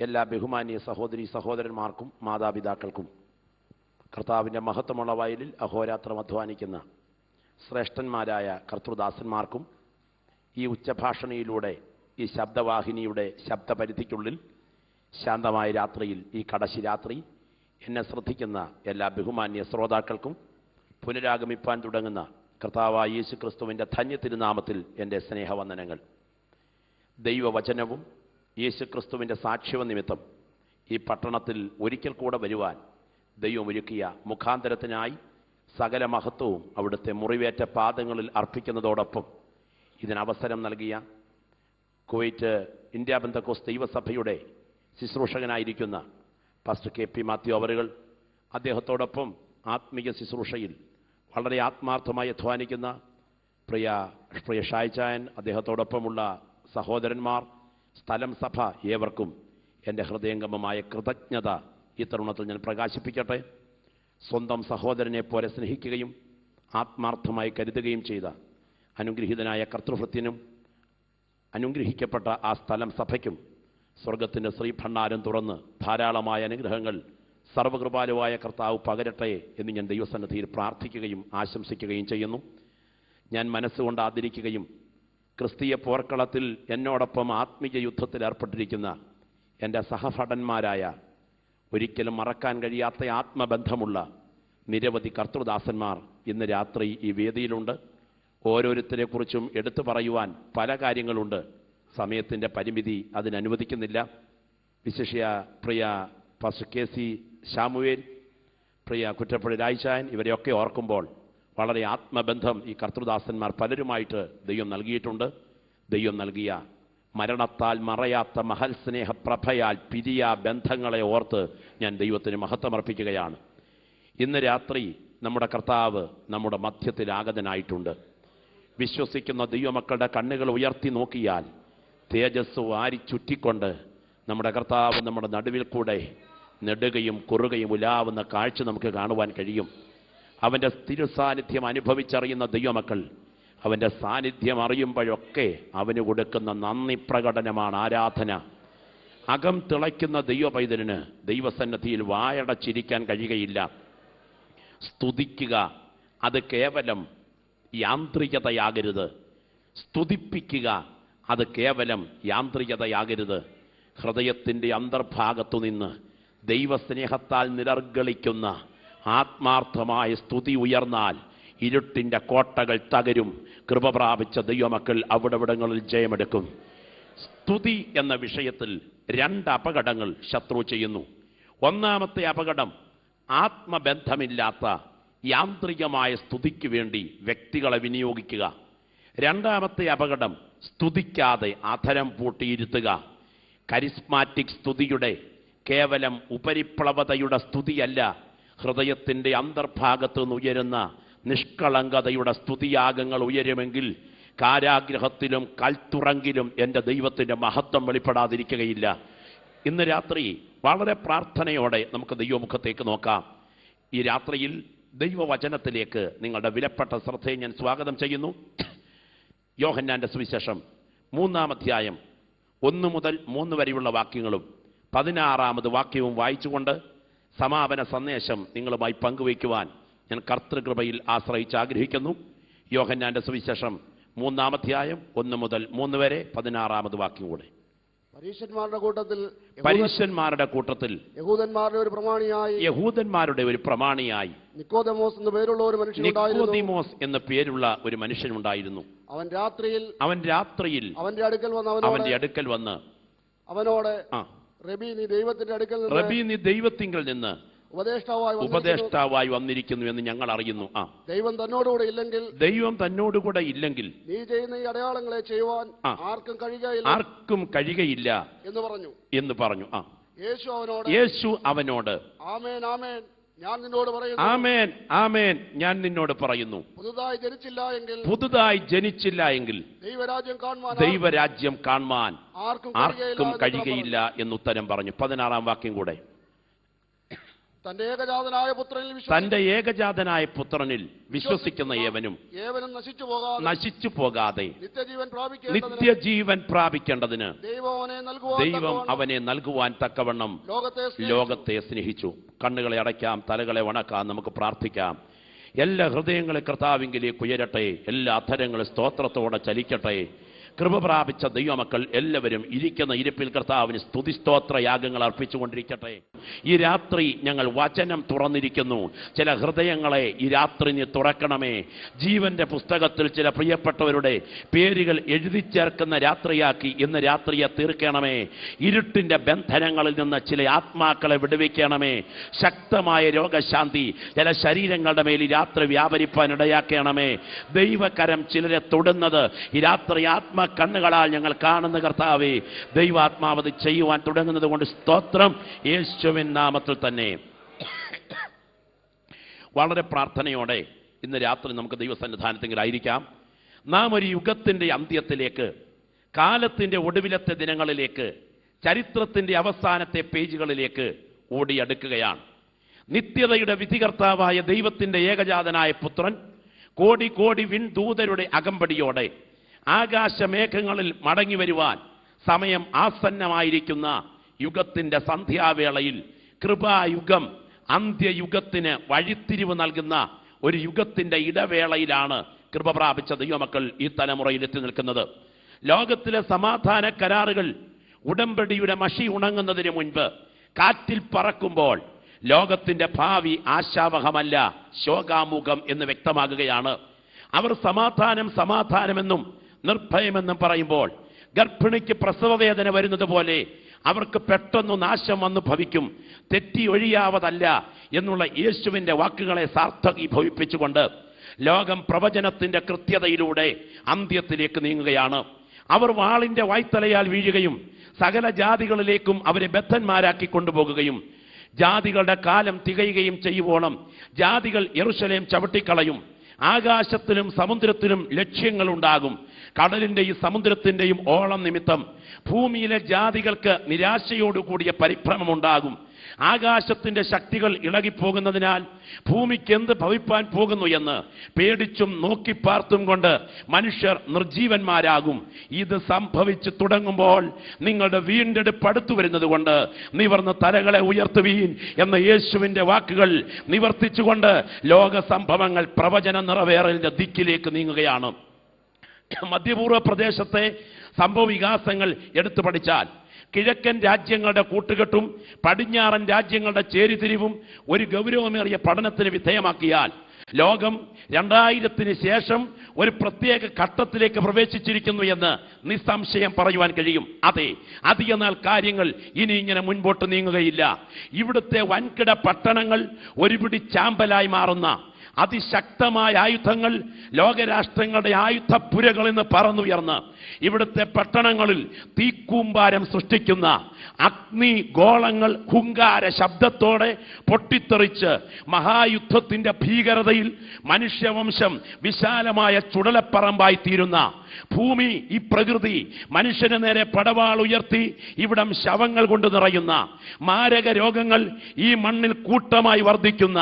എല്ലാ ബഹുമാന്യ സഹോദരി സഹോദരന്മാർക്കും മാതാപിതാക്കൾക്കും കർത്താവിൻ്റെ മഹത്വമുള്ള വയലിൽ അഹോരാത്രം അധ്വാനിക്കുന്ന ശ്രേഷ്ഠന്മാരായ കർത്തൃദാസന്മാർക്കും ഈ ഉച്ചഭാഷണിയിലൂടെ ഈ ശബ്ദവാഹിനിയുടെ ശബ്ദപരിധിക്കുള്ളിൽ ശാന്തമായ രാത്രിയിൽ ഈ കടശി രാത്രി എന്നെ ശ്രദ്ധിക്കുന്ന എല്ലാ ബഹുമാന്യ ശ്രോതാക്കൾക്കും പുനരാഗമിപ്പാൻ തുടങ്ങുന്ന കർത്താവായ യേശു ക്രിസ്തുവിൻ്റെ ധന്യ തിരുനാമത്തിൽ എൻ്റെ സ്നേഹവന്ദനങ്ങൾ. ദൈവവചനവും യേശു ക്രിസ്തുവിൻ്റെ സാക്ഷ്യവും നിമിത്തം ഈ പട്ടണത്തിൽ ഒരിക്കൽ കൂടെ വരുവാൻ ദൈവം ഒരുക്കിയ മുഖാന്തരത്തിനായി സകല മഹത്വവും അവിടുത്തെ മുറിവേറ്റ പാദങ്ങളിൽ അർപ്പിക്കുന്നതോടൊപ്പം ഇതിനവസരം നൽകിയ കുവൈറ്റ് ഇന്ത്യ പെന്തക്കോസ്ത് ദൈവസഭയുടെ ശുശ്രൂഷകനായിരിക്കുന്ന പാസ്റ്റർ കെ പി മാത്യു അവറുകൾ, അദ്ദേഹത്തോടൊപ്പം ആത്മീയ ശുശ്രൂഷയിൽ വളരെ ആത്മാർത്ഥമായി അധ്വാനിക്കുന്ന പ്രിയ ഷായ്ചായൻ, അദ്ദേഹത്തോടൊപ്പമുള്ള സഹോദരന്മാർ, സ്ഥലം സഭ, ഏവർക്കും എൻ്റെ ഹൃദയംഗമമായ കൃതജ്ഞത ഈ തരുണത്തിൽ ഞാൻ പ്രകാശിപ്പിക്കട്ടെ. സ്വന്തം സഹോദരനെ പോലെ സ്നേഹിക്കുകയും ആത്മാർത്ഥമായി കരുതുകയും ചെയ്ത അനുഗ്രഹീതനായ കർത്തൃഭൃത്യനും അനുഗ്രഹിക്കപ്പെട്ട ആ സ്ഥലം സഭയ്ക്കും സ്വർഗത്തിൻ്റെ ശ്രീഭണ്ഡാരം തുറന്ന് ധാരാളമായ അനുഗ്രഹങ്ങൾ സർവകൃപാലുവായ കർത്താവ് പകരട്ടെ എന്ന് ഞാൻ ദൈവസന്നിധിയിൽ പ്രാർത്ഥിക്കുകയും ആശംസിക്കുകയും ചെയ്യുന്നു. ഞാൻ മനസ്സുകൊണ്ട് ആദരിക്കുകയും ക്രിസ്തീയ പോർക്കളത്തിൽ എന്നോടൊപ്പം ആത്മീയ യുദ്ധത്തിൽ ഏർപ്പെട്ടിരിക്കുന്ന എൻ്റെ സഹഭടന്മാരായ, ഒരിക്കലും മറക്കാൻ കഴിയാത്ത ആത്മബന്ധമുള്ള നിരവധി കർത്തൃദാസന്മാർ ഇന്ന് രാത്രി ഈ വേദിയിലുണ്ട്. ഓരോരുത്തരെക്കുറിച്ചും എടുത്തു പറയുവാൻ പല കാര്യങ്ങളുണ്ട്. സമയത്തിൻ്റെ പരിമിതി അതിനനുവദിക്കുന്നില്ല. വിശേഷ്യ പ്രിയ പാസ്റ്റർ കെ സി ശാമുവേൽ, പ്രിയ കുറ്റപ്പള്ളി രായ്ചായൻ, ഇവരെയൊക്കെ ഓർക്കുമ്പോൾ വളരെ ആത്മബന്ധം ഈ കർത്തൃദാസന്മാർ പലരുമായിട്ട് ദൈവം നൽകിയിട്ടുണ്ട്. ദൈവം നൽകിയ മരണത്താൽ മറയാത്ത മഹൽ സ്നേഹപ്രഭയാൽ പിരിയ ബന്ധങ്ങളെ ഓർത്ത് ഞാൻ ദൈവത്തിന് മഹത്വമർപ്പിക്കുകയാണ്. ഇന്ന് രാത്രി നമ്മുടെ കർത്താവ് നമ്മുടെ മധ്യത്തിൽ ആഗതനായിട്ടുണ്ട്. വിശ്വസിക്കുന്ന ദൈവമക്കളുടെ കണ്ണുകൾ ഉയർത്തി നോക്കിയാൽ തേജസ് വാരി ചുറ്റിക്കൊണ്ട് നമ്മുടെ കർത്താവ് നമ്മുടെ നടുവിൽ കൂടെ നെടുകയും കുറുകയും ഉലാവുന്ന കാഴ്ച നമുക്ക് കാണുവാൻ കഴിയും. അവൻ്റെ തിരുസാന്നിധ്യം അനുഭവിച്ചറിയുന്ന ദൈവമക്കൾ അവൻ്റെ സാന്നിധ്യം അറിയുമ്പോഴൊക്കെ അവന് കൊടുക്കുന്ന നന്ദി പ്രകടനമാണ് ആരാധന. അകം തിളയ്ക്കുന്ന ദൈവ പൈതലിന് ദൈവസന്നിധിയിൽ വായടച്ചിരിക്കാൻ കഴിയുകയില്ല. സ്തുതിക്കുക, അത് കേവലം യാന്ത്രികതയാകരുത്. സ്തുതിപ്പിക്കുക, അത് കേവലം യാന്ത്രികതയാകരുത്. ഹൃദയത്തിൻ്റെ അന്തർഭാഗത്തു നിന്ന് ദൈവസ്നേഹത്താൽ നിലർഗളിക്കുന്ന ആത്മാർത്ഥമായ സ്തുതി ഉയർന്നാൽ ഇരുട്ടിൻ്റെ കോട്ടകൾ തകരും. കൃപ പ്രാപിച്ച ദൈവമക്കൾ അവിടവിടങ്ങളിൽ ജയമെടുക്കും. സ്തുതി എന്ന വിഷയത്തിൽ രണ്ട് അപകടങ്ങൾ ശത്രു ചെയ്യുന്നു. ഒന്നാമത്തെ അപകടം, ആത്മബന്ധമില്ലാത്ത യാന്ത്രികമായ സ്തുതിക്ക് വേണ്ടി വ്യക്തികളെ വിനിയോഗിക്കുക. രണ്ടാമത്തെ അപകടം, സ്തുതിക്കാതെ അധരം പൂട്ടിയിരുത്തുക. കരിസ്മാറ്റിക് സ്തുതിയുടെ കേവലം ഉപരിപ്ലവതയുടെ സ്തുതിയല്ല, ഹൃദയത്തിൻ്റെ അന്തർഭാഗത്തു നിന്ന് ഉയരുന്ന നിഷ്കളങ്കതയുടെ സ്തുതിയാഗങ്ങൾ ഉയരുമെങ്കിൽ കാരാഗ്രഹത്തിലും കൽത്തുറങ്കിലും എൻ്റെ ദൈവത്തിൻ്റെ മഹത്വം വെളിപ്പെടാതിരിക്കുകയില്ല. ഇന്ന് രാത്രി വളരെ പ്രാർത്ഥനയോടെ നമുക്ക് ദൈവമുഖത്തേക്ക് നോക്കാം. ഈ രാത്രിയിൽ ദൈവവചനത്തിലേക്ക് നിങ്ങളുടെ വിലപ്പെട്ട ശ്രദ്ധയെ ഞാൻ സ്വാഗതം ചെയ്യുന്നു. യോഹന്നാൻ്റെ സുവിശേഷം 3-ാം അധ്യായം 1 മുതൽ 3 വരെയുള്ള വാക്യങ്ങളും 16-ാമത് വാക്യവും വായിച്ചുകൊണ്ട് സമാപന സന്ദേശം നിങ്ങളുമായി പങ്കുവയ്ക്കുവാൻ ഞാൻ കർത്തൃകൃപയിൽ ആശ്രയിച്ച് ആഗ്രഹിക്കുന്നു. യോഹന്നാൻ്റെ സുവിശേഷം 3-ാം അധ്യായം 1 മുതൽ 3 വരെ 16-ാമത് വാക്യം കൂടെ. പരീശന്മാരുടെ കൂട്ടത്തിൽ യഹൂദന്മാരുടെ ഒരു പ്രമാണിയായി നിക്കോദെമോസ് എന്ന പേരുള്ള ഒരു മനുഷ്യനുണ്ടായിരുന്നു. അവൻ രാത്രിയിൽ അവന്റെ അടുക്കൽ വന്ന് അവനോട്, റബീ, നീ ദൈവത്തിങ്കൽ നിന്ന് ഉപദേഷ്ടാവായി വന്നിരിക്കുന്നു എന്ന് ഞങ്ങൾ അറിയുന്നു. ദൈവം തന്നോടുകൂടെ ഇല്ലെങ്കിൽ നീ ചെയ്യുന്ന ഈ അടയാളങ്ങളെ ചെയ്യുവാൻ ആർക്കും കഴിയുകയില്ല എന്ന് പറഞ്ഞു. യേശു അവനോട്, ആമേൻ ആമേൻ ഞാൻ നിന്നോട് പറയുന്നു, പുതുതായി ജനിച്ചില്ല എങ്കിൽ ദൈവരാജ്യം കാണുവാൻ ആർക്കും കഴിയുകയില്ല എന്നുത്തരം പറഞ്ഞു. 16-ാം വാക്യം കൂടെ. തന്റെ ഏകജാതനായ പുത്രനിൽ വിശ്വസിക്കുന്ന ഏവനും നശിച്ചു പോകാതെ നിത്യജീവൻ പ്രാപിക്കേണ്ടതിന് ദൈവം അവനെ നൽകുവാൻ തക്കവണ്ണം ലോകത്തെ സ്നേഹിച്ചു. കണ്ണുകളെ അടയ്ക്കാം, തലകളെ വണക്കാം, നമുക്ക് പ്രാർത്ഥിക്കാം. എല്ലാ ഹൃദയങ്ങളെ കർത്താവിങ്കിലേക്ക് ഉയരട്ടെ, എല്ലാ അധരങ്ങളും സ്തോത്രത്തോടെ ചലിക്കട്ടെ. കൃപ പ്രാപിച്ച ദൈവമക്കൾ എല്ലാവരും ഇരിക്കുന്ന ഇരിപ്പിൽ കർത്താവിന് സ്തുതിസ്തോത്ര യാഗങ്ങൾ അർപ്പിച്ചുകൊണ്ടിരിക്കട്ടെ. ഈ രാത്രി ഞങ്ങൾ വചനം തുറന്നിരിക്കുന്നു. ചില ഹൃദയങ്ങളെ ഈ രാത്രി നീ തുറക്കണമേ. ജീവന്റെ പുസ്തകത്തിൽ ചില പ്രിയപ്പെട്ടവരുടെ പേരുകൾ എഴുതി ചേർക്കുന്ന രാത്രിയാക്കി ഇന്ന് രാത്രിയെ തീർക്കണമേ. ഇരുട്ടിന്റെ ബന്ധനങ്ങളിൽ നിന്ന് ചില ആത്മാക്കളെ വിടുവിക്കണമേ. ശക്തമായ രോഗശാന്തി ചില ശരീരങ്ങളുടെ മേൽ ഈ രാത്രി വ്യാപരിപ്പാൻ ഇടയാക്കണമേ. ദൈവകരം ചിലരെ തൊടുന്നത് ഈ രാത്രി ആത്മ കണ്ണുകളാൽ ഞങ്ങൾ കാണുന്ന കർത്താവേ, ദൈവാത്മാവത് ചെയ്യുവാൻ തുടങ്ങുന്നത് കൊണ്ട് സ്തോത്രം, യേശുവിൻ നാമത്തിൽ തന്നെ. വളരെ പ്രാർത്ഥനയോടെ ഇന്ന് രാത്രി നമുക്ക് ദൈവസന്നിധാനത്തിലായിരിക്കാം. നാം ഒരു യുഗത്തിന്റെ അന്ത്യത്തിലേക്ക്, കാലത്തിന്റെ ഒടുവിലത്തെ ദിനങ്ങളിലേക്ക്, ചരിത്രത്തിന്റെ അവസാനത്തെ പേജുകളിലേക്ക് ഓടിയടുക്കുകയാണ്. നിത്യതയുടെ വിധികർത്താവായ ദൈവത്തിന്റെ ഏകജാതനായ പുത്രൻ കോടി കോടി വിൺദൂതരുടെ അകമ്പടിയോടെ ആകാശമേഘങ്ങളിൽ മടങ്ങി വരുവാൻ സമയം ആസന്നമായിരിക്കുന്ന യുഗത്തിന്റെ സന്ധ്യാവേളയിൽ കൃപായുഗം അന്ത്യയുഗത്തിന് വഴിത്തിരിവ് നൽകുന്ന ഒരു യുഗത്തിന്റെ ഇടവേളയിലാണ് കൃപ പ്രാപിച്ച ദൈവമക്കൾ ഈ തലമുറയിൽ എത്തി നിൽക്കുന്നത്. ലോകത്തിലെ സമാധാന കരാറുകൾ ഉടമ്പടിയുടെ മഷി ഉണങ്ങുന്നതിന് മുൻപ് കാറ്റിൽ പറക്കുമ്പോൾ ലോകത്തിന്റെ ഭാവി ആശാവഹമല്ല, ശോകാമുഖം എന്ന് വ്യക്തമാകുകയാണ്. അവർ സമാധാനമെന്നും നിർഭയമെന്നും പറയുമ്പോൾ ഗർഭിണിക്ക് പ്രസവവേദന വരുന്നത് പോലെ അവർക്ക് പെട്ടെന്ന് നാശം വന്നു ഭവിക്കും. തെറ്റി ഒഴിയാവതല്ല എന്നുള്ള യേശുവിന്റെ വാക്കുകളെ സാർത്ഥകീഭവിപ്പിച്ചുകൊണ്ട് ലോകം പ്രവചനത്തിന്റെ കൃത്യതയിലൂടെ അന്ത്യത്തിലേക്ക് നീങ്ങുകയാണ്. അവർ വാളിന്റെ വായ്ത്തലയാൽ വീഴുകയും സകല ജാതികളിലേക്കും അവരെ ബദ്ധന്മാരാക്കി കൊണ്ടുപോകുകയും ജാതികളുടെ കാലം തികയുകയും ചെയ്യുവോളം ജാതികൾ യെരൂശലേം ചവിട്ടിക്കളയും. ആകാശത്തിലും സമുദ്രത്തിലും ലക്ഷ്യങ്ങളുണ്ടാകും. കടലിന്റെയും സമുദ്രത്തിന്റെയും ഓളം നിമിത്തം ഭൂമിയിലെ ജാതികൾക്ക് നിരാശയോടുകൂടിയ പരിഭ്രമമുണ്ടാകും. ആകാശത്തിന്റെ ശക്തികൾ ഇളകിപ്പോകുന്നതിനാൽ ഭൂമിക്ക് എന്ത് ഭവിപ്പാൻ പോകുന്നു എന്ന് പേടിച്ചും നോക്കിപ്പാർത്തും കൊണ്ട് മനുഷ്യർ നിർജീവന്മാരാകും. ഇത് സംഭവിച്ചു തുടങ്ങുമ്പോൾ നിങ്ങളുടെ വീണ്ടെടുപ്പ് അടുത്തു വരുന്നത് കൊണ്ട് നിവർന്ന് തലകളെ ഉയർത്തുവീൻ എന്ന യേശുവിന്റെ വാക്കുകൾ നിവർത്തിച്ചുകൊണ്ട് ലോക സംഭവങ്ങൾ പ്രവചന നിറവേറലിന്റെ ദിക്കിലേക്ക് നീങ്ങുകയാണ്. മധ്യപൂർവ്വ പ്രദേശത്തെ സംഭവ വികാസങ്ങൾ എടുത്തു പഠിച്ചാൽ കിഴക്കൻ രാജ്യങ്ങളുടെ കൂട്ടുകെട്ടും പടിഞ്ഞാറൻ രാജ്യങ്ങളുടെ ചേരിതിരിവും ഒരു ഗൗരവമേറിയ പഠനത്തിന് വിധേയമാക്കിയാൽ ലോകം 2000-ന് ശേഷം ഒരു പ്രത്യേക ഘട്ടത്തിലേക്ക് പ്രവേശിച്ചിരിക്കുന്നു എന്ന് നിസ്സംശയം പറയുവാൻ കഴിയും. അതെ, അധികനാൾ കാര്യങ്ങൾ ഇനി ഇങ്ങനെ മുൻപോട്ട് നീങ്ങുകയില്ല. ഇവിടുത്തെ വൻകിട പട്ടണങ്ങൾ ഒരുപിടി ചാമ്പലായി മാറുന്ന അതിശക്തമായ ആയുധങ്ങൾ ലോകരാഷ്ട്രങ്ങളുടെ ആയുധപ്പുരകൾ എന്ന് പറന്നുയർന്ന് ഇവിടുത്തെ പട്ടണങ്ങളിൽ തീക്കൂമ്പാരം സൃഷ്ടിക്കുന്ന അഗ്നിഗോളങ്ങൾ ഹുങ്കാര ശബ്ദത്തോടെ പൊട്ടിത്തെറിച്ച് മഹായുദ്ധത്തിന്റെ ഭീകരതയിൽ മനുഷ്യവംശം വിശാലമായ ചുടലപ്പറമ്പായി തീരുന്ന ഭൂമി, ഈ പ്രകൃതി മനുഷ്യന് നേരെ പടവാൾ ഉയർത്തി ഇവിടം ശവങ്ങൾ കൊണ്ട് നിറയുന്ന മാരക രോഗങ്ങൾ ഈ മണ്ണിൽ കൂട്ടമായി വർദ്ധിക്കുന്ന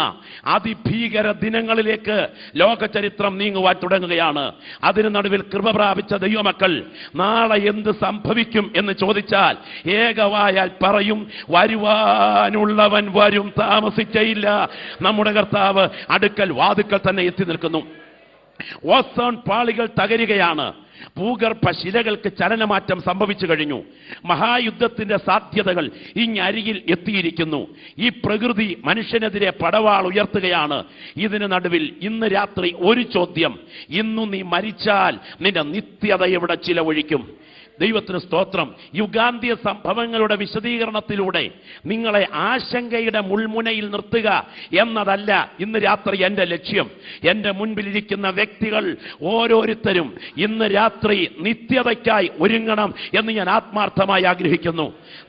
അതിഭീകര ദിനങ്ങളിലേക്ക് ലോകചരിത്രം നീങ്ങുവാൻ തുടങ്ങുകയാണ്. അതിന് നടുവിൽ കൃപ പ്രാപിച്ച ദൈവമക്കൾ നാളെ എന്ത് സംഭവിക്കും എന്ന് ചോദിച്ചാൽ ഏകവായാൽ പറയും, വരുവാനുള്ളവൻ വരും, താമസിക്കയില്ല. നമ്മുടെ കർത്താവ് അടുക്കൽ വാതുക്കൽ തന്നെ എത്തി നിൽക്കുന്നു. ഓസോൺ പാളികൾ തകരുകയാണ്. ഭൂഗർഭ ശിലകൾക്ക് ചലനമാറ്റം സംഭവിച്ചു കഴിഞ്ഞു. മഹായുദ്ധത്തിന്റെ സാധ്യതകൾ ഇങ്ങരികിൽ എത്തിയിരിക്കുന്നു. ഈ പ്രകൃതി മനുഷ്യനെതിരെ പടവാൾ ഉയർത്തുകയാണ്. ഇതിന് നടുവിൽ ഇന്ന് രാത്രി ഒരു ചോദ്യം: ഇന്നു നീ മരിച്ചാൽ നിന്റെ നിത്യത എവിടെ ചിലവഴിക്കും? ദൈവത്തിന് സ്തോത്രം. യുഗാന്ത്യ സംഭവങ്ങളുടെ വിശദീകരണത്തിലൂടെ നിങ്ങളെ ആശങ്കയുടെ മുൾമുനയിൽ നിർത്തുക എന്നതല്ല ഇന്ന് രാത്രി എൻ്റെ ലക്ഷ്യം. എൻ്റെ മുൻപിലിരിക്കുന്ന വ്യക്തികൾ ഓരോരുത്തരും ഇന്ന് രാത്രി നിത്യതയ്ക്കായി ഒരുങ്ങണം എന്ന് ഞാൻ ആത്മാർത്ഥമായി ആഗ്രഹിക്കുന്നു.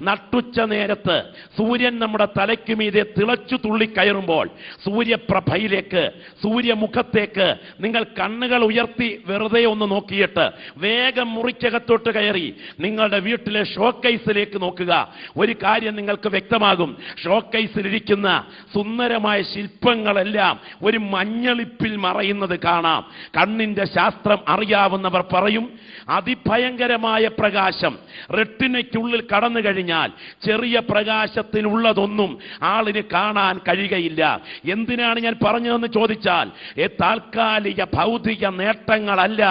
നട്ടുച്ച നേരത്ത് സൂര്യൻ നമ്മുടെ തലയ്ക്ക് മീതെ തിളച്ചു തുള്ളിക്കയറുമ്പോൾ സൂര്യപ്രഭയിലേക്ക്, സൂര്യമുഖത്തേക്ക് നിങ്ങൾ കണ്ണുകൾ ഉയർത്തി വെറുതെ ഒന്ന് നോക്കിയിട്ട് വേഗം മുറിക്കകത്തോട്ട് കയറി കയറി നിങ്ങളുടെ വീട്ടിലെ ഷോക്കേസിലേക്ക് നോക്കുക. ഒരു കാര്യം നിങ്ങൾക്ക് വ്യക്തമാകും. ഷോക്കേസിലിരിക്കുന്ന സുന്ദരമായ ശില്പങ്ങളെല്ലാം ഒരു മഞ്ഞളിപ്പിൽ മറയുന്നത് കാണാം. കണ്ണിന്റെ ശാസ്ത്രം അറിയാവുന്നവർ പറയും, അതിഭയങ്കരമായ പ്രകാശം റെട്ടിനയ്ക്കുള്ളിൽ കടന്നു കഴിഞ്ഞാൽ ചെറിയ പ്രകാശത്തിനുള്ളതൊന്നും ആളിന് കാണാൻ കഴിയുകയില്ല. എന്തിനാണ് ഞാൻ പറഞ്ഞതെന്ന് ചോദിച്ചാൽ, താൽക്കാലിക ഭൗതിക നേട്ടങ്ങളല്ല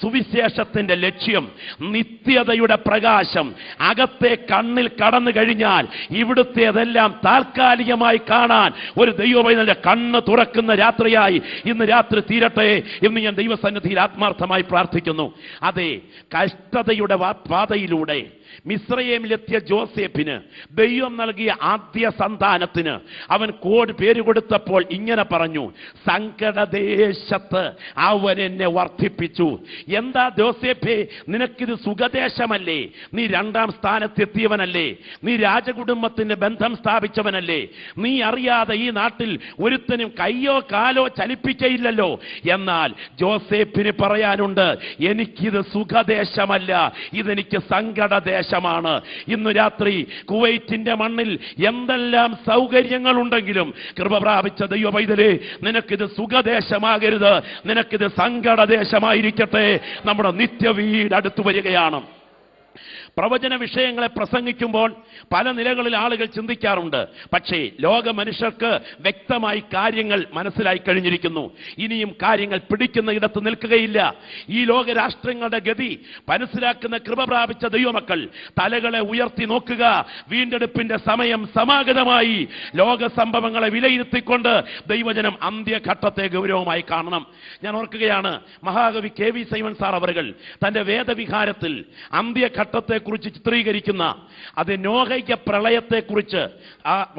സുവിശേഷത്തിന്റെ ലക്ഷ്യം. നിത്യതയുടെ പ്രകാശം അകത്തെ കണ്ണിൽ കടന്നു കഴിഞ്ഞാൽ ഇവിടുത്തേതെല്ലാം താൽക്കാലികമായി കാണാൻ ഒരു ദൈവവൈദ്യന്റെ കണ്ണ് തുറക്കുന്ന രാത്രിയായി ഇന്ന് രാത്രി തീരട്ടെ എന്ന് ഞാൻ ദൈവസന്നിധിയിൽ ആത്മാർത്ഥമായി പ്രാർത്ഥിക്കുന്നു. അതെ, കഷ്ടതയുടെ പാതയിലൂടെ മിസ്രയീമിലെത്തിയ ജോസേഫിന് ദൈവം നൽകിയ ആദ്യ സന്താനത്തിന് അവൻ പേര് കൊടുത്തപ്പോൾ ഇങ്ങനെ പറഞ്ഞു, സങ്കടദേശത്ത് അവൻ എന്നെ വർദ്ധിപ്പിച്ചു. എന്താ ജോസേഫേ, നിനക്കിത് സുഖദേശമല്ലേ? നീ 2ാം സ്ഥാനത്തെത്തിയവനല്ലേ? നീ രാജകുടുംബത്തിന്റെ ബന്ധം സ്ഥാപിച്ചവനല്ലേ? നീ അറിയാതെ ഈ നാട്ടിൽ ഒരുത്തനും കയ്യോ കാലോ ചലിപ്പിക്കയില്ലല്ലോ. എന്നാൽ ജോസേഫിന് പറയാനുണ്ട്, എനിക്കിത് സുഖദേശമല്ല, ഇതെനിക്ക് സങ്കടദേശമാണ്. ഇന്നു രാത്രി കുവൈറ്റിന്റെ മണ്ണിൽ എന്തെല്ലാം സൗകര്യങ്ങളുണ്ടെങ്കിലും കൃപ പ്രാപിച്ച ദൈവ പൈതലേ, നിനക്കിത് സുഖദേശമാകരുത്, നിനക്കിത് സങ്കടദേശമായിരിക്കട്ടെ. നമ്മുടെ നിത്യവീട് അടുത്തു വരികയാണ്. പ്രവചന വിഷയങ്ങളെ പ്രസംഗിക്കുമ്പോൾ പല നിലകളിൽ ആളുകൾ ചിന്തിക്കാറുണ്ട്. പക്ഷേ ലോക മനുഷ്യർക്ക് വ്യക്തമായി കാര്യങ്ങൾ മനസ്സിലായി കഴിഞ്ഞിരിക്കുന്നു. ഇനിയും കാര്യങ്ങൾ പിടിക്കുന്ന ഇടത്ത് നിൽക്കുകയില്ല. ഈ ലോക രാഷ്ട്രങ്ങളുടെ ഗതി മനസ്സിലാക്കുന്ന കൃപ പ്രാപിച്ച ദൈവമക്കൾ തലകളെ ഉയർത്തി നോക്കുക. വീണ്ടെടുപ്പിന്റെ സമയം സമാഗതമായി. ലോക സംഭവങ്ങളെ വിലയിരുത്തിക്കൊണ്ട് ദൈവജനം അന്ത്യഘട്ടത്തെ ഗൗരവമായി കാണണം. ഞാൻ ഓർക്കുകയാണ്, മഹാകവി കെ വി സൈമൺ സാർ അവர்கள் തന്റെ വേദവിഹാരത്തിൽ അന്ത്യഘട്ടത്തെ കുറിച്ച് ചിത്രീകരിക്കുന്ന അത് നോഹയ്ക്ക് പ്രളയത്തെക്കുറിച്ച്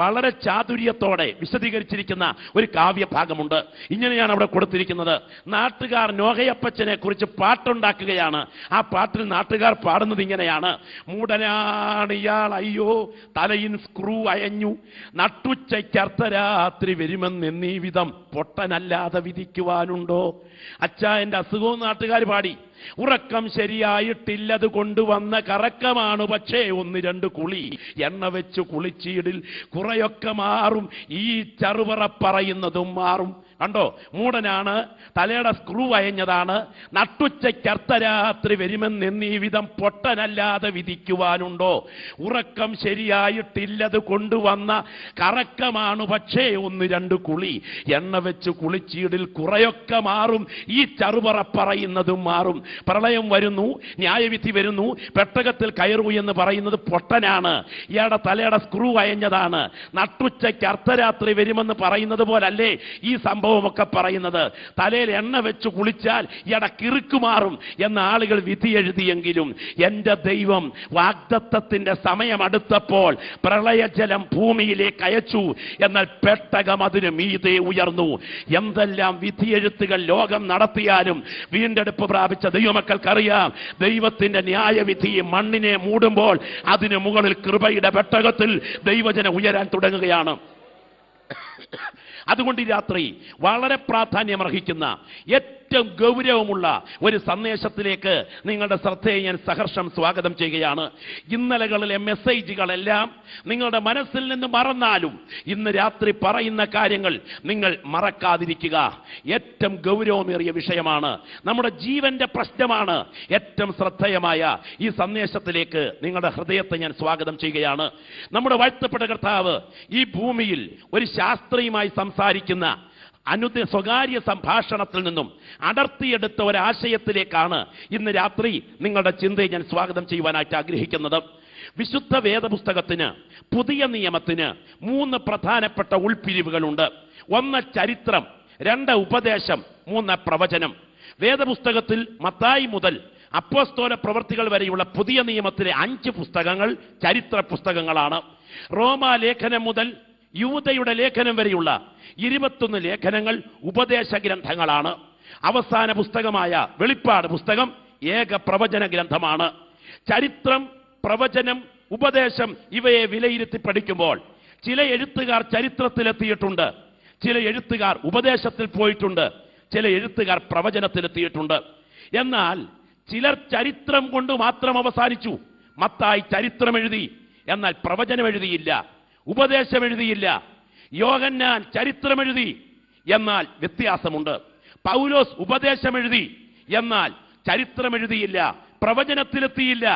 വളരെ ചാതുര്യത്തോടെ വിശദീകരിച്ചിരിക്കുന്ന ഒരു കാവ്യഭാഗമുണ്ട്. ഇങ്ങനെയാണ് അവിടെ കൊടുത്തിരിക്കുന്നത്. നാട്ടുകാർ നോഹയപ്പച്ചനെ കുറിച്ച് പാട്ടുണ്ടാക്കുകയാണ്. ആ പാട്ടിൽ നാട്ടുകാർ പാടുന്നത് ഇങ്ങനെയാണ്: മൂടനാണ് ഇയാൾ, അയ്യോ തലയിൻ സ്ക്രൂ അയഞ്ഞു, നട്ടുച്ചയ്ക്കർദ്ധരാത്രി വരുമെന്നീ വിധം പൊട്ടനല്ലാതെ വിധിക്കുവാനുണ്ടോ. അച്ഛാ, എന്റെ അസുഖവും നാട്ടുകാർ പാടി. ഉറക്കം ശരിയായിട്ടില്ലത് കൊണ്ടുവന്ന കറക്കമാണ്, പക്ഷേ 1-2 കുളി എണ്ണ വെച്ച് കുളിച്ചീടിൽ കുറയൊക്കെ മാറും, ഈ ചറുപറ പറയുന്നതും മാറും. കണ്ടോ, മൂടനാണ്, തലയുടെ സ്ക്രൂ അയഞ്ഞതാണ്, നട്ടുച്ചയ്ക്കർദ്ധരാത്രി വരുമെന്നീ വിധം പൊട്ടനല്ലാതെ വിധിക്കുവാനുണ്ടോ. ഉറക്കം ശരിയായിട്ടില്ലത് കൊണ്ടുവന്ന കറക്കമാണ്, പക്ഷേ 1-2 കുളി എണ്ണ വെച്ച് കുളിച്ചീടിൽ കുറയൊക്കെ മാറും, ഈ ചറുപറ പറയുന്നതും മാറും. പ്രളയം വരുന്നു, ന്യായവിധി വരുന്നു, പെട്ടകത്തിൽ കയറൂ എന്ന് പറയുന്നത് പൊട്ടനാണ്. ഇയാളുടെ തലയുടെ സ്ക്രൂ അയഞ്ഞതാണ്. നട്ടുച്ചയ്ക്ക് അർദ്ധരാത്രി വരുമെന്ന് പറയുന്നത് പോലല്ലേ ഈ സംഭവമൊക്കെ പറയുന്നത്. തലയിൽ എണ്ണ വെച്ച് കുളിച്ചാൽ ഇയാളുടെ കിറുക്ക് മാറും എന്ന ആളുകൾ വിധി എഴുതിയെങ്കിലും എന്റെ ദൈവം വാഗ്ദത്തത്തിന്റെ സമയം അടുത്തപ്പോൾ പ്രളയജലം ഭൂമിയിലേക്ക് അയച്ചു. എന്നാൽ പെട്ടകം അതിന് മീതെ ഉയർന്നു. എന്തെല്ലാം വിധിയെഴുത്തുകൾ ലോകം നടത്തിയാലും വീണ്ടെടുപ്പ് പ്രാപിച്ച ദൈവമക്കൾക്കറിയാം, ദൈവത്തിന്റെ ന്യായവിധി മണ്ണിനെ മൂടുമ്പോൾ അതിന് മുകളിൽ കൃപയുടെ പെട്ടകത്തിൽ ദൈവജനം ഉയരാൻ തുടങ്ങുകയാണ്. അതുകൊണ്ട് ഈ രാത്രി വളരെ പ്രാധാന്യമർഹിക്കുന്ന ഏറ്റവും ഗൗരവമുള്ള ഒരു സന്ദേശത്തിലേക്ക് നിങ്ങളുടെ ശ്രദ്ധയെ ഞാൻ സഹർഷം സ്വാഗതം ചെയ്യുകയാണ്. ഇന്നലകളിലെ മെസ്സേജുകളെല്ലാം നിങ്ങളുടെ മനസ്സിൽ നിന്ന് മറന്നാലും ഇന്ന് രാത്രി പറയുന്ന കാര്യങ്ങൾ നിങ്ങൾ മറക്കാതിരിക്കുക. ഏറ്റവും ഗൗരവമേറിയ വിഷയമാണ്, നമ്മുടെ ജീവന്റെ പ്രശ്നമാണ്. ഏറ്റവും ശ്രദ്ധേയമായ ഈ സന്ദേശത്തിലേക്ക് നിങ്ങളുടെ ഹൃദയത്തെ ഞാൻ സ്വാഗതം ചെയ്യുകയാണ്. നമ്മുടെ വാഴ്ത്തപ്പെട്ട കർത്താവ് ഈ ഭൂമിയിൽ ഒരു ശാസ്ത്രീയമായി സംസാരിക്കുന്ന സ്വകാര്യ സംഭാഷണത്തിൽ നിന്നും അടർത്തിയെടുത്ത ഒരാശയത്തിലേക്കാണ് ഇന്ന് രാത്രി നിങ്ങളുടെ ചിന്തയെ ഞാൻ സ്വാഗതം ചെയ്യുവാനായിട്ട് ആഗ്രഹിക്കുന്നത്. വിശുദ്ധ വേദപുസ്തകത്തിന്, പുതിയ നിയമത്തിന് 3 പ്രധാനപ്പെട്ട ഉൾപ്പിരിവുകളുണ്ട്. 1 ചരിത്രം, 2 ഉപദേശം, 3 പ്രവചനം. വേദപുസ്തകത്തിൽ മത്തായി മുതൽ അപ്പോസ്തല പ്രവർത്തികൾ വരെയുള്ള പുതിയ നിയമത്തിലെ 5 പുസ്തകങ്ങൾ ചരിത്ര പുസ്തകങ്ങളാണ്. റോമാലേഖനം മുതൽ യൂദയുടെ ലേഖനം വരെയുള്ള 21 ലേഖനങ്ങൾ ഉപദേശ ഗ്രന്ഥങ്ങളാണ്. അവസാന പുസ്തകമായ വെളിപ്പാട് പുസ്തകം ഏക പ്രവചന ഗ്രന്ഥമാണ്. ചരിത്രം, പ്രവചനം, ഉപദേശം ഇവയെ വിലയിരുത്തി പഠിക്കുമ്പോൾ ചില എഴുത്തുകാർ ചരിത്രത്തിലെത്തിയിട്ടുണ്ട്, ചില എഴുത്തുകാർ ഉപദേശത്തിൽ പോയിട്ടുണ്ട്, ചില എഴുത്തുകാർ പ്രവചനത്തിലെത്തിയിട്ടുണ്ട്. എന്നാൽ ചിലർ ചരിത്രം കൊണ്ട് മാത്രം അവസാനിച്ചു. മത്തായി ചരിത്രം എഴുതി, എന്നാൽ പ്രവചനം എഴുതിയില്ല, ഉപദേശം എഴുതിയില്ല. യോഹന്നാൻ ചരിത്രം എഴുതി, എന്നാൽ വ്യത്യാസമുണ്ട്. പൗലോസ് ഉപദേശം എഴുതി, എന്നാൽ ചരിത്രം എഴുതിയില്ല, പ്രവചനത്തിലെത്തിയില്ല.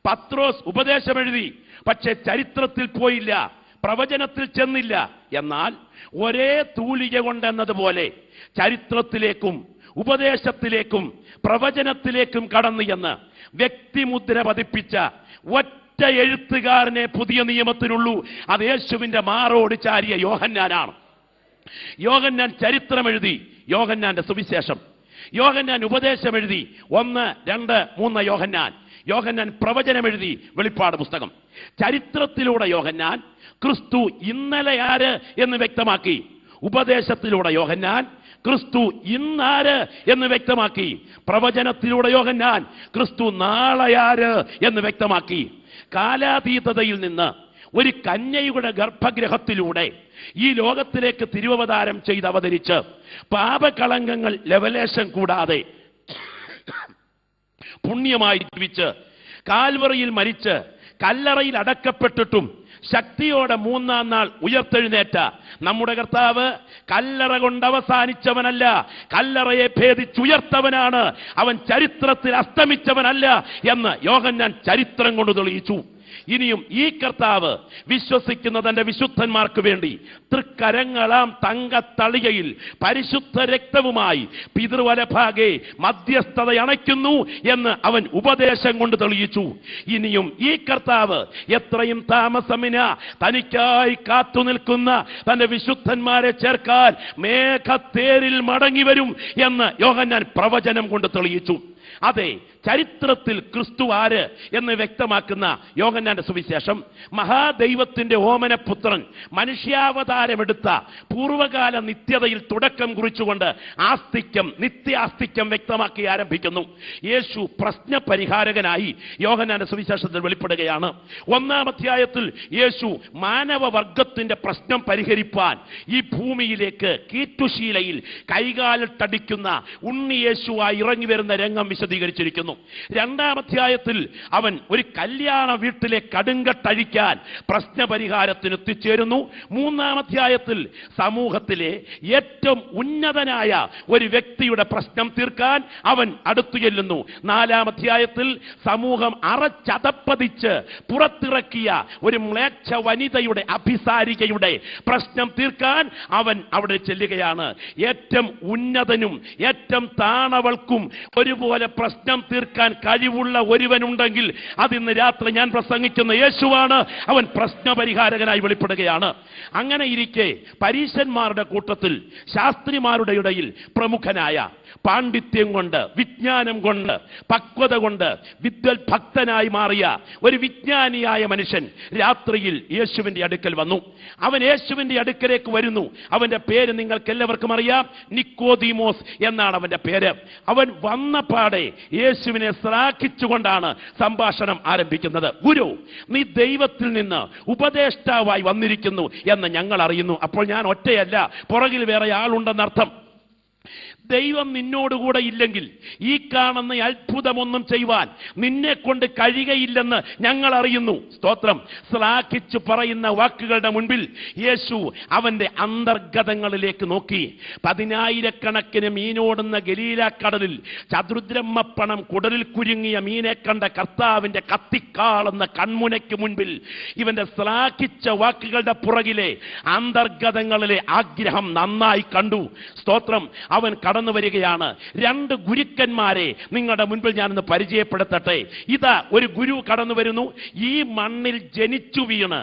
പത്രോസ് ഉപദേശം എഴുതി, പക്ഷെ ചരിത്രത്തിൽ പോയില്ല, പ്രവചനത്തിൽ ചെന്നില്ല. എന്നാൽ ഒരേ തൂലിക കൊണ്ടെന്നതുപോലെ ചരിത്രത്തിലേക്കും ഉപദേശത്തിലേക്കും പ്രവചനത്തിലേക്കും കടന്നു എന്ന് വ്യക്തിമുദ്ര പതിപ്പിച്ച ഒറ്റ എഴുത്തുകാരനെ പുതിയ നിയമത്തിനുള്ളൂ. അത് യേശുവിന്റെ മാറോട് ചാരിയ യോഹന്നാനാണ്. യോഹന്നാൻ ചരിത്രം എഴുതി, യോഹന്നാന്റെ സുവിശേഷം. യോഹന്നാൻ ഉപദേശം എഴുതി, 1, 2, 3 യോഹന്നാൻ. യോഹന്നാൻ പ്രവചനം എഴുതി, വെളിപ്പാട് പുസ്തകം. ചരിത്രത്തിലൂടെ യോഹന്നാൻ ക്രിസ്തു ഇന്നലെ ആര് എന്ന് വ്യക്തമാക്കി. ഉപദേശത്തിലൂടെ യോഹന്നാൻ ക്രിസ്തു ഇന്നാര് എന്ന് വ്യക്തമാക്കി. പ്രവചനത്തിലൂടെ യോഹന്നാൻ ക്രിസ്തു നാളെയാര് എന്ന് വ്യക്തമാക്കി. കാലാതീതതയിൽ നിന്ന് ഒരു കന്യയുടെ ഗർഭഗൃഹത്തിലൂടെ ഈ ലോകത്തിലേക്ക് തിരുവവതാരം ചെയ്ത് അവതരിച്ച് പാപകളങ്കങ്ങൾ ലെവലേശം കൂടാതെ പുണ്യമായി ജീവിച്ച് കാൽവറിയിൽ മരിച്ച് കല്ലറയിൽ അടക്കപ്പെട്ടിട്ടും ശക്തിയോടെ 3-ാം നാൾ ഉയർത്തെഴുന്നേറ്റ നമ്മുടെ കർത്താവ് കല്ലറ കൊണ്ട് അവസാനിച്ചവനല്ല, കല്ലറയെ ഭേദിച്ചുയർത്തവനാണ്. അവൻ ചരിത്രത്തിൽ അസ്തമിച്ചവനല്ല എന്ന് യോഹന്നാൻ ചരിത്രം കൊണ്ട് തെളിയിച്ചു. ഇനിയും ഈ കർത്താവ് വിശ്വസിക്കുന്ന തന്റെ വിശുദ്ധന്മാർക്ക് വേണ്ടി തൃക്കരങ്ങളാം തങ്കത്തളികയിൽ പരിശുദ്ധ രക്തവുമായി പിതൃവലഭാഗെ മധ്യസ്ഥത അണയ്ക്കുന്നു എന്ന് അവൻ ഉപദേശം കൊണ്ട് തെളിയിച്ചു. ഇനിയും ഈ കർത്താവ് എത്രയും താമസമിന തനിക്കായി കാത്തു നിൽക്കുന്ന തന്റെ വിശുദ്ധന്മാരെ ചേർക്കാൻ മേഘത്തേരിൽ മടങ്ങി വരും എന്ന് യോഹന്നാൻ പ്രവചനം കൊണ്ട് തെളിയിച്ചു. അതെ, ചരിത്രത്തിൽ ക്രിസ്തു ആര് എന്ന് വ്യക്തമാക്കുന്ന യോഹന്നാന്റെ സുവിശേഷം മഹാദൈവത്തിന്റെ ഓമനപുത്രൻ മനുഷ്യാവതാരമെടുത്ത പൂർവകാല നിത്യതയിൽ തുടക്കം കുറിച്ചുകൊണ്ട് ആസ്തിക്യം, നിത്യാസ്തിക്യം വ്യക്തമാക്കി ആരംഭിക്കുന്നു. യേശു പ്രശ്നപരിഹാരകനായി യോഹന്നാന്റെ സുവിശേഷത്തിൽ വെളിപ്പെടുകയാണ്. 1-ാം അധ്യായത്തിൽ യേശു മാനവവർഗത്തിന്റെ പ്രശ്നം പരിഹരിപ്പാൻ ഈ ഭൂമിയിലേക്ക് കീറ്റുശീലയിൽ കൈകാലിട്ടടിക്കുന്ന ഉണ്ണി യേശുവായി ഇറങ്ങി വരുന്ന രംഗം വിശദീകരിച്ചിരിക്കുന്നു. 2-ാം അധ്യായത്തിൽ അവൻ ഒരു കല്യാണ വീട്ടിലെ കടുങ്കട്ടഴിക്കാൻ പ്രശ്നപരിഹാരത്തിന് എത്തിച്ചേരുന്നു. 3-ാം അധ്യായത്തിൽ സമൂഹത്തിലെ ഏറ്റവും ഉന്നതനായ ഒരു വ്യക്തിയുടെ പ്രശ്നം തീർക്കാൻ അവൻ അടുത്തു ചെല്ലുന്നു. 4-ാം അധ്യായത്തിൽ സമൂഹം അറച്ചതപ്പതിച്ച് പുറത്തിറക്കിയ ഒരു മ്ലേച്ഛ വനിതയുടെ അഭിസാരികയുടെ പ്രശ്നം തീർക്കാൻ അവൻ അവിടെ ചെല്ലുകയാണ്. ഏറ്റവും ഉന്നതനും ഏറ്റവും താണവൾക്കും ഒരുപോലെ പ്രശ്നം തീർക്കാൻ കഴിവുള്ള ഒരുവനുണ്ടെങ്കിൽ അതിന്ന് രാത്രി ഞാൻ പ്രസംഗിക്കുന്ന യേശുവാണ്. അവൻ പ്രശ്നപരിഹാരകനായി വെളിപ്പെടുകയാണ്. അങ്ങനെ ഇരിക്കെ പരീശന്മാരുടെ കൂട്ടത്തിൽ ശാസ്ത്രിമാരുടെ ഇടയിൽ പ്രമുഖനായ പാണ്ഡിത്യം കൊണ്ട്, വിജ്ഞാനം കൊണ്ട്, പക്വത കൊണ്ട് വിദ്വൽ ഭക്തനായി മാറിയ ഒരു വിജ്ഞാനിയായ മനുഷ്യൻ രാത്രിയിൽ യേശുവിന്റെ അടുക്കൽ വന്നു. അവൻ യേശുവിന്റെ അടുക്കലേക്ക് വരുന്നു. അവന്റെ പേര് നിങ്ങൾക്ക് എല്ലാവർക്കും അറിയാം, നിക്കോദീമോസ് എന്നാണ് അവന്റെ പേര്. അവൻ വന്നപാടെ യേശുവിനെ ശ്ലാഘിച്ചുകൊണ്ടാണ് സംഭാഷണം ആരംഭിക്കുന്നത്. ഗുരു, നീ ദൈവത്തിൽ നിന്ന് ഉപദേഷ്ടാവായി വന്നിരിക്കുന്നു എന്ന് ഞങ്ങൾ അറിയുന്നു. അപ്പോൾ ഞാൻ ഒറ്റയല്ല, പുറകിൽ വേറെ ആളുണ്ടെന്നർത്ഥം. ദൈവം നിന്നോടുകൂടെ ഇല്ലെങ്കിൽ ഈ കാണുന്ന അത്ഭുതമൊന്നും ചെയ്യുവാൻ നിന്നെ കൊണ്ട് കഴിയുകയില്ലെന്ന് ഞങ്ങൾ അറിയുന്നു. സ്തോത്രം. ശ്ലാഘിച്ചു പറയുന്ന വാക്കുകളുടെ മുൻപിൽ യേശു അവന്റെ അന്തർഗതങ്ങളിലേക്ക് നോക്കി. 10,000കണക്കിന് മീനോടുന്ന ഗലീലാക്കടലിൽ ചതുർദ്രഹ്മപ്പണം കുടലിൽ കുരുങ്ങിയ മീനെ കണ്ട കർത്താവിന്റെ കത്തിക്കാളുന്ന കൺമുനയ്ക്ക് മുൻപിൽ ഇവന്റെ ശ്ലാഘിച്ച വാക്കുകളുടെ പുറകിലെ അന്തർഗതങ്ങളിലെ ആഗ്രഹം നന്നായി കണ്ടു. സ്തോത്രം. അവൻ കടന്നു വരികയാണ്. 2 ഗുരുക്കന്മാരെ നിങ്ങളുടെ മുൻപിൽ ഞാനൊന്ന് പരിചയപ്പെടുത്തട്ടെ. ഇതാ ഒരു ഗുരു കടന്നു വരുന്നു. ഈ മണ്ണിൽ ജനിച്ചു വീണ്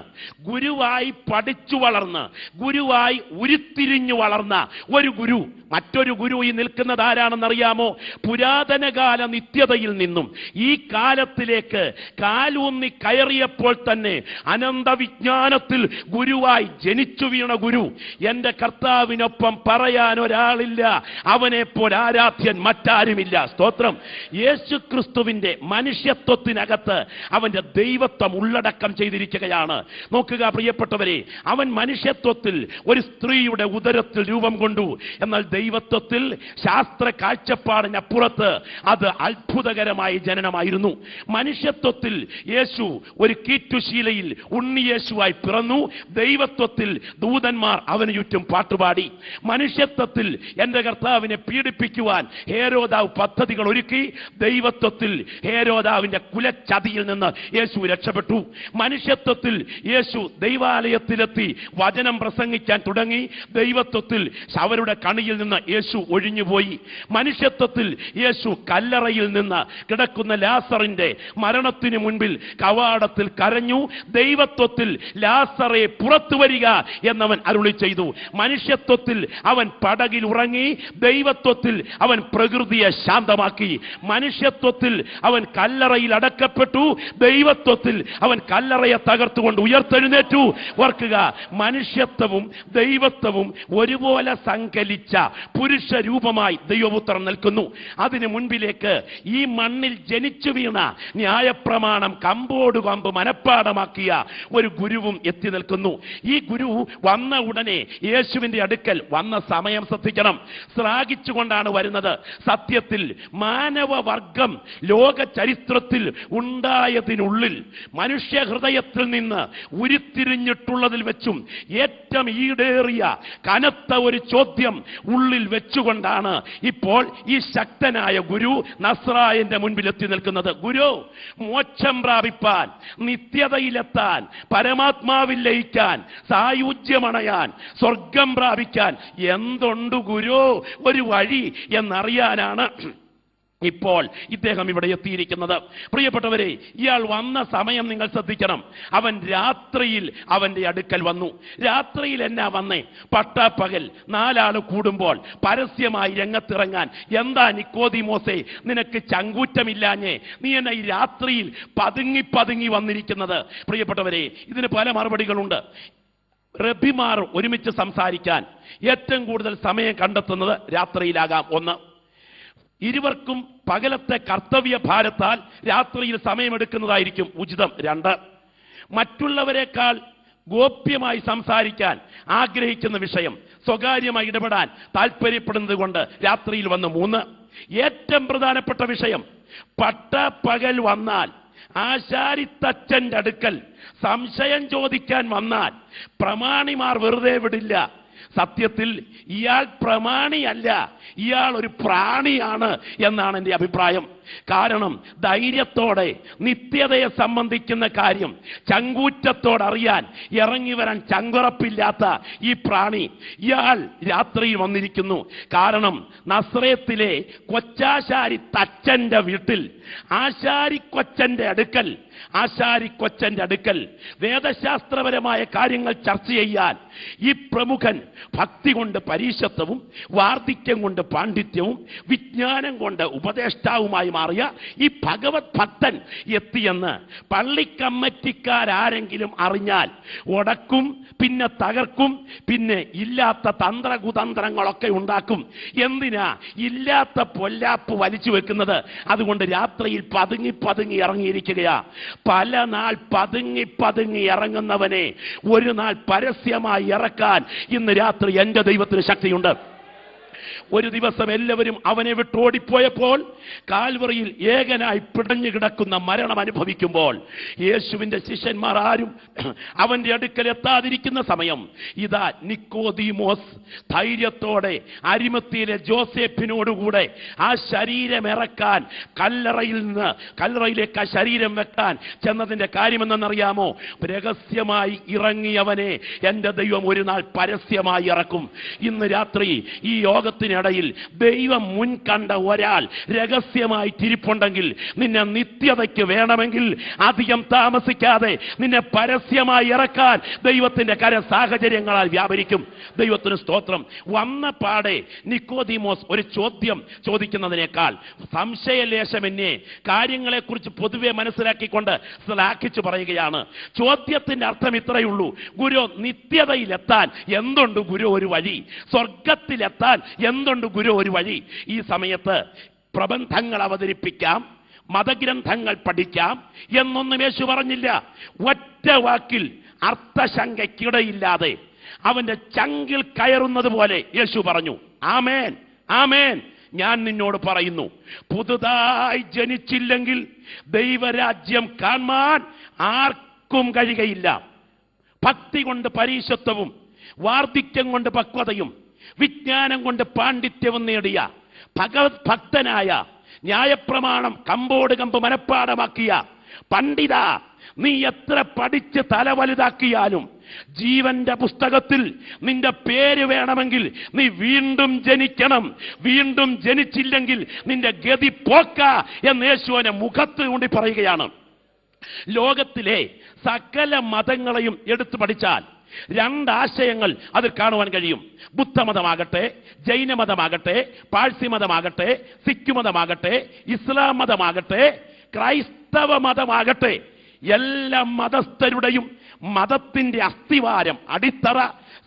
ഗുരുവായി പഠിച്ചു വളർന്ന് ഗുരുവായി ഉരുത്തിരിഞ്ഞു വളർന്ന ഒരു ഗുരു. മറ്റൊരു ഗുരു ഈ നിൽക്കുന്നത് ആരാണെന്നറിയാമോ? പുരാതനകാല നിത്യതയിൽ നിന്നും ഈ കാലത്തിലേക്ക് കാലൂന്നി കയറിയപ്പോൾ തന്നെ അനന്തവിജ്ഞാനത്തിൽ ഗുരുവായി ജനിച്ചു വീണ ഗുരു. എന്റെ കർത്താവിനൊപ്പം പറയാൻ ഒരാളില്ല. അവൻ അവനെപ്പോലെ ആരാധ്യൻ മറ്റാരുമില്ല. സ്തോത്രം. യേശു ക്രിസ്തുവിന്റെ മനുഷ്യത്വത്തിനകത്ത് അവന്റെ ദൈവത്വം ഉള്ളടക്കം ചെയ്തിരിക്കുകയാണ്. നോക്കുക പ്രിയപ്പെട്ടവരെ, അവൻ മനുഷ്യത്വത്തിൽ ഒരു സ്ത്രീയുടെ ഉദരത്തിൽ രൂപം കൊണ്ടു. എന്നാൽ ദൈവത്വത്തിൽ ശാസ്ത്ര കാഴ്ചപ്പാടിനപ്പുറത്ത് അത് അത്ഭുതകരമായ ജനനമായിരുന്നു. മനുഷ്യത്വത്തിൽ യേശു ഒരു കീറ്റുശീലയിൽ ഉണ്ണിയേശുവായി പിറന്നു. ദൈവത്വത്തിൽ ദൂതന്മാർ അവന് ചുറ്റും പാട്ടുപാടി. മനുഷ്യത്വത്തിൽ എന്റെ കർത്താവിനെ പീഡിപ്പിക്കുവാൻ ഹേരോദാവ് പദ്ധതികൾ ഒരുക്കി. ദൈവത്വത്തിൽ ഹേരോദാവിന്റെ കുലച്ചതിയിൽ നിന്ന് യേശു രക്ഷപ്പെട്ടു. മനുഷ്യത്വത്തിൽ യേശു ദൈവാലയത്തിലെത്തി വചനം പ്രസംഗിക്കാൻ തുടങ്ങി. ദൈവത്വത്തിൽ അവരുടെ കണിയിൽ നിന്ന് യേശു ഒഴിഞ്ഞുപോയി. മനുഷ്യത്വത്തിൽ യേശു കല്ലറയിൽ നിന്ന് കിടക്കുന്ന ലാസറിന്റെ മരണത്തിനു മുൻപിൽ കവാടത്തിൽ കരഞ്ഞു. ദൈവത്വത്തിൽ ലാസറെ പുറത്തു വരിക എന്നവൻ അരുളി ചെയ്തു. മനുഷ്യത്വത്തിൽ അവൻ പടകിൽ ഉറങ്ങി. ദൈവത്വത്തിൽ അവൻ പ്രകൃതിയെ ശാന്തമാക്കി. മനുഷ്യത്വത്തിൽ അവൻ കല്ലറയിൽ അടക്കപ്പെട്ടു. ദൈവത്വത്തിൽ അവൻ കല്ലറയെ തകർത്തുകൊണ്ട് ഉയർത്തെഴുന്നേറ്റു. ഓർക്കുക, മനുഷ്യത്വവും ദൈവത്വവും ഒരുപോലെ സങ്കലിച്ച പുരുഷ രൂപമായി ദൈവപുത്രൻ നിൽക്കുന്നു. അതിനു മുൻപിലേക്ക് ഈ മണ്ണിൽ ജനിച്ചു വീണ ന്യായപ്രമാണം കമ്പോട് കമ്പ് മനഃപ്പാടമാക്കിയ ഒരു ഗുരുവും എത്തി നിൽക്കുന്നു. ഈ ഗുരു വന്ന ഉടനെ യേശുവിന്റെ അടുക്കൽ വന്ന സമയം ശ്രദ്ധിക്കണം. ശ്ലാഘിച്ചുകൊണ്ടാണ് വരുന്നത്. സത്യത്തിൽ മാനവവർഗം ലോക ചരിത്രത്തിൽ ഉണ്ടായതിനുള്ളിൽ മനുഷ്യ ഹൃദയത്തിൽ നിന്ന് ഉരുത്തിരിഞ്ഞിട്ടുള്ളതിൽ വെച്ചും ഏറ്റവും ഈടേറിയ കനത്ത ഒരു ചോദ്യം ഉള്ളിൽ വെച്ചുകൊണ്ടാണ് ഇപ്പോൾ ഈ ശക്തനായ ഗുരു നസ്രായന്റെ മുൻപിൽ എത്തി നിൽക്കുന്നത്. ഗുരു, മോക്ഷം പ്രാപിപ്പാൻ, നിത്യതയിലെത്താൻ, പരമാത്മാവിൽ ലയിക്കാൻ, സായുജ്യമണയാൻ, സ്വർഗം പ്രാപിക്കാൻ എന്തുണ്ട് ഗുരു ഒരു വഴി എന്നറിയാനാണ് ഇപ്പോൾ ഇദ്ദേഹം ഇവിടെ എത്തിയിരിക്കുന്നത്. പ്രിയപ്പെട്ടവരെ, ഇയാൾ വന്ന സമയം നിങ്ങൾ ശ്രദ്ധിക്കണം. അവൻ രാത്രിയിൽ അവന്റെ അടുക്കൽ വന്നു. രാത്രിയിൽ എന്നാ വന്നേ? പട്ടാപ്പകൽ 4 ആൾ കൂടുമ്പോൾ പരസ്യമായി രംഗത്തിറങ്ങാൻ. എന്താ നിക്കോദീമോസേ, നിനക്ക് ചങ്കൂറ്റമില്ലാഞ്ഞേ? നീ എന്നെ ഈ രാത്രിയിൽ പതുങ്ങി വന്നിരിക്കുന്നത്? പ്രിയപ്പെട്ടവരെ, ഇതിന് പല മറുപടികളുണ്ട്. റബ്ബിമാർ ഒരുമിച്ച് സംസാരിക്കാൻ ഏറ്റവും കൂടുതൽ സമയം കണ്ടെത്തുന്നത് രാത്രിയിലാകാം. 1. ഇരുവർക്കും പകലത്തെ കർത്തവ്യ ഭാരത്താൽ രാത്രിയിൽ സമയമെടുക്കുന്നതായിരിക്കും ഉചിതം. 2. മറ്റുള്ളവരെക്കാൾ ഗോപ്യമായി സംസാരിക്കാൻ ആഗ്രഹിക്കുന്ന വിഷയം സ്വകാര്യമായി ഇടപെടാൻ താല്പര്യപ്പെടുന്നത് കൊണ്ട് രാത്രിയിൽ വന്ന്. 3. ഏറ്റവും പ്രധാനപ്പെട്ട വിഷയം, പട്ടാപ്പകൽ വന്നാൽ ആശാരിത്തച്ഛന്റെ അടുക്കൽ സംശയം ചോദിക്കാൻ വന്നാൽ പ്രമാണിമാർ വെറുതെ വിടില്ല. സത്യത്തിൽ ഇയാൾ പ്രമാണിയല്ല, ഇയാൾ ഒരു പ്രാണിയാണ് എന്നാണ് എൻ്റെ അഭിപ്രായം. കാരണം ധൈര്യത്തോടെ നിത്യതയെ സംബന്ധിക്കുന്ന കാര്യം ചങ്കൂറ്റത്തോടറിയാൻ ഇറങ്ങി വരാൻ ചങ്കുറപ്പില്ലാത്ത ഈ പ്രാണി ഇയാൾ രാത്രിയിൽ വന്നിരിക്കുന്നു. കാരണം നസ്രയത്തിലെ കൊച്ചാശാരി തച്ചന്റെ വീട്ടിൽ ആശാരിക്കൊച്ചന്റെ അടുക്കൽ വേദശാസ്ത്രപരമായ കാര്യങ്ങൾ ചർച്ച ചെയ്യാൻ ഈ പ്രമുഖൻ ഭക്തി കൊണ്ട് പരീശത്വവും വാർദ്ധക്യം കൊണ്ട് പാണ്ഡിത്യവും വിജ്ഞാനം കൊണ്ട് ഉപദേഷ്ടാവുമായി മാറിയ ഈ ഭഗവത് ഭക്തൻ എത്തിയെന്ന് പള്ളിക്കമ്മറ്റിക്കാരെങ്കിലും അറിഞ്ഞാൽ ഉടക്കും, പിന്നെ തകർക്കും, പിന്നെ ഇല്ലാത്ത തന്ത്രകുതന്ത്രങ്ങളൊക്കെ ഉണ്ടാക്കും. എന്തിനാ ഇല്ലാത്ത പൊല്ലാപ്പ് വലിച്ചു വെക്കുന്നത്? അതുകൊണ്ട് രാത്രിയിൽ പതുങ്ങി ഇറങ്ങിയിരിക്കുകയാ. പല നാൾ പതുങ്ങി ഇറങ്ങുന്നവനെ ഒരു നാൾ പരസ്യമായി ഇറക്കാൻ ഇന്ന് രാത്രി എന്റെ ദൈവത്തിന് ശക്തിയുണ്ട്. ഒരു ദിവസം എല്ലാവരും അവനെ വിട്ടോടിപ്പോയപ്പോൾ കാൽവറിയിൽ ഏകനായി പിടഞ്ഞു കിടക്കുന്ന മരണം അനുഭവിക്കുമ്പോൾ യേശുവിന്റെ ശിഷ്യന്മാർ ആരും അവന്റെ അടുക്കൽ എത്താതിരിക്കുന്ന സമയം ഇതാ നിക്കോദീമോസ് ധൈര്യത്തോടെ അരിമത്തിയിലെ ജോസേഫിനോടുകൂടെ ആ ശരീരം ഇറക്കാൻ കല്ലറയിലേക്ക് ആ ശരീരം വെക്കാൻ ചെന്നതിന്റെ കാര്യമെന്നറിയാമോ? രഹസ്യമായി ഇറങ്ങിയവനെ എന്റെ ദൈവം ഒരു നാൾ പരസ്യമായി ഇറക്കും. ഇന്ന് രാത്രി ഈ യോഗത്തിനിടയിൽ ദൈവം മുൻകണ്ട ഒരാൾ രഹസ്യമായി തിരിപ്പുണ്ടെങ്കിൽ നിന്നെ നിത്യതയ്ക്ക് വേണമെങ്കിൽ അധികം താമസിക്കാതെ നിന്നെ പരസ്യമായി ഇറക്കാൻ ദൈവത്തിന്റെ കരം സാഹചര്യങ്ങളാൽ വ്യാപരിക്കും. ദൈവത്തിന് സ്തോത്രം. വന്ന പാടെ നിക്കോദീമോസ് ഒരു ചോദ്യം ചോദിക്കുന്നതിനേക്കാൾ സംശയലേശമെന്നെ കാര്യങ്ങളെക്കുറിച്ച് പൊതുവെ മനസ്സിലാക്കിക്കൊണ്ട് ശ്ലാഘിച്ചു പറയുകയാണ്. ചോദ്യത്തിന്റെ അർത്ഥം ഇത്രയുള്ളൂ: ഗുരു, നിത്യതയിലെത്താൻ എന്തുണ്ട് ഗുരു ഒരു വഴി? സ്വർഗത്തിലെത്താൻ എന്തുണ്ട് ഗുരു ഒരു വഴി? ഈ സമയത്ത് പ്രബന്ധങ്ങൾ അവതരിപ്പിക്കാം, മതഗ്രന്ഥങ്ങൾ പഠിക്കാം എന്നൊന്നും യേശു പറഞ്ഞില്ല. ഒറ്റ വാക്കിൽ അർത്ഥശങ്കയ്ക്കിടയില്ലാതെ അവന്റെ ചങ്കിൽ കയറുന്നത് പോലെ യേശു പറഞ്ഞു, ആമേൻ, ആമേൻ, ഞാൻ നിന്നോട് പറയുന്നു, പുതുതായി ജനിച്ചില്ലെങ്കിൽ ദൈവരാജ്യം കാണാൻ ആർക്കും കഴിയുകയില്ല. ഭക്തി കൊണ്ട് പരീശത്വവും, വാർദ്ധക്യം കൊണ്ട് പക്വതയും, വിജ്ഞാനം കൊണ്ട് പാണ്ഡിത്യവും നേടിയ ഭഗവത് ഭക്തനായ, ന്യായപ്രമാണം കമ്പോട് കമ്പ് മനഃപ്പാടമാക്കിയ പണ്ഡിത, നീ എത്ര പഠിച്ച് തല വലുതാക്കിയാലും ജീവന്റെ പുസ്തകത്തിൽ നിന്റെ പേര് വേണമെങ്കിൽ നീ വീണ്ടും ജനിക്കണം. വീണ്ടും ജനിച്ചില്ലെങ്കിൽ നിന്റെ ഗതി പോക്ക എന്ന് യേശുവിനെ മുഖത്ത് കൊണ്ട് പറയുകയാണ്. ലോകത്തിലെ സകല മതങ്ങളെയും എടുത്തു പഠിച്ചാൽ രണ്ടാശയങ്ങൾ അതിൽ കാണുവാൻ കഴിയും. ബുദ്ധമതമാകട്ടെ, ജൈനമതമാകട്ടെ, പാഴ്സി മതമാകട്ടെ, സിഖ് മതമാകട്ടെ, ഇസ്ലാം മതമാകട്ടെ, ക്രൈസ്തവ മതമാകട്ടെ, എല്ലാ മതസ്ഥരുടെയും മതത്തിന്റെ അസ്ഥിവാരം, അടിത്തറ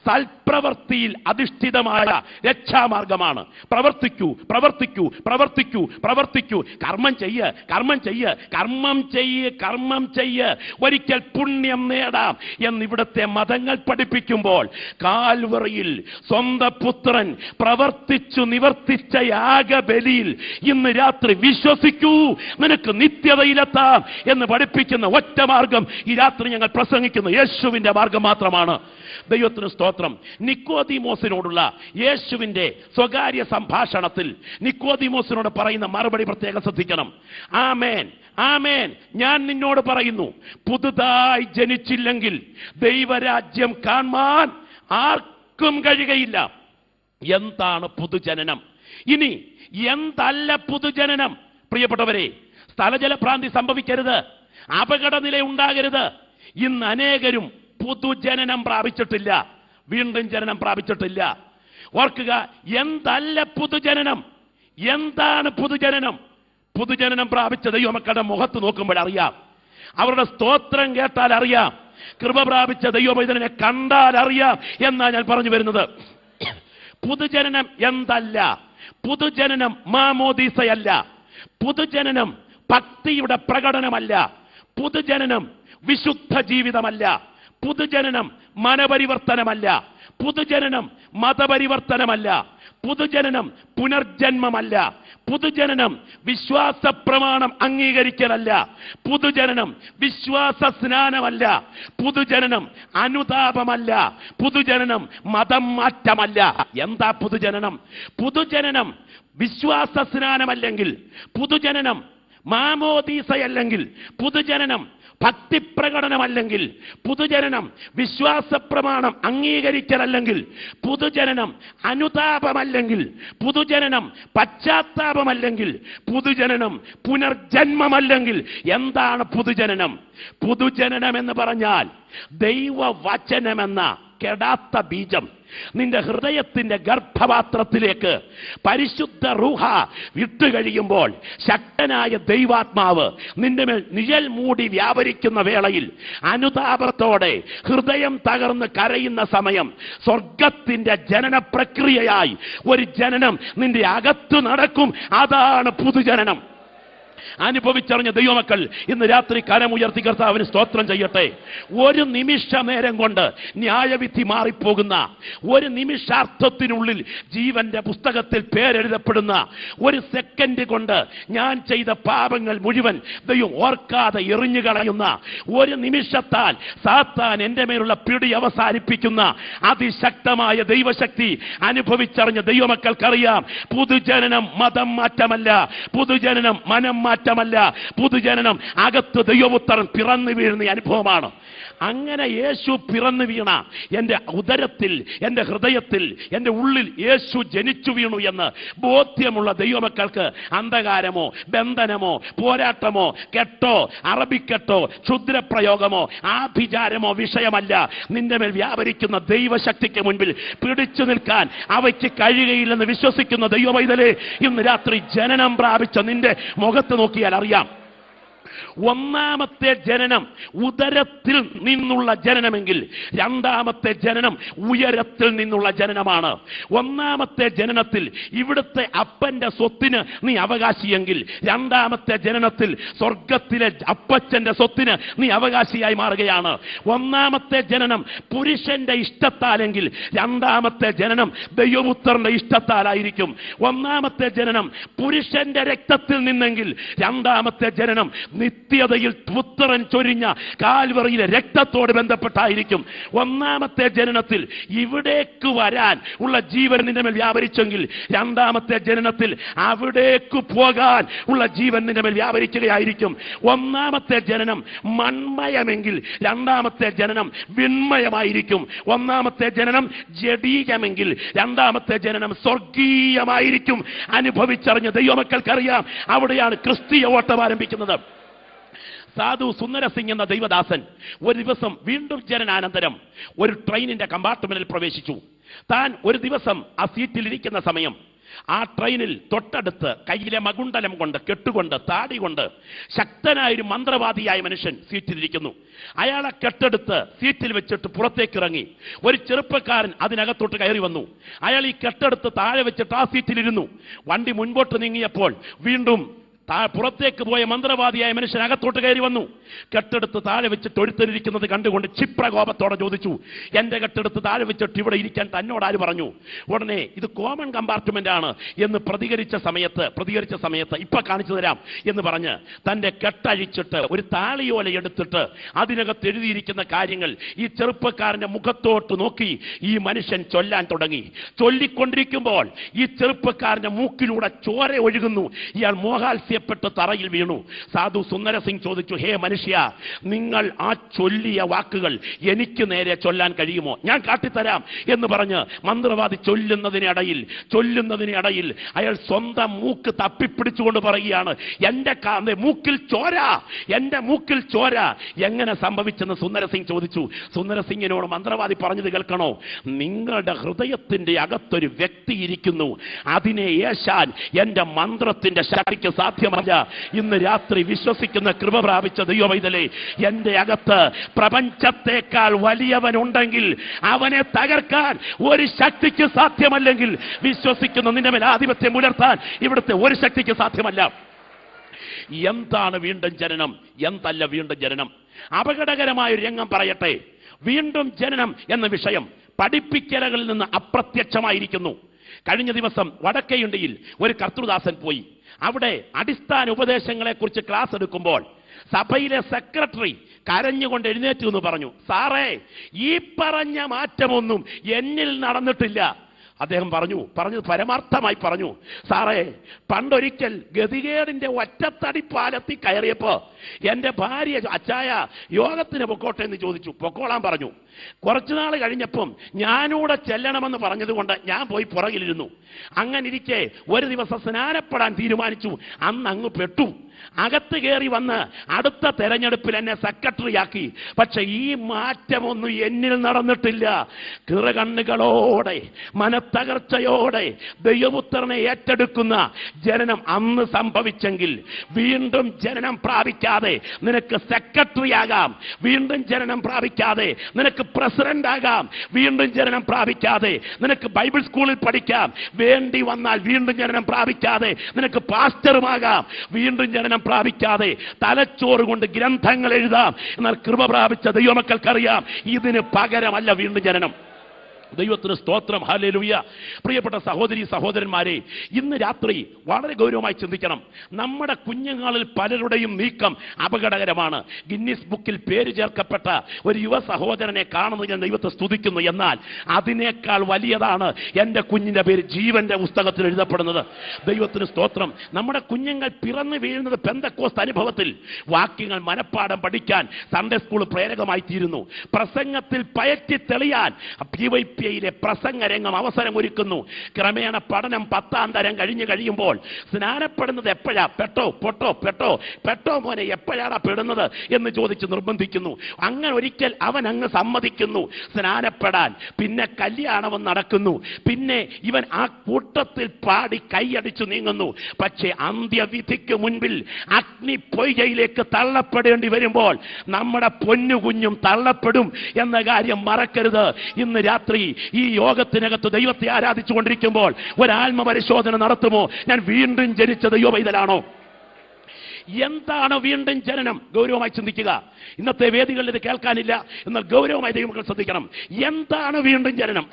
സൽപ്രവൃത്തിയിൽ അധിഷ്ഠിതമായ രക്ഷാമാർഗമാണ്. പ്രവർത്തിക്കൂ, പ്രവർത്തിക്കൂ, പ്രവർത്തിക്കൂ, പ്രവർത്തിക്കൂ. കർമ്മം ചെയ്യ്, കർമ്മം ചെയ്യ്, കർമ്മം ചെയ്യ്, കർമ്മം ചെയ്യ്, ഒരിക്കൽ പുണ്യം നേടാം എന്നിവിടുത്തെ മതങ്ങൾ പഠിപ്പിക്കുമ്പോൾ, കാൽവറിയിൽ സ്വന്തം പുത്രൻ പ്രവർത്തിച്ചു നിവർത്തിച്ച യാഗബലിയിൽ ഇന്ന് രാത്രി വിശ്വസിക്കൂ, നിനക്ക് നിത്യതയിലെത്താം എന്ന് പഠിപ്പിക്കുന്ന ഒറ്റ മാർഗം ഈ രാത്രി ഞങ്ങൾ പ്രസംഗിക്കുന്നു യേശുവിന്റെ മാർഗം മാത്രമാണ്. ദൈവത്തിന് സ്തോത്രം. നിക്കോദീമോസിനോടുള്ള യേശുവിന്റെ സ്വകാര്യ സംഭാഷണത്തിൽ നിക്കോദീമോസിനോട് പറയുന്ന മറുപടി പ്രത്യേകം ശ്രദ്ധിക്കണം. ആമേൻ, ആമേൻ, ഞാൻ നിന്നോട് പറയുന്നു, പുതുതായി ജനിച്ചില്ലെങ്കിൽ ദൈവരാജ്യം കാണാൻ ആർക്കും കഴിയുകയില്ല. എന്താണ് പുതുജനനം? ഇനി എന്തല്ല പുതുജനനം? പ്രിയപ്പെട്ടവരെ, സ്ഥലജലഭ്രാന്തി സംഭവിക്കരുത്, അപകടനില ഉണ്ടാകരുത്. ഇന്ന് അനേകരും പുതുജനനം പ്രാപിച്ചിട്ടില്ല, വീണ്ടും ജനനം പ്രാപിച്ചിട്ടില്ല. ഓർക്കുക, എന്തല്ല പുതുജനനം? എന്താണ് പുതുജനനം? പുതുജനനം പ്രാപിച്ച ദൈവമക്കളുടെ മുഖത്ത് നോക്കുമ്പോൾ അറിയാം, അവരുടെ സ്തോത്രം കേട്ടാൽ അറിയാം, കൃപ പ്രാപിച്ച ദൈവമൈതനെ കണ്ടാൽ അറിയാം എന്നാ ഞാൻ പറഞ്ഞു വരുന്നത്. പുതുജനനം എന്തല്ല? പുതുജനനം മാമോദീസയല്ല, പുതുജനനം ഭക്തിയുടെ പ്രകടനമല്ല, പുതുജനനം വിശുദ്ധ ജീവിതമല്ല, പുതുജനനം മനപരിവർത്തനമല്ല, പുതുജനം മതപരിവർത്തനമല്ല, പുതുജനം പുനർജന്മമല്ല, പുതുജനം വിശ്വാസ പ്രമാണം അംഗീകരിക്കലല്ല, പുതുജനം വിശ്വാസ സ്നാനമല്ല, പുതുജനം അനുതാപമല്ല, പുതുജനം മതം മാറ്റമല്ല. എന്താ പുതുജനം? പുതുജനം വിശ്വാസ സ്നാനമല്ലെങ്കിൽ, പുതുജനം മാമോദീസയല്ലെങ്കിൽ, പുതുജനം ഭക്തിപ്രകടനമല്ലെങ്കിൽ, പുതുജനം വിശ്വാസപ്രമാണം അംഗീകരിക്കലല്ലെങ്കിൽ, പുതുജനം അനുതാപമല്ലെങ്കിൽ, പുതുജനം പശ്ചാത്താപമല്ലെങ്കിൽ, പുതുജനം പുനർജന്മമല്ലെങ്കിൽ എന്താണ് പുതുജനം? പുതുജനനം എന്ന് പറഞ്ഞാൽ ദൈവവചനമെന്ന കെടാത്ത ബീജം നിന്റെ ഹൃദയത്തിന്റെ ഗർഭപാത്രത്തിലേക്ക് പരിശുദ്ധ റൂഹ വിട്ടുകഴിയുമ്പോൾ ശക്തനായ ദൈവാത്മാവ് നിന്റെ മേൽ നിഴൽ മൂടി വ്യാപരിക്കുന്ന വേളയിൽ അനുതാപത്തോടെ ഹൃദയം തകർന്ന് കരയുന്ന സമയം സ്വർഗത്തിന്റെ ജനന പ്രക്രിയയായി ഒരു ജനനം നിന്റെ അകത്ത് നടക്കും. അതാണ് പുതുജനനം. അനുഭവിച്ചറിഞ്ഞ ദൈവമക്കൾ ഇന്ന് രാത്രി കരമുയർത്തി കർത്താവിന് സ്തോത്രം ചെയ്യട്ടെ. ഒരു നിമിഷ നേരം കൊണ്ട് ന്യായവിധി മാറിപ്പോകുന്ന, ഒരു നിമിഷാർത്ഥത്തിനുള്ളിൽ ജീവന്റെ പുസ്തകത്തിൽ പേരെഴുതപ്പെടുന്ന, ഒരു സെക്കൻഡ് കൊണ്ട് ഞാൻ ചെയ്ത പാപങ്ങൾ മുഴുവൻ ദൈവം ഓർക്കാതെ എറിഞ്ഞു കളയുന്ന, ഒരു നിമിഷത്താൽ സാത്താൻ എന്റെ മേലുള്ള പിടി അവസാനിപ്പിക്കുന്ന അതിശക്തമായ ദൈവശക്തി അനുഭവിച്ചറിഞ്ഞ ദൈവമക്കൾക്കറിയാം, പുതുജനനം മതം മാറ്റമല്ല, പുതുജനനം മനം മാറ്റമല്ല, പുതുജനനം അകത്ത് ദൈവപുത്രൻ പിറന്നു വീഴുന്ന അനുഭവമാണ്. അങ്ങനെ യേശു പിറന്നു വീണ എൻ്റെ ഉദരത്തിൽ, എൻ്റെ ഹൃദയത്തിൽ, എൻ്റെ ഉള്ളിൽ യേശു ജനിച്ചു വീണു എന്ന് ബോധ്യമുള്ള ദൈവമക്കൾക്ക് അന്ധകാരമോ ബന്ധനമോ പോരാട്ടമോ കെട്ടോ അറബിക്കെട്ടോ ക്ഷുദ്രപ്രയോഗമോ ആഭിചാരമോ വിഷയമല്ല. നിന്റെ മേൽ വ്യാപരിക്കുന്ന ദൈവശക്തിക്ക് മുൻപിൽ പിടിച്ചു നിൽക്കാൻ അവയ്ക്ക് കഴിയുകയില്ലെന്ന് വിശ്വസിക്കുന്ന ദൈവമൈതലേ, ഇന്ന് രാത്രി ജനനം പ്രാപിച്ച നിന്റെ മുഖത്ത് നോക്കിയാൽ അറിയാം, ഒന്നാമത്തെ ജനനം ഉദരത്തിൽ നിന്നുള്ള ജനനമെങ്കിൽ രണ്ടാമത്തെ ജനനം ഉയരത്തിൽ നിന്നുള്ള ജനനമാണ്. ഒന്നാമത്തെ ജനനത്തിൽ ഇവിടുത്തെ അപ്പന്റെ സ്വത്തിന് നീ അവകാശിയെങ്കിൽ രണ്ടാമത്തെ ജനനത്തിൽ സ്വർഗത്തിലെ അപ്പച്ചന്റെ സ്വത്തിന് നീ അവകാശിയായി മാറുകയാണ്. ഒന്നാമത്തെ ജനനം പുരുഷന്റെ ഇഷ്ടത്താലെങ്കിൽ രണ്ടാമത്തെ ജനനം ദൈവപുത്രന്റെ ഇഷ്ടത്താലായിരിക്കും. ഒന്നാമത്തെ ജനനം പുരുഷന്റെ രക്തത്തിൽ നിന്നെങ്കിൽ രണ്ടാമത്തെ ജനനം നിത്യതയിൽ പുത്രൻ ചൊരിഞ്ഞ കാൽവറിയിലെ രക്തത്തോട് ബന്ധപ്പെട്ടായിരിക്കും. ഒന്നാമത്തെ ജനനത്തിൽ ഇവിടേക്ക് വരാൻ ഉള്ള ജീവൻ നിന്റെ മേൽ വ്യാപരിച്ചെങ്കിൽ രണ്ടാമത്തെ ജനനത്തിൽ അവിടേക്ക് പോകാൻ ഉള്ള ജീവൻ നിന്റെ മേൽ വ്യാപരിക്കുകയായിരിക്കും. ഒന്നാമത്തെ ജനനം മൺമയമെങ്കിൽ രണ്ടാമത്തെ ജനനം വിൺമയമായിരിക്കും. ഒന്നാമത്തെ ജനനം ജഡീകമെങ്കിൽ രണ്ടാമത്തെ ജനനം സ്വർഗീയമായിരിക്കും. അനുഭവിച്ചറിഞ്ഞ ദൈവമക്കൾക്കറിയാം, അവിടെയാണ് ക്രിസ്തീയ ഓട്ടം ആരംഭിക്കുന്നത്. സാധു സുന്ദരസിംഗ് എന്ന ദൈവദാസൻ ഒരു ദിവസം വീണ്ടും ജനനാനന്തരം ഒരു ട്രെയിനിന്റെ കമ്പാർട്ട്മെന്റിൽ പ്രവേശിച്ചു. താൻ ഒരു ദിവസം ആ സീറ്റിൽ ഇരിക്കുന്ന സമയം ആ ട്രെയിനിൽ തൊട്ടടുത്ത് കയ്യിലെ മകുണ്ടലം കൊണ്ട് കെട്ടുകൊണ്ട് താടി കൊണ്ട് ശക്തനായൊരു മന്ത്രവാദിയായ മനുഷ്യൻ സീറ്റിലിരിക്കുന്നു. അയാളെ കെട്ടെടുത്ത് സീറ്റിൽ വെച്ചിട്ട് പുറത്തേക്ക് ഇറങ്ങി. ഒരു ചെറുപ്പക്കാരൻ അതിനകത്തോട്ട് കയറി വന്നു. അയാൾ ഈ കെട്ടെടുത്ത് താഴെ വെച്ചിട്ട് ആ സീറ്റിലിരുന്നു. വണ്ടി മുൻപോട്ട് നീങ്ങിയപ്പോൾ വീണ്ടും പുറത്തേക്ക് പോയ മന്ത്രവാദിയായ മനുഷ്യൻ അകത്തോട്ട് കയറി വന്നു. കെട്ടെടുത്ത് താഴെ വെച്ചിട്ട് ഒരുത്തരിക്കുന്നത് കണ്ടുകൊണ്ട് ക്ഷിപ്രകോപത്തോടെ ചോദിച്ചു, എന്റെ കെട്ടെടുത്ത് താഴെ വെച്ചിട്ട് ഇവിടെ ഇരിക്കാൻ തന്നോട് ആര് പറഞ്ഞു? ഉടനെ ഇത് കോമൺ കമ്പാർട്ട്മെന്റ് ആണ് എന്ന് പ്രതികരിച്ച സമയത്ത് ഇപ്പൊ കാണിച്ചു തരാം എന്ന് പറഞ്ഞ് തന്റെ കെട്ടഴിച്ചിട്ട് ഒരു താളിയോല എടുത്തിട്ട് അതിനകത്ത് എഴുതിയിരിക്കുന്ന കാര്യങ്ങൾ ഈ ചെറുപ്പക്കാരന്റെ മുഖത്തോട്ട് നോക്കി ഈ മനുഷ്യൻ ചൊല്ലാൻ തുടങ്ങി. ചൊല്ലിക്കൊണ്ടിരിക്കുമ്പോൾ ഈ ചെറുപ്പക്കാരന്റെ മൂക്കിലൂടെ ചോര ഒഴുകുന്നു. ഇയാൾ മോഹാത്സ്യപ്പെട്ട് തറയിൽ വീണു. സാധു സുന്ദരസിംഗ് ചോദിച്ചു, ഹേ മനുഷ്യ, നിങ്ങൾ ആ ചൊല്ലിയ വാക്കുകൾ എനിക്ക് നേരെ ചൊല്ലാൻ കഴിയുമോ? ഞാൻ കാട്ടിത്തരാം എന്ന് പറഞ്ഞ് മന്ത്രവാദി ചൊല്ലുന്നതിനിടയിൽ അയാൾ സ്വന്തം മൂക്ക് തപ്പിപ്പിടിച്ചുകൊണ്ട് പറയുകയാണ്, എന്റെ മൂക്കിൽ ചോര എങ്ങനെ സംഭവിച്ചെന്ന് സുന്ദരസിംഗ് ചോദിച്ചു. സുന്ദരസിംഗിനോട് മന്ത്രവാദി പറഞ്ഞത് കേൾക്കണോ? നിങ്ങളുടെ ഹൃദയത്തിന്റെ അകത്തൊരു വ്യക്തി ഇരിക്കുന്നു, അതിനെ ഏശാൻ എന്റെ മന്ത്രത്തിന്റെ ശക്തിക്ക് സാധ്യമല്ല. ഇന്ന് രാത്രി വിശ്വസിക്കുന്ന കൃപ പ്രാപിച്ച ദൈവമൈതലേ, എന്റെ അകത്ത് പ്രപഞ്ചത്തെക്കാൾ വലിയവനുണ്ടെങ്കിൽ അവനെ തകർക്കാൻ ഒരു ശക്തിക്ക് സാധ്യമല്ലെങ്കിൽ വിശ്വസിക്കുന്ന നിന്റെ മേൽ ആധിപത്യം പുലർത്താൻ ഇവിടുത്തെ ഒരു ശക്തിക്ക് സാധ്യമല്ല. എന്താണ് വീണ്ടും ജനനം? എന്തല്ല വീണ്ടും ജനനം? അപകടകരമായ ഒരു രംഗം പറയട്ടെ. വീണ്ടും ജനനം എന്ന വിഷയം പഠിപ്പിക്കലുകളിൽ നിന്ന് അപ്രത്യക്ഷമായിരിക്കുന്നു. കഴിഞ്ഞ ദിവസം വടക്കേയുണ്ടിയിൽ ഒരു കർത്തൃദാസൻ പോയി. അവിടെ അടിസ്ഥാന ഉപദേശങ്ങളെ കുറിച്ച് ക്ലാസ് എടുക്കുമ്പോൾ സഭയിലെ സെക്രട്ടറി കരഞ്ഞുകൊണ്ട് എഴുന്നേറ്റു എന്ന് പറഞ്ഞു, സാറേ, ഈ പറഞ്ഞ മാറ്റമൊന്നും എന്നിൽ നടന്നിട്ടില്ല. അദ്ദേഹം പറഞ്ഞത് പരമാർത്ഥമായി പറഞ്ഞു, സാറേ, പണ്ടൊരിക്കൽ ഗതികേടിന്റെ ഒറ്റത്തടി പാലത്തിൽ കയറിയപ്പോ എന്റെ ഭാര്യ അച്ചായ യോഗത്തിന് പൊക്കോട്ടെ എന്ന് ചോദിച്ചു. പൊക്കോളാൻ പറഞ്ഞു. കുറച്ചുനാൾ കഴിഞ്ഞപ്പം ഞാനൂടെ ചെല്ലണമെന്ന് പറഞ്ഞതുകൊണ്ട് ഞാൻ പോയി പുറകിലിരുന്നു. അങ്ങനെ ഇരിക്കെ ഒരു ദിവസം സ്നാനപ്പെടാൻ തീരുമാനിച്ചു. അന്ന് അങ്ങ് പെട്ടു. അകത്ത് കയറി വന്ന് അടുത്ത തെരഞ്ഞെടുപ്പിൽ എന്നെ സെക്രട്ടറിയാക്കി. പക്ഷെ ഈ മാറ്റമൊന്നും എന്നിൽ നടന്നിട്ടില്ല. കിറകണ്ണുകളോടെ മനത്തകർച്ചയോടെ ദൈവപുത്രനെ ഏറ്റെടുക്കുന്ന ജനനം അന്ന് സംഭവിച്ചെങ്കിൽ വീണ്ടും ജനനം പ്രാപിക്കാതെ നിനക്ക് സെക്രട്ടറി ആകാം. വീണ്ടും ജനനം പ്രാപിക്കാതെ നിനക്ക് പ്രസിഡന്റ് ആകാം. വീണ്ടും ജനനം പ്രാപിക്കാതെ നിനക്ക് ബൈബിൾ സ്കൂളിൽ പഠിക്കാം. വേണ്ടി വന്നാൽ വീണ്ടും ജനനം പ്രാപിക്കാതെ നിനക്ക് പാസ്റ്ററുമാകാം. വീണ്ടും ജനനം പ്രാപിക്കാതെ തലച്ചോറ് കൊണ്ട് ഗ്രന്ഥങ്ങൾ എഴുതാം. എന്നാൽ കൃപ പ്രാപിച്ച ദൈവമക്കൾക്കറിയാം, ഇതിന് പകരമല്ല വീണ്ടും ജനനം. ദൈവത്തിന് സ്തോത്രം, ഹല്ലേലൂയ. പ്രിയപ്പെട്ട സഹോദരി സഹോദരന്മാരെ, ഇന്ന് രാത്രി വളരെ ഗൗരവമായി ചിന്തിക്കണം. നമ്മുടെ കുഞ്ഞുങ്ങളിൽ പലരുടെയും നീക്കം അപകടകരമാണ്. ഗിന്നീസ് ബുക്കിൽ പേര് ചേർക്കപ്പെട്ട ഒരു യുവ സഹോദരനെ കാണുന്നത് ഞാൻ ദൈവത്തെ സ്തുതിക്കുന്നു. എന്നാൽ അതിനേക്കാൾ വലിയതാണ് എൻ്റെ കുഞ്ഞിൻ്റെ പേര് ജീവന്റെ പുസ്തകത്തിൽ എഴുതപ്പെടുന്നത്. ദൈവത്തിന് സ്തോത്രം. നമ്മുടെ കുഞ്ഞുങ്ങൾ പിറന്നു വീഴുന്നത് പെന്തക്കോസ്ത് അനുഭവത്തിൽ. വാക്യങ്ങൾ മനഃപ്പാഠം പഠിക്കാൻ സൺഡേ സ്കൂൾ പ്രേരകമായി തീരുന്നു. പ്രസംഗത്തിൽ പയറ്റി തെളിയാൻ PYP ഫിലിപ്പിയയിലെ പ്രസംഗരംഗം അവസരമൊരുക്കുന്നു. ക്രമേണ പഠനം 10ാം തരം കഴിഞ്ഞു കഴിയുമ്പോൾ സ്നാനപ്പെടുന്നത് എപ്പോഴാ? പെട്ടോ മോനെ എപ്പോഴാണ് പെടുന്നത് എന്ന് ചോദിച്ച് നിർബന്ധിക്കുന്നു. അങ്ങനെ ഒരിക്കൽ അവൻ അങ്ങ് സമ്മതിക്കുന്നു സ്നാനപ്പെടാൻ. പിന്നെ കല്യാണം നടക്കുന്നു. പിന്നെ ഇവൻ ആ കൂട്ടത്തിൽ പാടി കൈയടിച്ചു നീങ്ങുന്നു. പക്ഷേ അന്ത്യവിധിക്ക് മുൻപിൽ അഗ്നിപ്പൊയ്കയിലേക്ക് തള്ളപ്പെടേണ്ടി വരുമ്പോൾ നമ്മുടെ പൊന്നുകുഞ്ഞും തള്ളപ്പെടും എന്ന കാര്യം മറക്കരുത്. ഇന്ന് രാത്രി ഈ യോഗത്തിനകത്ത് ദൈവത്തെ ആരാധിച്ചുകൊണ്ടിരിക്കുമ്പോൾ ഒരാത്മപരിശോധന നടത്തുമോ? ഞാൻ വീണ്ടും ജനിച്ച ദൈവ പൈതലാണോ? എന്താണ് വീണ്ടും ജനനം? ഗൗരവമായി ചിന്തിക്കുക. ഇന്നത്തെ വേദികളിൽ ഇത് കേൾക്കാനില്ല, എന്നാൽ ഗൗരവമായി ദൈവമക്കൾ ശ്രദ്ധിക്കണം. എന്താണ് വീണ്ടും ജനനം?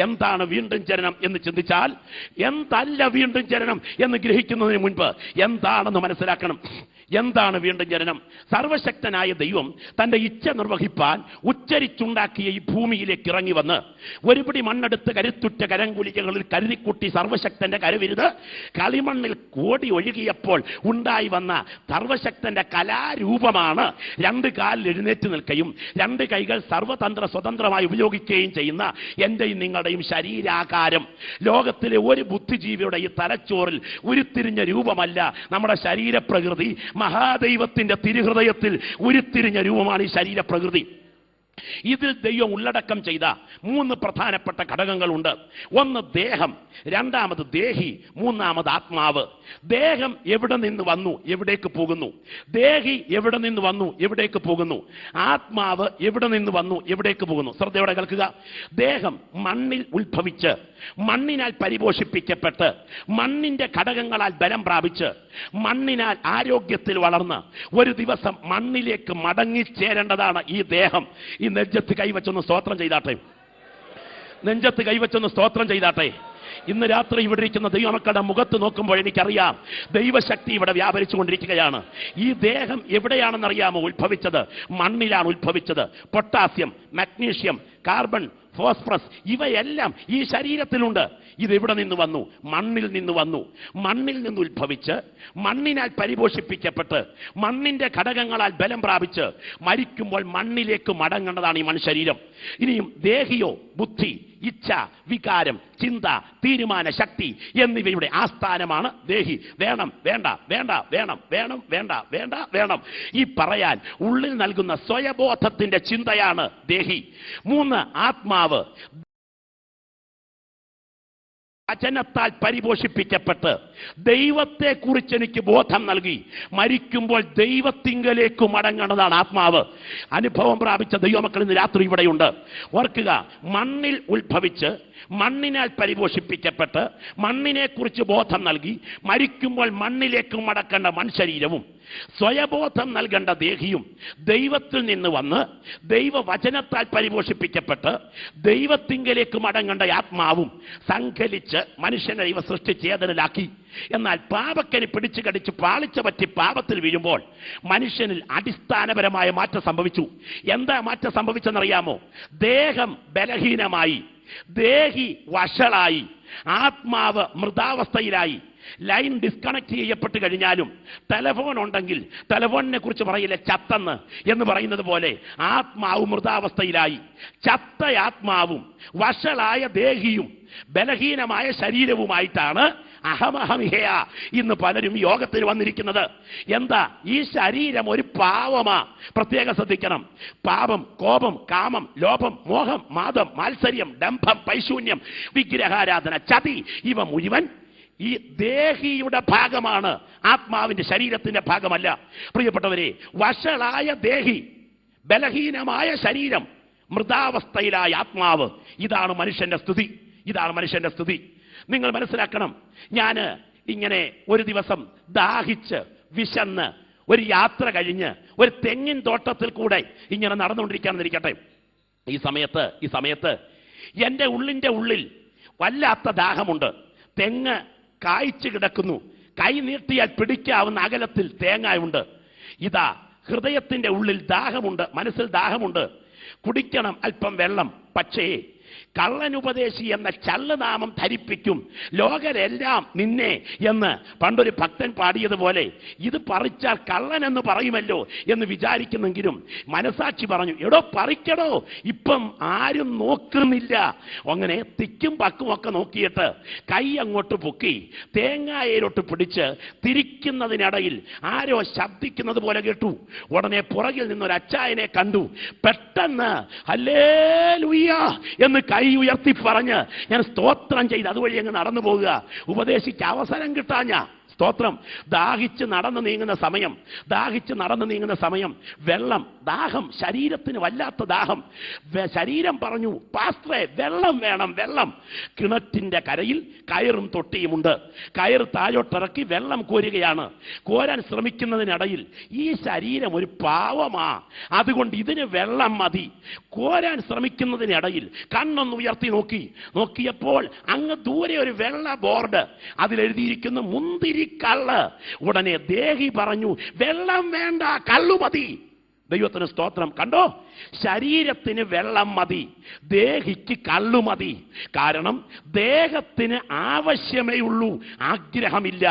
എന്താണ് വീണ്ടും ജനനം എന്ന് ചിന്തിച്ചാൽ എന്തല്ല വീണ്ടും ജനനം എന്ന് ഗ്രഹിക്കുന്നതിന് മുൻപ് എന്താണെന്ന് മനസ്സിലാക്കണം. എന്താണ് വീണ്ടും ജനനം? സർവശക്തനായ ദൈവം തന്റെ ഇച്ഛ നിർവഹിപ്പാൻ ഉച്ചരിച്ചുണ്ടാക്കിയ ഈ ഭൂമിയിലേക്ക് ഇറങ്ങി വന്ന് ഒരുപിടി മണ്ണെടുത്ത് കരുത്തുറ്റ കരങ്കുലികളിൽ കരുതിക്കുട്ടി സർവശക്തന്റെ കരുവിരുത് കളിമണ്ണിൽ കോടി ഒഴുകിയപ്പോൾ ഉണ്ടായി വന്ന സർവശക്തന്റെ കലാരൂപമാണ് 2 കാലിൽ എഴുന്നേറ്റ് നിൽക്കുകയും 2 കൈകൾ സർവതന്ത്ര സ്വതന്ത്രമായി ഉപയോഗിക്കുകയും ചെയ്യുന്ന എന്റെയും നിങ്ങളുടെയും ശരീരാകാരം. ലോകത്തിലെ ഒരു ബുദ്ധിജീവിയുടെ ഈ തലച്ചോറിൽ ഉരുത്തിരിഞ്ഞ രൂപമല്ല നമ്മുടെ ശരീരപ്രകൃതി. മഹാദൈവത്തിന്റെ തിരുഹൃദയത്തിൽ ഉരുത്തിരിഞ്ഞ രൂപമാണ് ഈ ശരീരപ്രകൃതി. ഇതിൽ ദൈവം ഉള്ളടക്കം ചെയ്ത 3 പ്രധാനപ്പെട്ട ഘടകങ്ങളുണ്ട്. ഒന്ന് ദേഹം, രണ്ടാമത് ദേഹി, മൂന്നാമത് ആത്മാവ്. ദേഹം എവിടെ നിന്ന് വന്നു, എവിടേക്ക് പോകുന്നു? ദേഹി എവിടെ നിന്ന് വന്നു, എവിടേക്ക് പോകുന്നു? ആത്മാവ് എവിടെ നിന്ന് വന്നു, എവിടേക്ക് പോകുന്നു? ശ്രദ്ധയോടെ കേൾക്കുക. ദേഹം മണ്ണിൽ ഉത്ഭവിച്ച്, മണ്ണിനാൽ പരിപോഷിപ്പിക്കപ്പെട്ട്, മണ്ണിന്റെ ഘടകങ്ങളാൽ ബലം പ്രാപിച്ച്, മണ്ണിനാൽ ആരോഗ്യത്തിൽ വളർന്ന് ഒരു ദിവസം മണ്ണിലേക്ക് മടങ്ങിച്ചേരേണ്ടതാണ് ഈ ദേഹം. ഈ നെഞ്ചത്ത് കൈവച്ചൊന്ന് സ്തോത്രം ചെയ്താട്ടെ. നെഞ്ചത്ത് കൈവച്ചൊന്ന് സ്തോത്രം ചെയ്താട്ടെ. ഇന്ന് രാത്രി ഇവിടെ ഇരിക്കുന്ന ദൈവമക്കളുടെ മുഖത്ത് നോക്കുമ്പോൾ എനിക്കറിയാം ദൈവശക്തി ഇവിടെ വ്യാപരിച്ചു കൊണ്ടിരിക്കുകയാണ്. ഈ ദേഹം എവിടെയാണെന്നറിയാമോ ഉത്ഭവിച്ചത്? മണ്ണിലാണ് ഉത്ഭവിച്ചത്. പൊട്ടാസ്യം, മഗ്നീഷ്യം, കാർബൺ, ഫോസ്ഫറസ് ഇവയെല്ലാം ഈ ശരീരത്തിലുണ്ട്. ഇത് എവിടെ നിന്ന് വന്നു? മണ്ണിൽ നിന്ന് വന്നു. മണ്ണിൽ നിന്ന് ഉത്ഭവിച്ച്, മണ്ണിനാൽ പരിപോഷിപ്പിക്കപ്പെട്ട്, മണ്ണിന്റെ ഘടകങ്ങളാൽ ബലം പ്രാപിച്ച് മരിക്കുമ്പോൾ മണ്ണിലേക്ക് മടങ്ങേണ്ടതാണ് ഈ മനുശരീരം. ഇനിയും ദേഹിയോ ബുദ്ധി, ഇച്ഛ, വികാരം, ചിന്ത, തീരുമാന ശക്തി എന്നിവയുടെ ആസ്ഥാനമാണ് ദേഹി. വേണം വേണ്ട, വേണ്ട വേണം, വേണം വേണ്ട, വേണ്ട വേണം, ഈ പറയാൻ ഉള്ളിൽ നൽകുന്ന സ്വയബോധത്തിന്റെ ചിന്തയാണ് ദേഹി. 3 ആത്മാവ്. വചനത്താൽ പരിപോഷിപ്പിക്കപ്പെട്ട് ദൈവത്തെക്കുറിച്ച് എനിക്ക് ബോധം നൽകി മരിക്കുമ്പോൾ ദൈവത്തിങ്കലേക്ക് മടങ്ങേണ്ടതാണ് ആത്മാവ്. അനുഭവം പ്രാപിച്ച ദൈവമക്കൾ ഇന്ന് രാത്രി ഇവിടെയുണ്ട്. ഓർക്കുക, മണ്ണിൽ ഉത്ഭവിച്ച്, മണ്ണിനാൽ പരിപോഷിപ്പിക്കപ്പെട്ട്, മണ്ണിനെക്കുറിച്ച് ബോധം നൽകി മരിക്കുമ്പോൾ മണ്ണിലേക്ക് മടക്കേണ്ട മൺശരീരവും, സ്വയബോധം നൽകേണ്ട ദേഹിയും, ദൈവത്തിൽ നിന്ന് വന്ന് ദൈവവചനത്താൽ പരിപോഷിപ്പിക്കപ്പെട്ട് ദൈവത്തിങ്കലേക്ക് മടങ്ങേണ്ട ആത്മാവും സങ്കലിച്ച് മനുഷ്യനെ ദൈവം സൃഷ്ടിച്ചേതനിലാക്കി. എന്നാൽ പാപക്കനി പിടിച്ചു കടിച്ച് പാളിച്ച പറ്റി പാപത്തിൽ വീഴുമ്പോൾ മനുഷ്യനിൽ അടിസ്ഥാനപരമായ മാറ്റം സംഭവിച്ചു. എന്താ മാറ്റം സംഭവിച്ചെന്നറിയാമോ? ദേഹം ബലഹീനമായി, ദേഹി വഷളായി, ആത്മാവ് മൃതാവസ്ഥയിലായി. ലൈൻ ഡിസ്കണക്ട് ചെയ്യപ്പെട്ട് കഴിഞ്ഞാലും ടെലഫോൺ ഉണ്ടെങ്കിൽ ടെലഫോണിനെ കുറിച്ച് പറയില്ല ചത്തെന്ന് എന്ന് പറയുന്നത് പോലെ ആത്മാവ് മൃതാവസ്ഥയിലായി. ചത്ത ആത്മാവും വഷളായ ദേഹിയും ബലഹീനമായ ശരീരവുമായിട്ടാണ് അഹമഹമിഹയ ഇന്ന് പലരും യോഗത്തിന് വന്നിരിക്കുന്നത്. എന്താ? ഈ ശരീരം ഒരു പാവമാ. പ്രത്യേകം ശ്രദ്ധിക്കണം. പാപം, കോപം, കാമം, ലോഭം, മോഹം, മാദം, മാത്സര്യം, ഡംഭം, പൈശൂന്യം, വിഗ്രഹാരാധന, ചതി, ഇവ മുഴുവൻ ഈ ദേഹിയുടെ ഭാഗമാണ്, ആത്മാവിന്റെ ശരീരത്തിന്റെ ഭാഗമല്ല. പ്രിയപ്പെട്ടവരെ, വഷളായ ദേഹി, ബലഹീനമായ ശരീരം, മൃതാവസ്ഥയിലായ ആത്മാവ്, ഇതാണ് മനുഷ്യന്റെ സ്ഥിതി. ഇതാണ് മനുഷ്യന്റെ സ്ഥിതി. നിങ്ങൾ മനസ്സിലാക്കണം. ഞാൻ ഇങ്ങനെ ഒരു ദിവസം ദാഹിച്ച് വിശന്ന് ഒരു യാത്ര കഴിഞ്ഞ് ഒരു തെങ്ങിൻ തോട്ടത്തിൽ കൂടെ ഇങ്ങനെ നടന്നുകൊണ്ടിരിക്കുകയാണെന്നിരിക്കട്ടെ. ഈ സമയത്ത് എൻ്റെ ഉള്ളിൻ്റെ ഉള്ളിൽ വല്ലാത്ത ദാഹമുണ്ട്. തെങ്ങ് കായ്ച്ചു കിടക്കുന്നു. കൈ നീട്ടിയാൽ പിടിക്കാവുന്ന അകലത്തിൽ തേങ്ങയുണ്ട്. ഇതാ ഹൃദയത്തിന്റെ ഉള്ളിൽ ദാഹമുണ്ട്, മനസ്സിൽ ദാഹമുണ്ട്. കുടിക്കണം അല്പം വെള്ളം. പക്ഷേ കള്ളനുപദേശി എന്ന ചള്ളുനാമം ധരിപ്പിക്കും, ലോകരെല്ലാം നിന്നെ എന്ന് പണ്ടൊരു ഭക്തൻ പാടിയതുപോലെ ഇത് പറിച്ചാൽ കള്ളൻ എന്ന് പറയുമല്ലോ എന്ന് വിചാരിക്കുന്നെങ്കിലും മനസാക്ഷി പറഞ്ഞു, എടോ പറിക്കടോ, ഇപ്പം ആരും നോക്കുന്നില്ല. അങ്ങനെ തിക്കും പക്കും ഒക്കെ നോക്കിയിട്ട് കൈ അങ്ങോട്ട് പൊക്കി തേങ്ങായിലോട്ട് പിടിച്ച് തിരിക്കുന്നതിനിടയിൽ ആരോ ശബ്ദിക്കുന്നത് പോലെ കേട്ടു. ഉടനെ പുറകിൽ നിന്നൊരു അച്ചായനെ കണ്ടു. പെട്ടെന്ന് ഹല്ലേലൂയ എന്ന് കൈ ഉയർത്തി പറഞ്ഞ് ഞാൻ സ്തോത്രം ചെയ്ത് അതുവഴി അങ്ങ് നടന്നു പോകുക. ഉപദേശിക്ക് അവസരം കിട്ടാഞ്ഞ സ്തോത്രം. ദാഹിച്ച് നടന്നു നീങ്ങുന്ന സമയം വെള്ളം, ദാഹം, ശരീരത്തിന് വല്ലാത്ത ദാഹം. ശരീരം പറഞ്ഞു, പാസ്റ്ററെ വെള്ളം വേണം, വെള്ളം. കിണറ്റിന്റെ കരയിൽ കയറും തൊട്ടിയുമുണ്ട്. കയർ താഴോട്ടിറക്കി വെള്ളം കോരുകയാണ്. കോരാൻ ശ്രമിക്കുന്നതിനിടയിൽ ഈ ശരീരം ഒരു പാവമാ, അതുകൊണ്ട് ഇതിന് വെള്ളം മതി. കോരാൻ ശ്രമിക്കുന്നതിനിടയിൽ കണ്ണൊന്ന് ഉയർത്തി നോക്കിയപ്പോൾ അങ്ങ് ദൂരെ ഒരു വെള്ള ബോർഡ്, അതിലെഴുതിയിരിക്കുന്നു മുന്തിരി കള്ള്. ഉടനെ ദേഹി പറഞ്ഞു, വെള്ളം വേണ്ട, കള്ളുമതി. ദൈവത്തിന് സ്തോത്രം. കണ്ടോ, ശരീരത്തിന് വെള്ളം മതി, ദേഹിക്ക് കള്ളുമതി. കാരണം ദേഹത്തിന് ആവശ്യമേ ഉള്ളൂ, ആഗ്രഹമില്ല.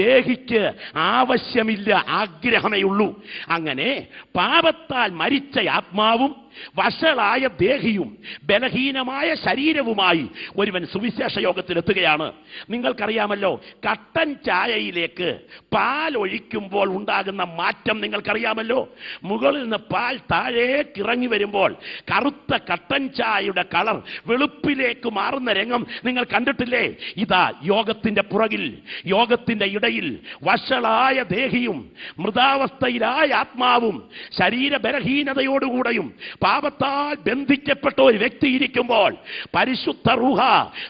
ദേഹിക്ക് ആവശ്യമില്ല, ആഗ്രഹമേ ഉള്ളൂ. അങ്ങനെ പാപത്താൽ മരിച്ച ആത്മാവും വഷളായ ദേഹിയും ബലഹീനമായ ശരീരവുമായി ഒരുവൻ സുവിശേഷ യോഗത്തിലെത്തുകയാണ്. നിങ്ങൾക്കറിയാമല്ലോ, കട്ടൻ ചായയിലേക്ക് പാൽ ഒഴിക്കുമ്പോൾ ഉണ്ടാകുന്ന മാറ്റം നിങ്ങൾക്കറിയാമല്ലോ. മുകളിൽ നിന്ന് പാൽ താഴേക്ക് ഇറങ്ങി വരുമ്പോൾ കറുത്ത കട്ടൻ ചായയുടെ കളർ വെളുപ്പിലേക്ക് മാറുന്ന രംഗം നിങ്ങൾ കണ്ടിട്ടില്ലേ? ഇതാ യോഗത്തിന്റെ പുറകിൽ, യോഗത്തിന്റെ ഇടയിൽ വഷളായ ദേഹിയും മൃതാവസ്ഥയിലായ ആത്മാവും ശരീര ബലഹീനതയോടുകൂടെയും പാപത്താൽ ബന്ധിക്കപ്പെട്ട ഒരു വ്യക്തി ഇരിക്കുമ്പോൾ പരിശുദ്ധ റൂഹ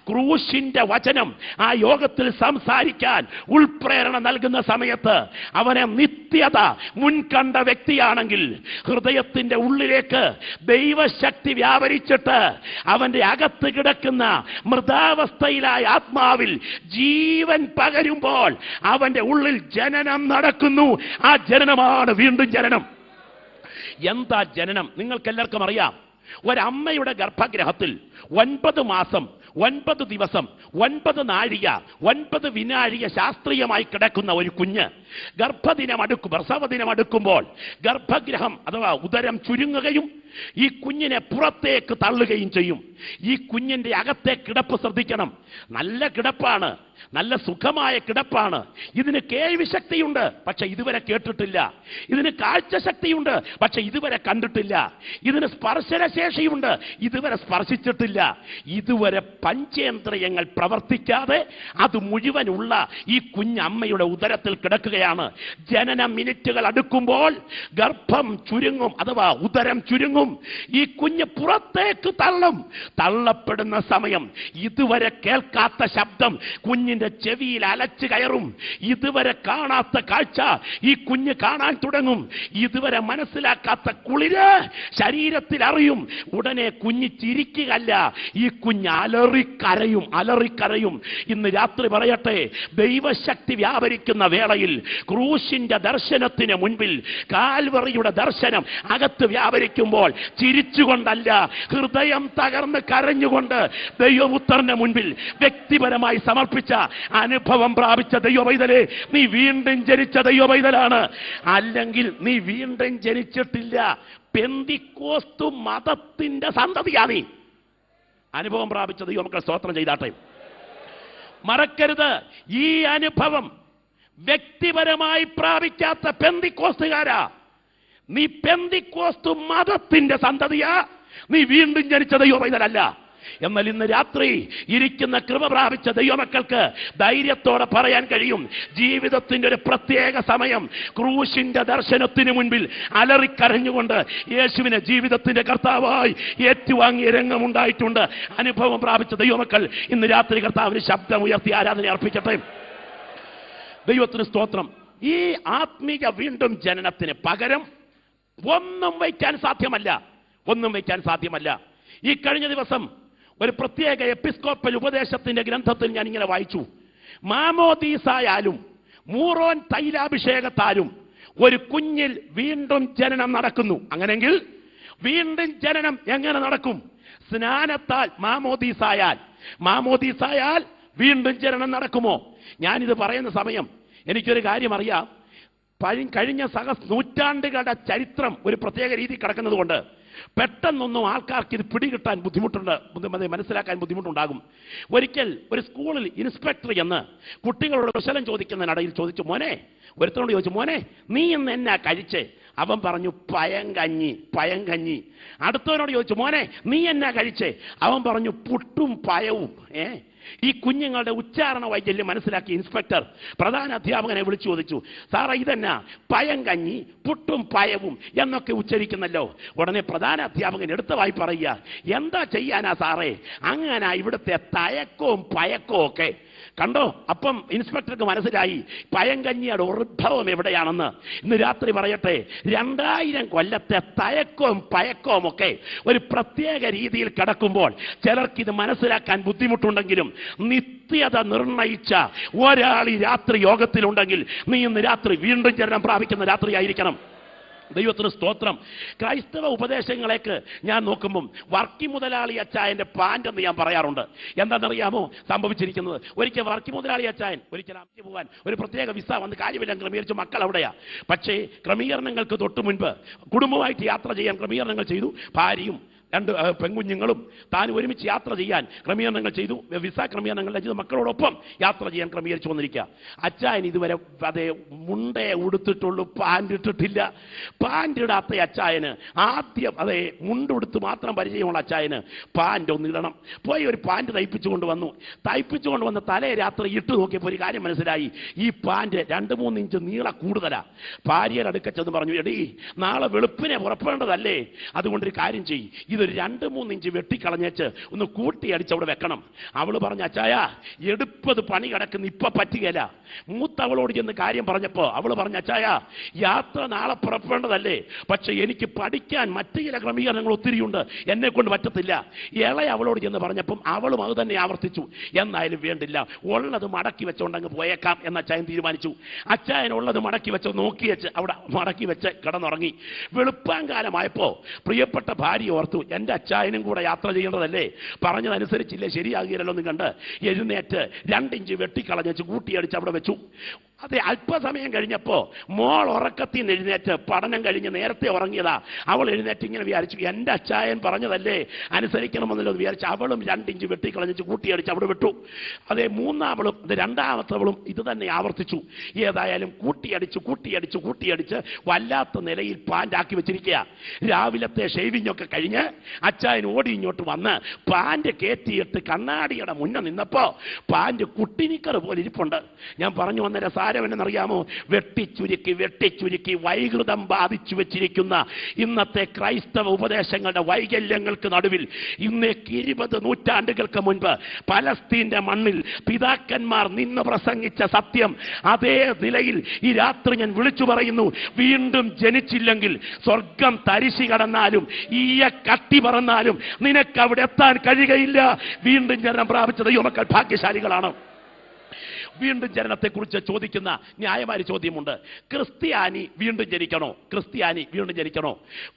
ക്രൂശിന്റെ വചനം ആ യോഗത്തിൽ സംസാരിക്കാൻ ഉൾപ്രേരണ നൽകുന്ന സമയത്ത് അവനെ നിത്യത മുൻകണ്ട വ്യക്തിയാണെങ്കിൽ ഹൃദയത്തിന്റെ ഉള്ളിലേക്ക് ദൈവശക്തി വ്യാപരിച്ചിട്ട് അവന്റെ അകത്ത് കിടക്കുന്ന മൃതാവസ്ഥയിലായ ആത്മാവിൽ ജീവൻ പകരുമ്പോൾ അവന്റെ ഉള്ളിൽ ജനനം നടക്കുന്നു. ആ ജനനമാണ് വീണ്ടും ജനനം. എന്താ ജനനം? നിങ്ങൾക്കെല്ലാവർക്കും അറിയാം. ഒരമ്മയുടെ ഗർഭഗൃഹത്തിൽ 9 മാസം 9 ദിവസം 9 നാഴിക 9 വിനാഴിക ശാസ്ത്രീയമായി കിടക്കുന്ന ഒരു കുഞ്ഞ് പ്രസവദിനം അടുക്കുമ്പോൾ ഗർഭഗൃഹം അഥവാ ഉദരം ചുരുങ്ങുകയും ഈ കുഞ്ഞിനെ പുറത്തേക്ക് തള്ളുകയും ചെയ്യും. ഈ കുഞ്ഞിന്റെ അകത്തെ കിടപ്പ് ശ്രദ്ധിക്കണം. നല്ല കിടപ്പാണ്, നല്ല സുഖമായ കിടപ്പാണ്. ഇതിന് കേൾവി ശക്തിയുണ്ട്, പക്ഷെ ഇതുവരെ കേട്ടിട്ടില്ല. ഇതിന് കാഴ്ച ശക്തിയുണ്ട്, പക്ഷെ ഇതുവരെ കണ്ടിട്ടില്ല. ഇതിന് സ്പർശനശേഷിയുണ്ട്, ഇതുവരെ സ്പർശിച്ചിട്ടില്ല. ഇതുവരെ പഞ്ചേന്ദ്രിയങ്ങൾ പ്രവർത്തിക്കാതെ അത് മുഴുവനുള്ള ഈ കുഞ്ഞമ്മയുടെ ഉദരത്തിൽ കിടക്കുകയാണ്. ജനന മിനിറ്റുകൾ അടുക്കുമ്പോൾ ഗർഭം ചുരുങ്ങും, അഥവാ ഉദരം ചുരുങ്ങും. ഈ കുഞ്ഞ് പുറത്തേക്ക് തള്ളപ്പെടുന്ന സമയം ഇതുവരെ കേൾക്കാത്ത ശബ്ദം കുഞ്ഞിന്റെ ചെവിയിൽ അലച്ചു കയറും. ഇതുവരെ കാണാത്ത കാഴ്ച ഈ കുഞ്ഞ് കാണാൻ തുടങ്ങും. ഇതുവരെ മനസ്സിലാക്കാത്ത കുളിര് ശരീരത്തിൽ അറിയും. ഉടനെ കുഞ്ഞ് ചിരിക്കുകയല്ല, ഈ കുഞ്ഞ് അലറിക്കരയും. ഇന്ന് രാത്രി പറയട്ടെ, ദൈവശക്തി വ്യാപരിക്കുന്ന വേളയിൽ ക്രൂശിന്റെ ദർശനത്തിന് മുൻപിൽ കാൽവറിയുടെ ദർശനം അകത്ത് വ്യാപരിക്കുമ്പോൾ ചിരിച്ചുകൊണ്ടല്ല, ഹൃദയം തകർന്ന് കരഞ്ഞുകൊണ്ട് ദൈവപുത്രന്റെ മുൻപിൽ വ്യക്തിപരമായി സമർപ്പിച്ച അനുഭവം പ്രാപിച്ച ദൈവപൈതലേ, നീ വീണ്ടും ജനിച്ച ദൈവപൈതലാണ്. അല്ലെങ്കിൽ നീ വീണ്ടും ജനിച്ചിട്ടില്ല. പെന്തിക്കോസ്തു മതത്തിന്റെ സന്തതിയാ നീ. അനുഭവം പ്രാപിച്ച ദൈവമക്കൾ സ്തോത്രം ചെയ്താട്ടെ. മറക്കരുത്, ഈ അനുഭവം വ്യക്തിപരമായി പ്രാപിക്കാത്ത പെന്തിക്കോസ്തുകാരാ. നീ പെന്തിക്കോസ്തു മതത്തിന്റെ സന്തതിയാ, നീ വീണ്ടും ജനിച്ച ദൈവപൈതലല്ല. എന്നാൽ ഇന്ന് രാത്രി ഇരിക്കുന്ന കൃപ പ്രാപിച്ച ദൈവമക്കൾക്ക് ധൈര്യത്തോടെ പറയാൻ കഴിയും, ജീവിതത്തിന്റെ ഒരു പ്രത്യേക സമയം ക്രൂശിന്റെ ദർശനത്തിന് മുൻപിൽ അലറിക്കരഞ്ഞുകൊണ്ട് യേശുവിനെ ജീവിതത്തിന്റെ കർത്താവായി ഏറ്റുവാങ്ങിയ രംഗമുണ്ടായിട്ടുണ്ട്. അനുഭവം പ്രാപിച്ച ദൈവമക്കൾ ഇന്ന് രാത്രി കർത്താവിന് ശബ്ദം ഉയർത്തി ആരാധന അർപ്പിക്കട്ടെ. ദൈവത്തിന് സ്തോത്രം. ഈ ആത്മീയ വീണ്ടും ജനനത്തിന് പകരം ഒന്നും വയ്ക്കാൻ സാധ്യമല്ല. ഈ കഴിഞ്ഞ ദിവസം ഒരു പ്രത്യേക എപ്പിസ്കോപ്പൽ ഉപദേശത്തിന്റെ ഗ്രന്ഥത്തിൽ ഞാൻ ഇങ്ങനെ വായിച്ചു, മാമോദീസായാലും മൂറോൻ തൈലാഭിഷേകത്താലും ഒരു കുഞ്ഞിൽ വീണ്ടും ജനനം നടക്കുന്നു. അങ്ങനെങ്കിൽ വീണ്ടും ജനനം എങ്ങനെ നടക്കും? സ്നാനത്താൽ മാമോദീസായാൽ വീണ്ടും ജനനം നടക്കുമോ? ഞാനിത് പറയുന്ന സമയം എനിക്കൊരു കാര്യം അറിയാം. കഴിഞ്ഞ നൂറ്റാണ്ടുകളുടെ ചരിത്രം ഒരു പ്രത്യേക രീതി കിടക്കുന്നത് കൊണ്ട് പെട്ടെന്നൊന്നും ആൾക്കാർക്ക് ഇത് പിടികിട്ടാൻ മനസ്സിലാക്കാൻ ബുദ്ധിമുട്ടുണ്ടാകും. ഒരിക്കൽ ഒരു സ്കൂളിൽ ഇൻസ്പെക്ടർ എന്ന് കുട്ടികളോട് കുശലം ചോദിക്കുന്നതിനിടയിൽ ചോദിച്ചു, മോനെ, ഒരുത്തനോട് ചോദിച്ചു, മോനെ നീ ഇന്ന് എന്നാ കഴിച്ചേ? അവൻ പറഞ്ഞു, പയങ്കഞ്ഞി. അടുത്തവനോട് ചോദിച്ചു, മോനെ നീ എന്നാ കഴിച്ചേ? അവൻ പറഞ്ഞു, പുട്ടും പയവും. ഈ കുഞ്ഞുങ്ങളുടെ ഉച്ചാരണ വൈകല്യം മനസ്സിലാക്കി ഇൻസ്പെക്ടർ പ്രധാന അധ്യാപകനെ വിളിച്ചു ചോദിച്ചു, സാറേ ഇതെന്നാ പയങ്കഞ്ഞി, പുട്ടും പയവും എന്നൊക്കെ ഉച്ചരിക്കുന്നല്ലോ? ഉടനെ പ്രധാന അധ്യാപകൻ എടുത്തവായി പറയുക, എന്താ ചെയ്യാനാ സാറേ, അങ്ങനെ ഇവിടുത്തെ തയക്കവും പയക്കവും ഒക്കെ. കണ്ടോ? അപ്പം ഇൻസ്പെക്ടർക്ക് മനസ്സിലായി പയങ്കഞ്ഞിയുടെ ഉത്ഭവം എവിടെയാണെന്ന്. ഇന്ന് രാത്രി പറയട്ടെ, 2000 കൊല്ലത്തെ തയക്കവും പയക്കവും ഒക്കെ ഒരു പ്രത്യേക രീതിയിൽ കിടക്കുമ്പോൾ ചിലർക്കിത് മനസ്സിലാക്കാൻ ബുദ്ധിമുട്ടുണ്ടെങ്കിലും നിത്യത നിർണയിച്ച ഒരാൾ ഈ രാത്രി യോഗത്തിലുണ്ടെങ്കിൽ നീ ഇന്ന് രാത്രി വീണ്ടും ജനനം പ്രാപിക്കുന്ന രാത്രിയായിരിക്കണം. ദൈവത്തിന് സ്തോത്രം. ക്രൈസ്തവ ഉപദേശങ്ങളേക്ക് ഞാൻ നോക്കുമ്പം വർക്കി മുതലാളി അച്ചായന്റെ പാൻ്റ് എന്ന് ഞാൻ പറയാറുണ്ട്. എന്താണെന്നറിയാമോ സംഭവിച്ചിരിക്കുന്നത്? ഒരിക്കൽ വർക്കി മുതലാളി അച്ചായൻ ഒരിക്കൽ അമ്മയ്ക്ക് പോകാൻ ഒരു പ്രത്യേക വിസ വന്ന് കാര്യമെല്ലാം ക്രമീകരിച്ചു. മക്കൾ അവിടെയാ. പക്ഷേ ക്രമീകരണങ്ങൾക്ക് തൊട്ട് മുൻപ് കുടുംബമായിട്ട് യാത്ര ചെയ്യാൻ ക്രമീകരണങ്ങൾ ചെയ്തു. ഭാര്യയും 2 പെൺകുഞ്ഞുങ്ങളും താൻ ഒരുമിച്ച് യാത്ര ചെയ്യാൻ ക്രമീകരണങ്ങൾ ചെയ്തു. വിസ ക്രമീകരണങ്ങൾ ചെയ്ത് മക്കളോടൊപ്പം യാത്ര ചെയ്യാൻ ക്രമീകരിച്ചു വന്നിരിക്കുക. അച്ചായൻ ഇതുവരെ അതേ മുണ്ടേ ഉടുത്തിട്ടുള്ളൂ, പാൻ്റ് ഇട്ടിട്ടില്ല. പാൻ്റ് ഇടാത്ത അച്ചായന് ആദ്യം മുണ്ടുടുത്ത് മാത്രം പരിചയമുള്ള അച്ചായന് പാൻ്റ് ഒന്ന് ഇടണം. പോയി ഒരു പാൻ്റ് തയ്പ്പിച്ചു കൊണ്ടുവന്ന് തലേ രാത്രി ഇട്ട് നോക്കിയപ്പോൾ ഒരു കാര്യം മനസ്സിലായി, ഈ പാൻ്റ് 2-3 ഇഞ്ച് നീള കൂടുതലാ. ഭാര്യയുടെ അടുക്കച്ചെന്ന് പറഞ്ഞു, എടീ നാളെ വെളുപ്പിനെ പുറപ്പെടേണ്ടതല്ലേ, അതുകൊണ്ടൊരു കാര്യം ചെയ്യും, ഇതൊരു 2-3 ഇഞ്ച് വെട്ടിക്കളഞ്ഞേച്ച് ഒന്ന് കൂട്ടിയടിച്ച് അവിടെ വെക്കണം. അവള് പറഞ്ഞു, അച്ചായ എടുപ്പത് പണി കിടക്കുന്ന ഇപ്പൊ പറ്റുകയില്ല. മൂത്തവളോട് ചെന്ന് കാര്യം പറഞ്ഞപ്പോ അവള് പറഞ്ഞു, അച്ചായ യാത്ര നാളെ പുറപ്പെടേണ്ടതല്ലേ, പക്ഷെ എനിക്ക് പഠിക്കാൻ മറ്റു ചില ക്രമീകരണങ്ങൾ ഒത്തിരിയുണ്ട്, എന്നെ കൊണ്ട് പറ്റത്തില്ല. ഇളയ അവളോട് ചെന്ന് പറഞ്ഞപ്പം അവളും അത് തന്നെ ആവർത്തിച്ചു. എന്നായാലും വേണ്ടില്ല, ഉള്ളത് മടക്കി വെച്ചോണ്ടങ്ങ് പോയേക്കാം എന്ന് അച്ചായൻ തീരുമാനിച്ചു. അച്ചായനുള്ളത് മടക്കി വെച്ച് നോക്കിയച്ച് അവിടെ മടക്കി വെച്ച് കിടന്നുറങ്ങി. വെളുപ്പാങ്കാലമായപ്പോ പ്രിയപ്പെട്ട ഭാര്യ ഓർത്തു, എൻ്റെ അച്ചായനും കൂടെ യാത്ര ചെയ്യേണ്ടതല്ലേ, പറഞ്ഞതനുസരിച്ചില്ലേ ശരിയാകുകയല്ലോ എന്ന് കണ്ട് എഴുന്നേറ്റ് 2 ഇഞ്ച് വെട്ടിക്കളഞ്ഞ് കൂട്ടിയടിച്ച് അവിടെ വെച്ചു. അതെ, അല്പസമയം കഴിഞ്ഞപ്പോൾ മോൾ ഉറക്കത്തിൽ നിന്ന് എഴുന്നേറ്റ്, പഠനം കഴിഞ്ഞ് നേരത്തെ ഉറങ്ങിയതാ, അവൾ എഴുന്നേറ്റ് ഇങ്ങനെ വിചാരിച്ചു, എൻ്റെ അച്ചായൻ പറഞ്ഞതല്ലേ അനുസരിക്കണമെന്നല്ലോ എന്ന് വിചാരിച്ചു അവളും 2 ഇഞ്ച് വെട്ടിക്കളഞ്ഞ് കൂട്ടിയടിച്ച് അവിടെ വിട്ടു. അതേ, മൂന്നാമളും രണ്ടാമത്തവളും ഇത് തന്നെ ആവർത്തിച്ചു. ഏതായാലും കൂട്ടിയടിച്ച് വല്ലാത്ത നിലയിൽ പാൻ്റാക്കി വെച്ചിരിക്കുക. രാവിലത്തെ ഷേവിംഗ് ഒക്കെ കഴിഞ്ഞ് അച്ചായൻ ഓടി ഇങ്ങോട്ട് വന്ന് പാൻ്റ് കയറ്റിയിട്ട് കണ്ണാടിയുടെ മുന്നേ നിന്നപ്പോ പാൻ്റ് കുട്ടിനിക്കർ പോലെ ഇരിപ്പുണ്ട്. ഞാൻ പറഞ്ഞു വന്ന രസാരം എന്നറിയാമോ? വെട്ടിച്ചുരുക്കി വൈകൃതം ബാധിച്ചു വെച്ചിരിക്കുന്ന ഇന്നത്തെ ക്രൈസ്തവ ഉപദേശങ്ങളുടെ വൈകല്യങ്ങൾക്ക് നടുവിൽ ഇന്നേക്ക് 20 നൂറ്റാണ്ടുകൾക്ക് മുൻപ് പലസ്തീന്റെ മണ്ണിൽ പിതാക്കന്മാർ നിന്ന് പ്രസംഗിച്ച സത്യം അതേ നിലയിൽ ഈ രാത്രി ഞാൻ വിളിച്ചു പറയുന്നു. വീണ്ടും ജനിച്ചില്ലെങ്കിൽ സ്വർഗം തരിശി കടന്നാലും ഈയ കട്ടി പറന്നാലും നിനക്ക് അവിടെ എത്താൻ കഴിയുകയില്ല. വീണ്ടും ജനനം പ്രാപിച്ച ദൈവമക്കൾ ഭാഗ്യശാലികളാണ്. വീണ്ടും ജനനത്തെക്കുറിച്ച് ചോദിക്കുന്ന ന്യായമായ ചോദ്യമുണ്ട്. ക്രിസ്ത്യാനി വീണ്ടും ജനിക്കണോ?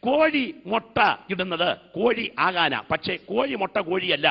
കോഴി മുട്ട ഇടുന്നത് കോഴി ആകാനാ, പക്ഷേ കോഴിമുട്ട കോഴിയല്ല.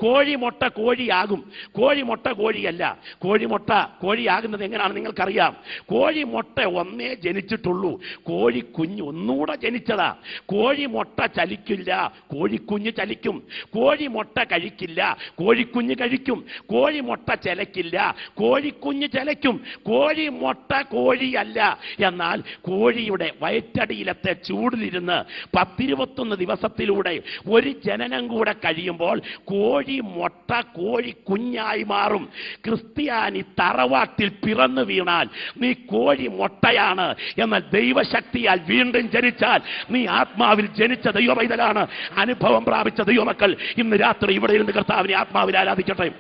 കോഴിമുട്ട കോഴിയാകും, കോഴിമുട്ട കോഴിയല്ല. കോഴിമുട്ട കോഴിയാകുന്നത് എങ്ങനെയാണ് നിങ്ങൾക്കറിയാം. കോഴിമുട്ട ഒന്നേ ജനിച്ചിട്ടുള്ളൂ, കോഴിക്കുഞ്ഞ് ഒന്നുകൂടെ ജനിച്ചതാ. കോഴിമുട്ട ചലിക്കില്ല, കോഴിക്കുഞ്ഞ് ചലിക്കും. കോഴിമുട്ട കഴിക്കില്ല, കോഴിക്കുഞ്ഞ് കഴിക്കും. കോഴിമുട്ട ചലക്കില്ല, കോഴിക്കുഞ്ഞ് ചലയ്ക്കും. കോഴി മുട്ട കോഴിയല്ല. എന്നാൽ കോഴിയുടെ വയറ്റടിയിലത്തെ ചൂടിലിരുന്ന് 10-21 ദിവസത്തിലൂടെ ഒരു ജനനം കൂടെ കഴിയുമ്പോൾ കോഴി മുട്ട കോഴിക്കുഞ്ഞായി മാറും. ക്രിസ്ത്യാനി തറവാട്ടിൽ പിറന്നു വീണാൽ നീ കോഴി മുട്ടയാണ്. എന്നാൽ ദൈവശക്തിയാൽ വീണ്ടും ജനിച്ചാൽ നീ ആത്മാവിൽ ജനിച്ച ദൈവപൈതലാണ്. അനുഭവം പ്രാപിച്ച ദൈവമക്കൾ ഇന്ന് രാത്രി ഇവിടെ ഇരുന്ന് കർത്താവിനെ ആത്മാവിൽ ആരാധിക്കട്ടെ.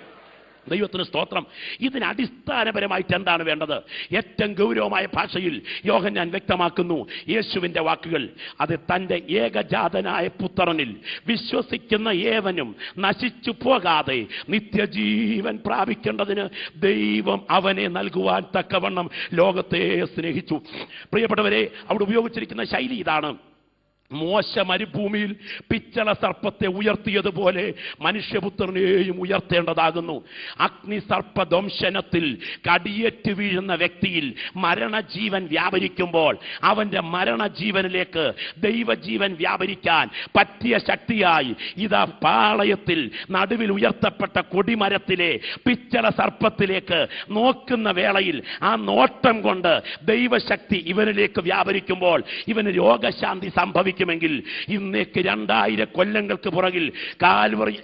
ദൈവത്തിന് സ്തോത്രം. ഇതിന് അടിസ്ഥാനപരമായിട്ട് എന്താണ് വേണ്ടത്? ഏറ്റവും ഗൗരവമായ ഭാഷയിൽ യോഹന്നാൻ വ്യക്തമാക്കുന്നു യേശുവിൻ്റെ വാക്കുകൾ. അത് തൻ്റെ ഏകജാതനായ പുത്രനിൽ വിശ്വസിക്കുന്ന ഏവനും നശിച്ചു പോകാതെ നിത്യജീവൻ പ്രാപിക്കേണ്ടതിന് ദൈവം അവനെ നൽകുവാൻ തക്കവണ്ണം ലോകത്തെ സ്നേഹിച്ചു. പ്രിയപ്പെട്ടവരെ, അവിടെ ഉപയോഗിച്ചിരിക്കുന്ന ശൈലി ഇതാണ്. മോശ മരുഭൂമിയിൽ പിച്ചള സർപ്പത്തെ ഉയർത്തിയതുപോലെ മനുഷ്യപുത്രനെയും ഉയർത്തേണ്ടതാകുന്നു. അഗ്നി സർപ്പദംശനത്തിൽ കടിയേറ്റ് വീഴുന്ന വ്യക്തിയിൽ മരണജീവൻ വ്യാപരിക്കുമ്പോൾ അവന്റെ മരണജീവനിലേക്ക് ദൈവജീവൻ വ്യാപരിക്കാൻ പറ്റിയ ശക്തിയായി ഇതാ പാളയത്തിൽ നടുവിൽ ഉയർത്തപ്പെട്ട കൊടിമരത്തിലെ പിച്ചള സർപ്പത്തിലേക്ക് നോക്കുന്ന വേളയിൽ ആ നോട്ടം കൊണ്ട് ദൈവശക്തി ഇവനിലേക്ക് വ്യാപരിക്കുമ്പോൾ ഇവന് രോഗശാന്തി സംഭവിക്കുമെങ്കിൽ ഇന്നേക്ക് 2000 കൊല്ലങ്ങൾക്ക് പുറകിൽ കാൽവറി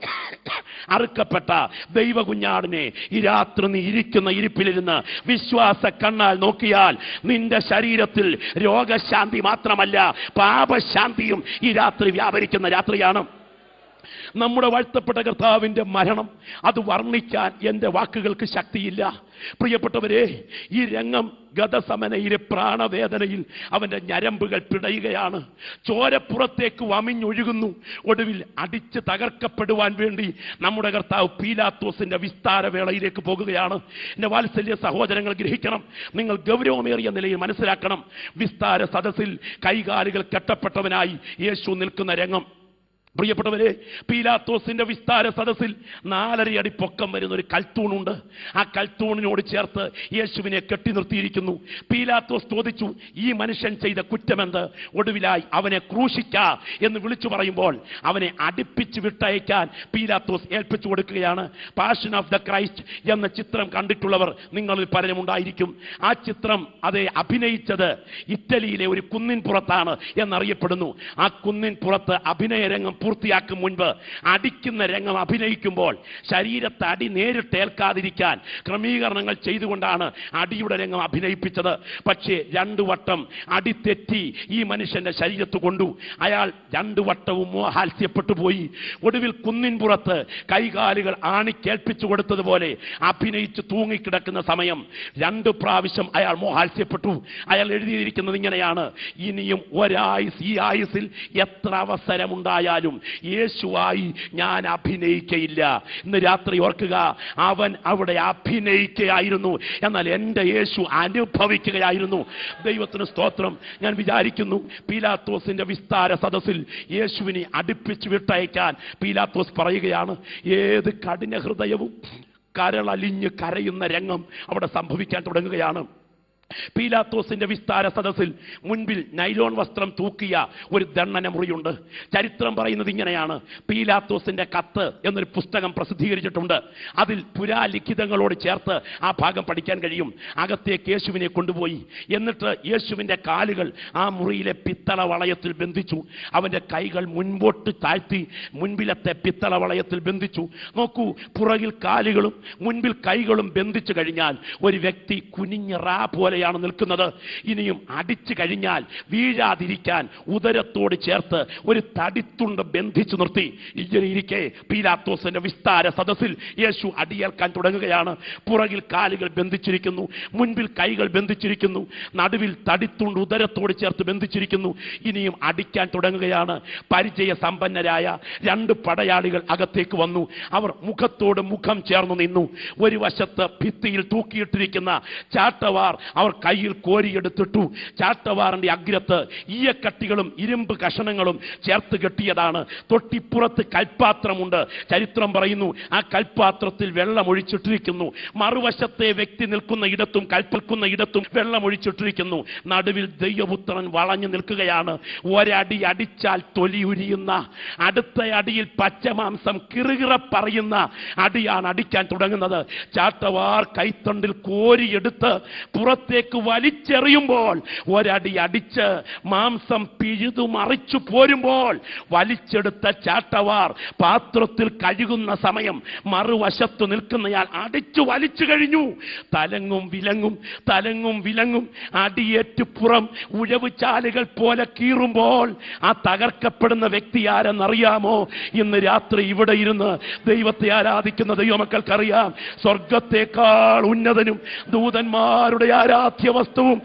അറുക്കപ്പെട്ട ദൈവകുഞ്ഞാടിനെ ഈ രാത്രി നീ ഇരിക്കുന്ന ഇരിപ്പിലിരുന്ന് വിശ്വാസ കണ്ണാൽ നോക്കിയാൽ നിന്റെ ശരീരത്തിൽ രോഗശാന്തി മാത്രമല്ല പാപശാന്തിയും ഈ രാത്രി വ്യാപരിക്കുന്ന രാത്രിയാണ്. നമ്മുടെ വാഴ്ത്തപ്പെട്ട കർത്താവിന്റെ മരണം അത് വർണ്ണിക്കാൻ എൻ്റെ വാക്കുകൾക്ക് ശക്തിയില്ല. പ്രിയപ്പെട്ടവരെ, ഈ രംഗം ഗതസമനയിലെ പ്രാണവേദനയിൽ അവന്റെ ഞരമ്പുകൾ പിടയുകയാണ്. ചോരപ്പുറത്തേക്ക് വമിഞ്ഞൊഴുകുന്നു. ഒടുവിൽ അടിച്ച് തകർക്കപ്പെടുവാൻ വേണ്ടി നമ്മുടെ കർത്താവ് പീലാത്തോസിന്റെ വിസ്താരവേളയിലേക്ക് പോകുകയാണ്. എന്റെ വാത്സല്യ സഹോദരങ്ങൾ ഗ്രഹിക്കണം, നിങ്ങൾ ഗൗരവമേറിയ നിലയിൽ മനസ്സിലാക്കണം. വിസ്താര സദസ്സിൽ കൈകാലുകൾ കെട്ടപ്പെട്ടവനായി യേശു നിൽക്കുന്ന രംഗം. പ്രിയപ്പെട്ടവരെ, പീലാത്തോസിന്റെ വിസ്താര സദസ്സിൽ 4.5 അടി പൊക്കം വരുന്ന ഒരു കൽത്തൂണുണ്ട്. ആ കൽത്തൂണിനോട് ചേർത്ത് യേശുവിനെ കെട്ടി നിർത്തിയിരിക്കുന്നു. പീലാത്തോസ് ചോദിച്ചു, ഈ മനുഷ്യൻ ചെയ്ത കുറ്റമെന്ത്? ഒടുവിലായി അവനെ ക്രൂശിക്ക എന്ന് വിളിച്ചു പറയുമ്പോൾ അവനെ അടുപ്പിച്ച് വിട്ടയക്കാൻ പീലാത്തോസ് ഏൽപ്പിച്ചു കൊടുക്കുകയാണ്. പാഷൻ ഓഫ് ദ ക്രൈസ്റ്റ് എന്ന ചിത്രം കണ്ടിട്ടുള്ളവർ നിങ്ങളിൽ പലരും ഉണ്ടായിരിക്കും. ആ ചിത്രം അതേ അഭിനയിച്ചത് ഇറ്റലിയിലെ ഒരു കുന്നിൻ പുറത്താണ് എന്നറിയപ്പെടുന്നു. ആ കുന്നിൻ പുറത്ത് അഭിനയ രംഗം പൂർത്തിയാക്കും മുൻപ് അടിക്കുന്ന രംഗം അഭിനയിക്കുമ്പോൾ ശരീരത്തെ അടി നേരിട്ട് ഏൽക്കാതിരിക്കാൻ ക്രമീകരണങ്ങൾ ചെയ്തുകൊണ്ടാണ് അടിയുടെ രംഗം അഭിനയിപ്പിച്ചത്. പക്ഷേ 2 വട്ടം അടി തെറ്റി ഈ മനുഷ്യന്റെ ശരീരത്ത് കൊണ്ടു. അയാൾ 2 വട്ടവും മോഹാത്സ്യപ്പെട്ടു പോയി. ഒടുവിൽ കുന്നിൻ പുറത്ത് കൈകാലുകൾ ആണിക്കേൽപ്പിച്ചു കൊടുത്തതുപോലെ അഭിനയിച്ച് തൂങ്ങിക്കിടക്കുന്ന സമയം 2 പ്രാവശ്യം അയാൾ മോഹാത്സ്യപ്പെട്ടു. അയാൾ എഴുതിയിരിക്കുന്നത് ഇങ്ങനെയാണ്: ഇനിയും ഒരായുസ്, ഈ ആയുസിൽ എത്ര അവസരമുണ്ടായാലും യേശുവായി ഞാൻ അഭിനയിക്കയില്ല. ഇന്ന് രാത്രി ഓർക്കുക, അവൻ അവിടെ അഭിനയിക്കുകയായിരുന്നു, എന്നാൽ എൻ്റെ യേശു അനുഭവിക്കുകയായിരുന്നു. ദൈവത്തിന് സ്തോത്രം. ഞാൻ വിചാരിക്കുന്നു പീലാത്തോസിന്റെ വിസ്താര സദസ്സിൽ യേശുവിനെ അടുപ്പിച്ച് വിട്ടയക്കാൻ പീലാത്തോസ് പറയുകയാണ്. ഏത് കഠിന ഹൃദയവും കരളലിഞ്ഞ് കരയുന്ന രംഗം അവിടെ സംഭവിക്കാൻ തുടങ്ങുകയാണ്. പീലാത്തോസിന്റെ വിസ്താര സദസ്സിൽ മുൻപിൽ നൈലോൺ വസ്ത്രം തൂക്കിയ ഒരു ദണ്ഡന മുറിയുണ്ട്. ചരിത്രം പറയുന്നത് ഇങ്ങനെയാണ്: പീലാത്തോസിന്റെ കത്ത് എന്നൊരു പുസ്തകം പ്രസിദ്ധീകരിച്ചിട്ടുണ്ട്. അതിൽ പുരാലിഖിതങ്ങളോട് ചേർത്ത് ആ ഭാഗം പഠിക്കാൻ കഴിയും. അകത്തേക്ക് യേശുവിനെ കൊണ്ടുപോയി. എന്നിട്ട് യേശുവിന്റെ കാലുകൾ ആ മുറിയിലെ പിത്തള വളയത്തിൽ ബന്ധിച്ചു. അവന്റെ കൈകൾ മുൻപോട്ട് താഴ്ത്തി മുൻപിലത്തെ പിത്തള വളയത്തിൽ ബന്ധിച്ചു. നോക്കൂ, പുറകിൽ കാലുകളും മുൻപിൽ കൈകളും ബന്ധിച്ചു കഴിഞ്ഞാൽ ഒരു വ്യക്തി കുനിഞ്ഞ റാ പോലെ നിൽക്കുന്നത്. ഇനിയും അടിച്ചു കഴിഞ്ഞാൽ വീഴാതിരിക്കാൻ ഉദരത്തോട് ചേർത്ത് ഒരു തടിത്തുണ്ട് ബന്ധിച്ചു നിർത്തി. ഇങ്ങനെ ഇരിക്കെ പീലാത്തോസിന്റെ വിസ്താര സദസ്സിൽ യേശു അടിയേൽക്കാൻ തുടങ്ങുകയാണ്. പുറകിൽ കാലുകൾ ബന്ധിച്ചിരിക്കുന്നു, മുൻപിൽ കൈകൾ ബന്ധിച്ചിരിക്കുന്നു, നടുവിൽ തടിത്തുണ്ട് ഉദരത്തോട് ചേർത്ത് ബന്ധിച്ചിരിക്കുന്നു. ഇനിയും അടിക്കാൻ തുടങ്ങുകയാണ്. പരിചയ സമ്പന്നരായ 2 പടയാളികൾ അകത്തേക്ക് വന്നു. അവർ മുഖത്തോട് മുഖം ചേർന്നു നിന്നു. ഒരു വശത്ത് ഭിത്തിയിൽ തൂക്കിയിട്ടിരിക്കുന്ന ചാട്ടവാർ അവർ കയ്യിൽ കോരിയെടുത്തിട്ടു. ചാട്ടവാറിന്റെ അഗ്രത്ത് ഈയക്കട്ടികളും ഇരുമ്പ് കഷണങ്ങളും ചേർത്ത് കെട്ടിയതാണ്. തൊട്ടിപ്പുറത്ത് കൽപ്പാത്രമുണ്ട്. ചരിത്രം പറയുന്നു ആ കൽപ്പാത്രത്തിൽ വെള്ളം ഒഴിച്ചിട്ടിരിക്കുന്നു. മറുവശത്തെ വ്യക്തി നിൽക്കുന്ന ഇടത്തും കൽപ്പിക്കുന്ന ഇടത്തും വെള്ളം ഒഴിച്ചിട്ടിരിക്കുന്നു. നടുവിൽ ദൈവപുത്രൻ വളഞ്ഞു നിൽക്കുകയാണ്. ഒരടി അടിച്ചാൽ തൊലി ഉരിയുന്ന, അടുത്ത അടിയിൽ പച്ചമാംസം കിറുകിറ പറയുന്ന അടിയാണ് അടിക്കാൻ തുടങ്ങുന്നത്. ചാട്ടവാർ കൈത്തണ്ടിൽ കോരിയെടുത്ത് പുറത്തേക്ക് വലിച്ചെറിയുമ്പോൾ, ഒരടി അടിച്ച് മാംസം പിഴുതു മറിച്ചു പോരുമ്പോൾ വലിച്ചെടുത്ത ചാട്ടവാർ പാത്രത്തിൽ കഴുകുന്ന സമയം മറുവശത്ത് നിൽക്കുന്നയാൾ അടിച്ചു വലിച്ചു കഴിഞ്ഞു. തലങ്ങും വിലങ്ങും തലങ്ങും വിലങ്ങും അടിയേറ്റ് പുറം ഉഴവ് ചാലുകൾ പോലെ കീറുമ്പോൾ ആ തകർക്കപ്പെടുന്ന വ്യക്തി ആരെന്നറിയാമോ? ഇന്ന് രാത്രി ഇവിടെ ഇരുന്ന് ദൈവത്തെ ആരാധിക്കുന്ന ദൈവമക്കൾക്കറിയാം. സ്വർഗത്തെക്കാൾ ഉന്നതനും ദൂതന്മാരുടെ ആരാധ്യ വസ്തുവും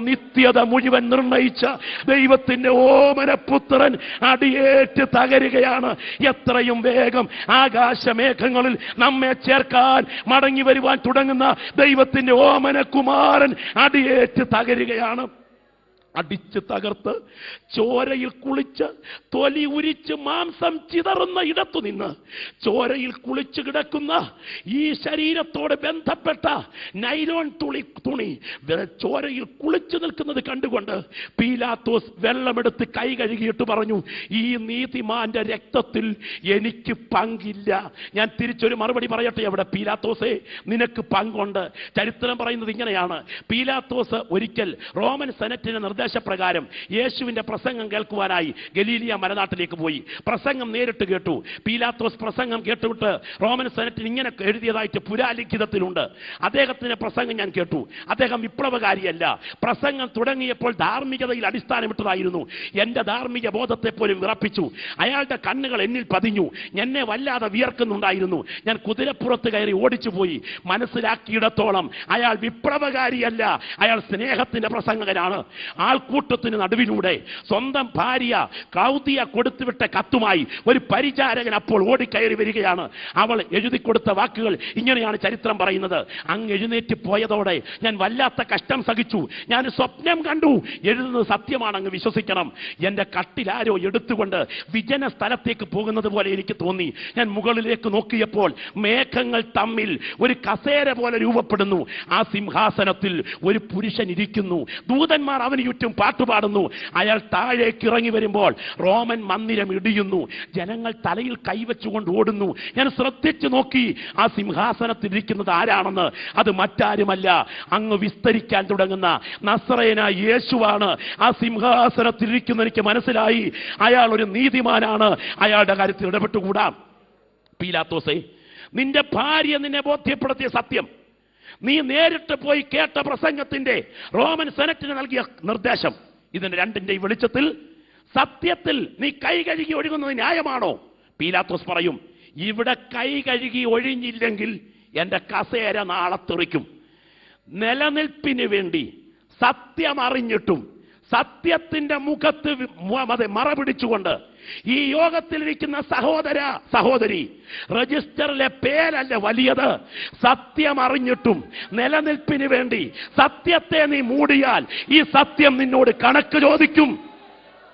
നിത്യത മുഴുവൻ നിർണയിച്ച ദൈവത്തിന്റെ ഓമനപുത്രൻ അടിയേറ്റ് തകരുകയാണ്. എത്രയും വേഗം ആകാശമേഘങ്ങളിൽ നമ്മെ ചേർക്കാൻ മടങ്ങി വരുവാൻ തുടങ്ങുന്ന ദൈവത്തിന്റെ ഓമനകുമാരൻ അടിയേറ്റ് തകരുകയാണ്. അടിച്ച് തകർത്ത് ചോരയിൽ കുളിച്ച് തൊലി ഉരിച്ച് മാംസം ചിതറുന്ന ഇടത്തു നിന്ന് ചോരയിൽ കുളിച്ച് കിടക്കുന്ന ഈ ശരീരത്തോട് ബന്ധപ്പെട്ട നൈലോൺ തുണി ചോരയിൽ കുളിച്ചു നിൽക്കുന്നത് കണ്ടുകൊണ്ട് പീലാത്തോസ് വെള്ളമെടുത്ത് കൈ കഴുകിയിട്ട് പറഞ്ഞു, ഈ നീതിമാന്റെ രക്തത്തിൽ എനിക്ക് പങ്കില്ല. ഞാൻ തിരിച്ചൊരു മറുപടി പറയട്ടെ അവിടെ. പീലാത്തോസേ, നിനക്ക് പങ്കുണ്ട്. ചരിത്രം പറയുന്നത് ഇങ്ങനെയാണ്. പീലാത്തോസ് ഒരിക്കൽ റോമൻ സെനറ്റിന്റെ നിർദ്ദേശപ്രകാരം യേശുവിന്റെ പ്രസംഗം കേൾക്കുവാനായി ഗലീലിയ മലനാട്ടിലേക്ക് പോയി. പ്രസംഗം നേരിട്ട് കേട്ടു. പീലാത്തോസ് പ്രസംഗം കേട്ടുവിട്ട് റോമൻ സെനറ്റിന് ഇങ്ങനെ എഴുതിയതായിട്ട് പുരാലിഖിതത്തിലുണ്ട്. അദ്ദേഹത്തിന്റെ പ്രസംഗം ഞാൻ കേട്ടു. അദ്ദേഹം വിപ്ലവകാരിയല്ല. പ്രസംഗം തുടങ്ങിയപ്പോൾ ധാർമ്മികതയിൽ അടിസ്ഥാനമിട്ടതായിരുന്നു. എന്റെ ധാർമ്മിക ബോധത്തെ പോലും വിറപ്പിച്ചു. അയാളുടെ കണ്ണുകൾ എന്നിൽ പതിഞ്ഞു. എന്നെ വല്ലാതെ വിയർക്കുന്നുണ്ടായിരുന്നു. ഞാൻ കുതിരപ്പുറത്ത് കയറി ഓടിച്ചു പോയി. മനസ്സിലാക്കിയിടത്തോളം അയാൾ വിപ്ലവകാരിയല്ല, അയാൾ സ്നേഹത്തിന്റെ പ്രസംഗകനാണ്. ആൾക്കൂട്ടത്തിന് നടുവിലൂടെ സ്വന്തം ഭാര്യ ക്ലൗദിയ കൊടുത്തുവിട്ട കത്തുമായി ഒരു പരിചാരകൻ അപ്പോൾ ഓടിക്കയറി വരികയാണ്. അവൾ എഴുതി കൊടുത്ത വാക്കുകൾ ഇങ്ങനെയാണ് ചരിത്രം പറയുന്നത്. അങ്ങ് എഴുന്നേറ്റ് പോയതോടെ ഞാൻ വല്ലാത്ത കഷ്ടം സഹിച്ചു. ഞാൻ സ്വപ്നം കണ്ടു. എഴുതുന്നത് സത്യമാണ്, അങ്ങ് വിശ്വസിക്കണം. എന്റെ കട്ടിലാരോ എടുത്തുകൊണ്ട് വിജന സ്ഥലത്തേക്ക് പോകുന്നത് പോലെ എനിക്ക് തോന്നി. ഞാൻ മുകളിലേക്ക് നോക്കിയപ്പോൾ മേഘങ്ങൾ തമ്മിൽ ഒരു കസേര പോലെ രൂപപ്പെടുന്നു. ആ സിംഹാസനത്തിൽ ഒരു പുരുഷൻ ഇരിക്കുന്നു. ദൂതന്മാർ അവന് ചുറ്റും പാട്ടുപാടുന്നു. അയാൾ താഴേക്ക് ഇറങ്ങി വരുമ്പോൾ റോമൻ മന്ദിരം ഇടിയുന്നു. ജനങ്ങൾ തലയിൽ കൈവച്ചുകൊണ്ട് ഓടുന്നു. ഞാൻ ശ്രദ്ധിച്ചു നോക്കി. ആ സിംഹാസനത്തിൽ ഇരിക്കുന്നത് ആരാണെന്ന്? അത് മറ്റാരുമല്ല, അങ്ങ് വിസ്തരിക്കാൻ തുടങ്ങുന്ന നസറേയനായ യേശുവാണ്. ആ സിംഹാസനത്തിൽ ഇരിക്കുന്ന എനിക്ക് മനസ്സിലായി. അയാൾ ഒരു നീതിമാനാണ്. അയാളുടെ കാര്യത്തിൽ ഇടപെട്ടുകൂടാ. പീലാത്തോസേ, നിന്റെ ഭാര്യ നിന്നെ ബോധ്യപ്പെടുത്തിയ സത്യം, നീ നേരിട്ട് പോയി കേട്ട പ്രസംഗത്തിന്റെ റോമൻ സെനറ്റിന് നൽകിയ നിർദ്ദേശം, ഇതിന്റെ രണ്ടിന്റെ വെളിച്ചത്തിൽ സത്യത്തിൽ നീ കൈ കഴുകി ഒഴുകുന്നത് ന്യായമാണോ? പീലാത്തോസ് പറയും, ഇവിടെ കൈ കഴുകി ഒഴിഞ്ഞില്ലെങ്കിൽ എന്റെ കസേര നാളെ തെറിക്കും. നിലനിൽപ്പിന് വേണ്ടി സത്യം അറിഞ്ഞിട്ടും സത്യത്തിന്റെ മുഖത്ത് മറപിടിച്ചുകൊണ്ട് ഈ യോഗത്തിലിരിക്കുന്ന സഹോദര സഹോദരി, രജിസ്റ്ററിലെ പേരല്ല വലിയത്. സത്യം അറിഞ്ഞിട്ടും നിലനിൽപ്പിന് വേണ്ടി സത്യത്തെ നീ മൂടിയാൽ ഈ സത്യം നിന്നോട് കണക്ക് ചോദിക്കും.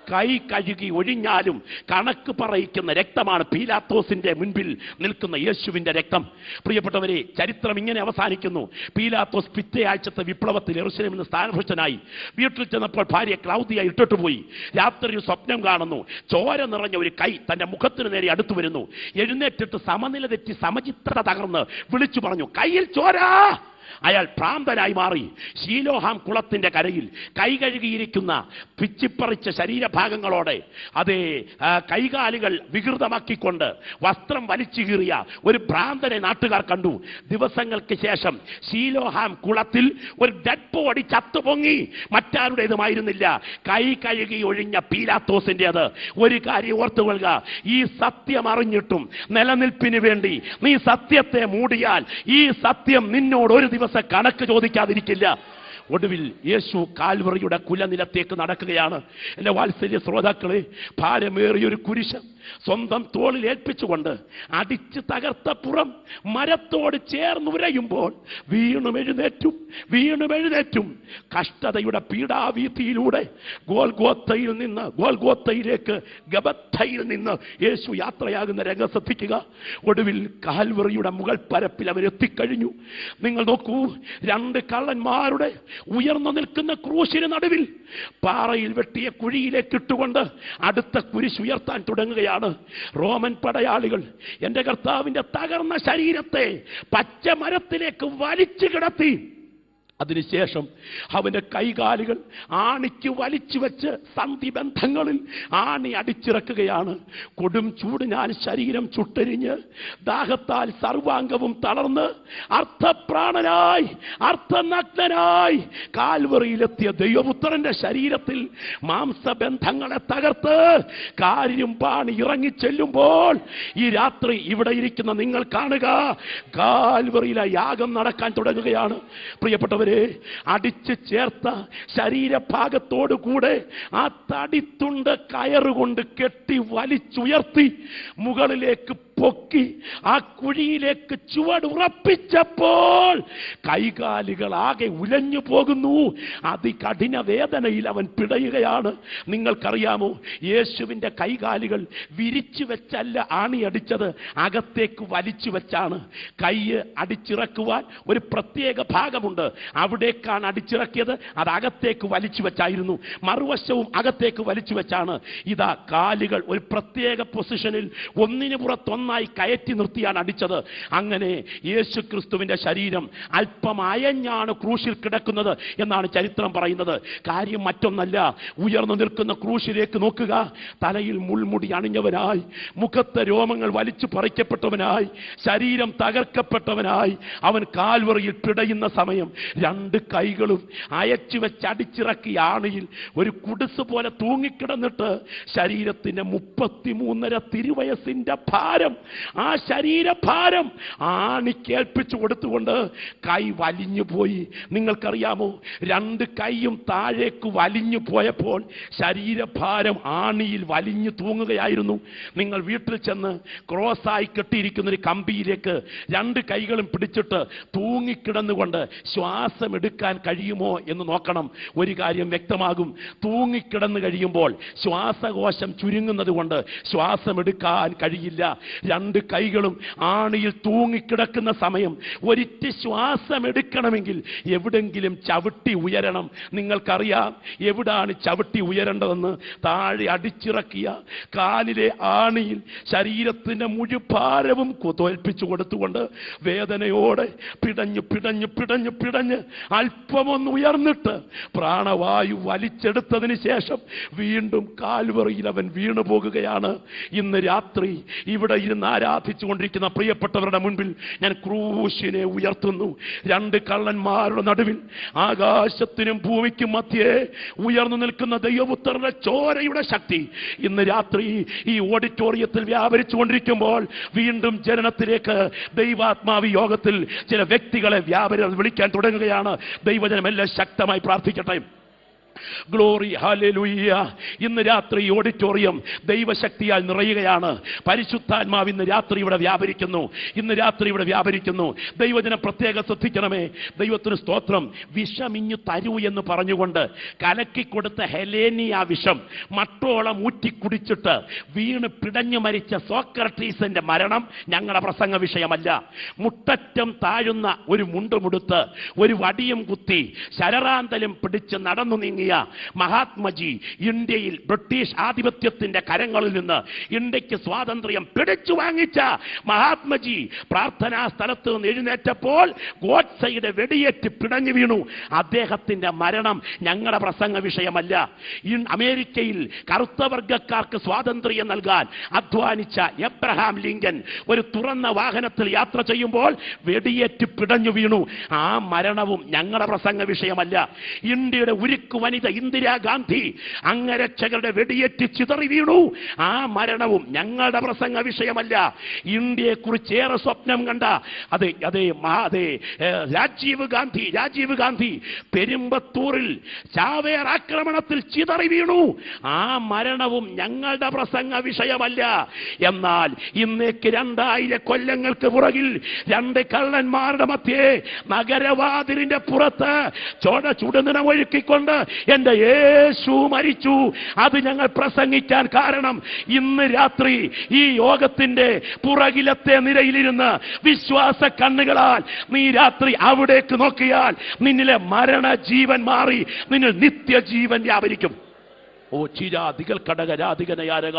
കൈ കഴുകി ഒഴിഞ്ഞാലും കണക്ക് പറയിക്കുന്ന രക്തമാണ് പീലാത്തോസിന്റെ മുൻപിൽ നിൽക്കുന്ന യേശുവിന്റെ രക്തം. പ്രിയപ്പെട്ടവരെ, ചരിത്രം ഇങ്ങനെ അവസാനിക്കുന്നു. പീലാത്തോസ് പിറ്റേ ആഴ്ചത്തെ വിപ്ലവത്തിൽ യെരൂശലേമിൽ നിന്ന് സ്ഥാനഭ്രഷ്ടനായി. വീട്ടിൽ ചെന്നപ്പോൾ ഭാര്യ ക്ലൗദിയ ഇട്ടിട്ട് പോയി. രാത്രി ഒരു സ്വപ്നം കാണുന്നു. ചോര നിറഞ്ഞ ഒരു കൈ തന്റെ മുഖത്തിന് നേരെ അടുത്തു വരുന്നു. എഴുന്നേറ്റിട്ട് സമനില തെറ്റി സമചിത്രത തകർന്ന് വിളിച്ചു പറഞ്ഞു, കയ്യിൽ ചോര. അയാൾ ഭ്രാന്തനായി മാറി. ശീലോഹാം കുളത്തിന്റെ കരയിൽ കൈ കഴുകിയിരിക്കുന്ന പിച്ചിപ്പറിച്ച ശരീരഭാഗങ്ങളോടെ, അതേ കൈകാലുകൾ വികൃതമാക്കിക്കൊണ്ട് വസ്ത്രം വലിച്ചു കീറിയ ഒരു ഭ്രാന്തനെ നാട്ടുകാർ കണ്ടു. ദിവസങ്ങൾക്ക് ശേഷം ശീലോഹാം കുളത്തിൽ ഒരു ഡെഡ് ബോഡി ചത്തുപൊങ്ങി. മറ്റാരുടേതുമായിരുന്നില്ല, കൈ കഴുകി ഒഴിഞ്ഞ പീലാത്തോസിന്റേത്. ഒരു കാര്യം ഓർത്തുകൊള്ളുക, ഈ സത്യം അറിഞ്ഞിട്ടും നിലനിൽപ്പിന് വേണ്ടി നീ സത്യത്തെ മൂടിയാൽ ഈ സത്യം നിന്നോട് ഒരു ദിവസം കണക്ക് ചോദിക്കാതിരിക്കില്ല. ഒടുവിൽ യേശു കാൽവറിയുടെ കുലനിലത്തേക്ക് നടക്കുകയാണ്. എന്റെ വാത്സല്യ ശ്രോതാക്കളെ, ഭാരമേറിയൊരു കുരിശ് സ്വന്തം തോളിൽ ഏൽപ്പിച്ചുകൊണ്ട് അടിച്ച് തകർത്ത പുറം മരത്തോട് ചേർന്നുരയുമ്പോൾ വീണും എഴുന്നേറ്റും കഷ്ടതയുടെ പീഡാവീതിയിലൂടെ ഗോൽഗോത്തയിലേക്ക് ഗബത്തയിൽ നിന്ന് യേശു യാത്രയാകുന്ന രംഗം ശ്രദ്ധിക്കുക. ഒടുവിൽ കാൽവറിയുടെ മുകൾ പരപ്പിൽ അവരെത്തിക്കഴിഞ്ഞു. നിങ്ങൾ നോക്കൂ, രണ്ട് കള്ളന്മാരുടെ ഉയർന്നു നിൽക്കുന്ന ക്രൂശിന് നടുവിൽ പാറയിൽ വെട്ടിയ കുഴിയിലേക്ക് ഇട്ടുകൊണ്ട് അടുത്ത കുരിശ് ഉയർത്താൻ തുടങ്ങുകയാണ്. റോമൻ പടയാളികൾ എന്റെ കർത്താവിന്റെ തകർന്ന ശരീരത്തെ പച്ചമരത്തിലേക്ക് വലിച്ചു കിടത്തി. അതിനുശേഷം അവന്റെ കൈകാലുകൾ ആണിക്ക് വലിച്ചു വെച്ച് സന്ധിബന്ധങ്ങളിൽ ആണി അടിച്ചിറക്കുകയാണ്. കൊടും ചൂടിനാൽ ശരീരം ചുട്ടരിഞ്ഞ് ദാഹത്താൽ സർവാംഗവും തളർന്ന് അർത്ഥപ്രാണനായി അർത്ഥനഗ്നനായി കാൽവറിയിലെത്തിയ ദൈവപുത്രന്റെ ശരീരത്തിൽ മാംസബന്ധങ്ങളെ തകർത്ത് കാര്യം പാണി ഇറങ്ങിച്ചെല്ലുമ്പോൾ ഈ രാത്രി ഇവിടെ ഇരിക്കുന്ന നിങ്ങൾ കാണുക, കാൽവറിയിലെ യാഗം നടക്കാൻ തുടങ്ങുകയാണ്. പ്രിയപ്പെട്ടവർ, അടിച്ചു ചേർത്ത ശരീരഭാഗത്തോടുകൂടെ ആ തടിത്തുണ്ട് കയറുകൊണ്ട് കെട്ടി വലിച്ചുയർത്തി മുകളിലേക്ക് പൊക്കി ആ കുഴിയിലേക്ക് ചുവടുറപ്പിച്ചപ്പോൾ കൈകാലുകൾ ആകെ ഉലഞ്ഞു പോകുന്നു. അതികഠിന വേദനയിൽ അവൻ പിടയുകയാണ്. നിങ്ങൾക്കറിയാമോ, യേശുവിന്റെ കൈകാലുകൾ വിരിച്ചു വെച്ചല്ല ആണിയടിച്ചത്, അകത്തേക്ക് വലിച്ചു വെച്ചാണ്. കൈ അടിച്ചിറക്കുവാൻ ഒരു പ്രത്യേക ഭാഗമുണ്ട്, അവിടേക്കാണ് അടിച്ചിറക്കിയത്. അത് അകത്തേക്ക് വലിച്ചു വെച്ചായിരുന്നു. മറുവശവും അകത്തേക്ക് വലിച്ചു വെച്ചാണ്. ഇതാ കാലുകൾ ഒരു പ്രത്യേക പൊസിഷനിൽ ഒന്നിനു പുറത്തൊന്നായി കയറ്റി നിർത്തിയാണ് അടിച്ചത്. അങ്ങനെ യേശു ക്രിസ്തുവിന്റെ ശരീരം അല്പം അയഞ്ഞാണ് ക്രൂശിൽ കിടക്കുന്നത് എന്നാണ് ചരിത്രം പറയുന്നത്. കാര്യം മറ്റൊന്നല്ല, ഉയർന്നു നിൽക്കുന്ന ക്രൂശിലേക്ക് നോക്കുക. തലയിൽ മുൾമുടി അണിഞ്ഞവനായി, മുഖത്തെ രോമങ്ങൾ വലിച്ചു പറിക്കപ്പെട്ടവനായി, ശരീരം തകർക്കപ്പെട്ടവനായി അവൻ കാൽവറിയിൽ പിടയുന്ന സമയം രണ്ട് കൈകളും അയച്ചു വെച്ച് അടിച്ചിറക്കിയ ആണിയിൽ ഒരു കുടിസ് പോലെ തൂങ്ങിക്കിടന്നിട്ട് ശരീരത്തിന്റെ 33.5 തിരുവയസ്സിന്റെ ഭാരം, ആ ശരീരഭാരം ആണിക്കേൽപ്പിച്ചു കൊടുത്തുകൊണ്ട് കൈ വലിഞ്ഞു പോയി. നിങ്ങൾക്കറിയാമോ, രണ്ട് കൈയും താഴേക്ക് വലിഞ്ഞു പോയപ്പോൾ ശരീരഭാരം ആണിയിൽ വലിഞ്ഞു തൂങ്ങുകയായിരുന്നു. നിങ്ങൾ വീട്ടിൽ ചെന്ന് ക്രോസായി കെട്ടിയിരിക്കുന്ന ഒരു കമ്പിയിലേക്ക് രണ്ട് കൈകളും പിടിച്ചിട്ട് തൂങ്ങിക്കിടന്നുകൊണ്ട് ശ്വാസം എടുക്കാൻ കഴിയുമോ എന്ന് നോക്കണം. ഒരു കാര്യം വ്യക്തമാകും, തൂങ്ങിക്കിടന്നു കഴിയുമ്പോൾ ശ്വാസകോശം ചുരുങ്ങുന്നത് കൊണ്ട് ശ്വാസം എടുക്കാൻ കഴിയില്ല. രണ്ട് കൈകളും ആണിയിൽ തൂങ്ങിക്കിടക്കുന്ന സമയം ഒരിറ്റ് ശ്വാസം എടുക്കണമെങ്കിൽ എവിടെങ്കിലും ചവിട്ടി ഉയരണം. നിങ്ങൾക്കറിയാം എവിടാണ് ചവിട്ടി ഉയരേണ്ടതെന്ന്. താഴെ അടിച്ചിറക്കിയ കാലിലെ ആണിയിൽ ശരീരത്തിന്റെ മുഴുഭാരവും തോൽപ്പിച്ചു കൊടുത്തുകൊണ്ട് വേദനയോടെ പിടഞ്ഞ് പിടഞ്ഞ് പിടഞ്ഞ് പിടഞ്ഞ് അല്പമൊന്ന് ഉയർന്നിട്ട് പ്രാണവായു വലിച്ചെടുത്തതിന് ശേഷം വീണ്ടും കാൽവറിയിൽ അവൻ വീണു പോകുകയാണ്. ഇന്ന് രാത്രി ഇവിടെ ഇരുന്ന് ആരാധിച്ചുകൊണ്ടിരിക്കുന്ന പ്രിയപ്പെട്ടവരുടെ മുൻപിൽ ഞാൻ ക്രൂശിനെ ഉയർത്തുന്നു. രണ്ട് കള്ളന്മാരുടെ നടുവിൽ, ആകാശത്തിനും ഭൂമിക്കും മധ്യേ ഉയർന്നു നിൽക്കുന്ന ദൈവപുത്രന്റെ ചോരയുടെ ശക്തി ഇന്ന് രാത്രി ഈ ഓഡിറ്റോറിയത്തിൽ വ്യാപരിച്ചുകൊണ്ടിരിക്കുമ്പോൾ വീണ്ടും ജനനത്തിലേക്ക് ദൈവാത്മാവി യോഗത്തിൽ ചില വ്യക്തികളെ വിളിക്കാൻ തുടങ്ങുകയാണ്. ദൈവജനം എല്ലാം ശക്തമായി പ്രാർത്ഥിക്കട്ടെ. Glory, hallelujah. ഇന്ന് രാത്രി ഓഡിറ്റോറിയം ദൈവശക്തിയാൽ നിറയുകയാണ്. പരിശുദ്ധാത്മാവ് ഇന്ന് രാത്രി ഇവിടെ വ്യാപരിക്കുന്നു. ഇന്ന് രാത്രി ഇവിടെ വ്യാപരിക്കുന്നു. ദൈവജനം പ്രത്യേകം ശ്രദ്ധിക്കണമേ. ദൈവത്തിന് സ്തോത്രം. വിഷമിഞ്ഞു തരൂ എന്ന് പറഞ്ഞുകൊണ്ട് കലക്കിക്കൊടുത്ത ഹെലേനിയ വിഷം മട്ടോളം ഊറ്റിക്കുടിച്ചിട്ട് വീണ് പിടഞ്ഞു മരിച്ച സോക്രട്ടീസിന്റെ മരണം ഞങ്ങളുടെ പ്രസംഗ വിഷയമല്ല. മുട്ടറ്റം താഴുന്ന ഒരു മുണ്ടുമുടുത്ത് ഒരു വടിയും കുത്തി ശരറാന്തലും പിടിച്ച് നടന്നു നീങ്ങിയ മഹാത്മജി ഇന്ത്യയിൽ ബ്രിട്ടീഷ് ആധിപത്യത്തിന്റെ കരങ്ങളിൽ നിന്ന് ഇന്ത്യക്ക് സ്വാതന്ത്ര്യം പിടിച്ചു വാങ്ങിച്ച മഹാത്മജി പ്രാർത്ഥനാ സ്ഥലത്ത് നിന്ന് എഴുന്നേറ്റപ്പോൾ ഗോഡ്സെയുടെ വെടിയേറ്റ് പിടഞ്ഞു വീണു. അദ്ദേഹത്തിന്റെ മരണം ഞങ്ങളുടെ പ്രസംഗ വിഷയമല്ല. അമേരിക്കയിൽ കറുത്തവർഗക്കാർക്ക് സ്വാതന്ത്ര്യം നൽകാൻ അധ്വാനിച്ച എബ്രഹാം ലിങ്കൻ ഒരു തുറന്ന വാഹനത്തിൽ യാത്ര ചെയ്യുമ്പോൾ വെടിയേറ്റ് പിടഞ്ഞു വീണു. ആ മരണവും ഞങ്ങളുടെ പ്രസംഗ വിഷയമല്ല. ഇന്ത്യയുടെ ഉരുക്കു വനിത ഇന്ദിരാഗാന്ധി അംഗരക്ഷകരുടെ വെടിയേറ്റ് ചിതറി വീണു. ആ മരണവും ഞങ്ങളുടെ പ്രസംഗ വിഷയമല്ല. ഇന്ത്യയെക്കുറിച്ച് ഏറെ സ്വപ്നം കണ്ട രാജീവ് ഗാന്ധി പെരുമ്പത്തൂരിൽ ചാവേർ ആക്രമണത്തിൽ ചിതറി വീണു. ആ മരണവും ഞങ്ങളുടെ പ്രസംഗ വിഷയമല്ല. എന്നാൽ ഇന്നേക്ക് 2000 കൊല്ലങ്ങൾക്ക് പുറകിൽ രണ്ട് കള്ളന്മാരുടെ മധ്യേ നഗരവാതിലിന്റെ പുറത്ത് ചുടുനിണമൊഴുക്കിക്കൊണ്ട് എന്റെ യേശു മരിച്ചു. അത് ഞങ്ങൾ പ്രസംഗിക്കാൻ കാരണം ഇന്ന് രാത്രി ഈ യോഗത്തിന്റെ പുറകിലത്തെ നിരയിലിരുന്ന് വിശ്വാസ കണ്ണുകളാൽ നീ രാത്രി അവിടേക്ക് നോക്കിയാൽ നിന്നിലെ മരണജീവൻ മാറി നിന്നിൽ നിത്യജീവൻ വ്യാപരിക്കും. ഓ ചിരാദികൾ കടകരാധികനയാരക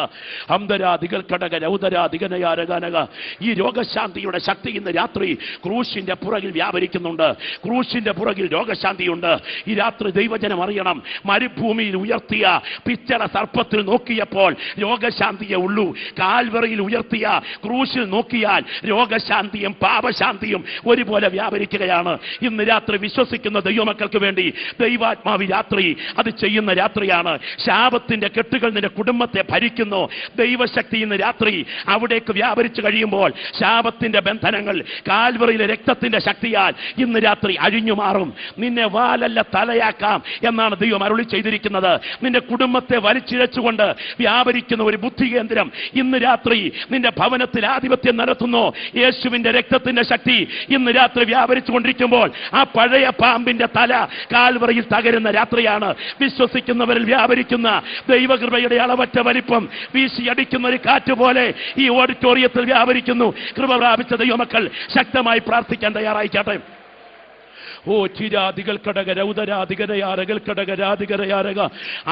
അന്തരാദികൾ കടകരൗദരാധികനയാരകനക. ഈ രോഗശാന്തിയുടെ ശക്തി ഇന്ന് രാത്രി ക്രൂശിന്റെ പുറകിൽ വ്യാപരിക്കുന്നുണ്ട്. ക്രൂശിന്റെ പുറകിൽ രോഗശാന്തിയുണ്ട്. ഈ രാത്രി ദൈവജനം അറിയണം. മരുഭൂമിയിൽ ഉയർത്തിയ പിച്ചള സർപ്പത്തിൽ നോക്കിയപ്പോൾ രോഗശാന്തിയേ ഉള്ളൂ. കാൽവറിയിൽ ഉയർത്തിയ ക്രൂശിൽ നോക്കിയാൽ രോഗശാന്തിയും പാപശാന്തിയും ഒരുപോലെ വ്യാപരിക്കുകയാണ്. ഇന്ന് രാത്രി വിശ്വസിക്കുന്ന ദൈവമക്കൾക്ക് വേണ്ടി ദൈവാത്മാവി രാത്രി അത് ചെയ്യുന്ന രാത്രിയാണ്. ശാപത്തിന്റെ കെട്ടുകൾ നിന്റെ കുടുംബത്തെ ഭരിക്കുന്നു, ദൈവശക്തി ഇന്ന് രാത്രി അവിടേക്ക് വ്യാപരിച്ചു കഴിയുമ്പോൾ ശാപത്തിന്റെ ബന്ധനങ്ങൾ കാൽവറിയിലെ രക്തത്തിന്റെ ശക്തിയാൽ ഇന്ന് രാത്രി അഴിഞ്ഞു മാറും. നിന്നെ വാലല്ല തലയാക്കാം എന്നാണ് ദൈവം അരുളി ചെയ്തിരിക്കുന്നത്. നിന്റെ കുടുംബത്തെ വലിച്ചിഴച്ചുകൊണ്ട് വ്യാപരിക്കുന്ന ഒരു ബുദ്ധി കേന്ദ്രം ഇന്ന് രാത്രി നിന്റെ ഭവനത്തിൽ ആധിപത്യം നടത്തുന്നു. യേശുവിന്റെ രക്തത്തിന്റെ ശക്തി ഇന്ന് രാത്രി വ്യാപരിച്ചു കൊണ്ടിരിക്കുമ്പോൾ ആ പഴയ പാമ്പിന്റെ തല കാൽവറിയിൽ തകരുന്ന രാത്രിയാണ്. വിശ്വസിക്കുന്നവരിൽ വ്യാപരിക്കുന്ന ദൈവകൃപയുടെ അളവറ്റ വലിപ്പം വീശിയടിക്കുന്ന ഒരു കാറ്റ് പോലെ ഈ ഓഡിറ്റോറിയത്തിൽ വ്യാപരിക്കുന്നു. കൃപ പ്രാപിച്ച ദൈവമക്കൾ ശക്തമായി പ്രാർത്ഥിക്കാൻ തയ്യാറായിക്കട്ടെ. ഓ ചിരാദികൾ കടകര ഉദരാധികരയാരകൾ കടകരാധികരയാരക.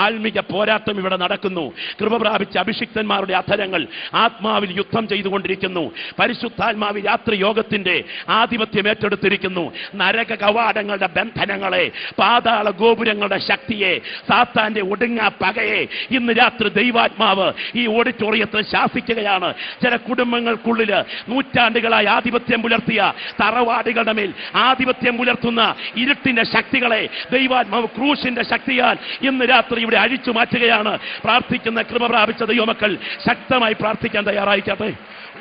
ആത്മീക പോരാട്ടം ഇവിടെ നടക്കുന്നു. കൃപ പ്രാപിച്ച അഭിഷിക്തന്മാരുടെ അധരങ്ങൾ ആത്മാവിൽ യുദ്ധം ചെയ്തുകൊണ്ടിരിക്കുന്നു. പരിശുദ്ധാത്മാവിൽ രാത്രി യോഗത്തിന്റെ ആധിപത്യം ഏറ്റെടുത്തിരിക്കുന്നു. നരക കവാടങ്ങളുടെ ബന്ധനങ്ങളെ, പാതാള ഗോപുരങ്ങളുടെ ശക്തിയെ, സാത്താന്റെ ഒടുങ്ങാ പകയെ ഇന്ന് രാത്രി ദൈവാത്മാവ് ഈ ഓഡിറ്റോറിയത്തിൽ ശാസിക്കുകയാണ്. ചില കുടുംബങ്ങൾക്കുള്ളിൽ നൂറ്റാണ്ടുകളായി ആധിപത്യം പുലർത്തിയ തറവാടുകളുടെ മേൽ ആധിപത്യം പുലർത്തുന്ന ഇരുട്ടിന്റെ ശക്തികളെ ദൈവാത്മാവ് ക്രൂശിന്റെ ശക്തിയാൽ ഇന്ന് രാത്രി ഇവിടെ അഴിച്ചു മാറ്റുകയാണ്. പ്രാർത്ഥിക്കുന്ന കൃപ പ്രാപിച്ച ദൈവമക്കൾ ശക്തമായി പ്രാർത്ഥിക്കാൻ തയ്യാറായിക്കട്ടെ.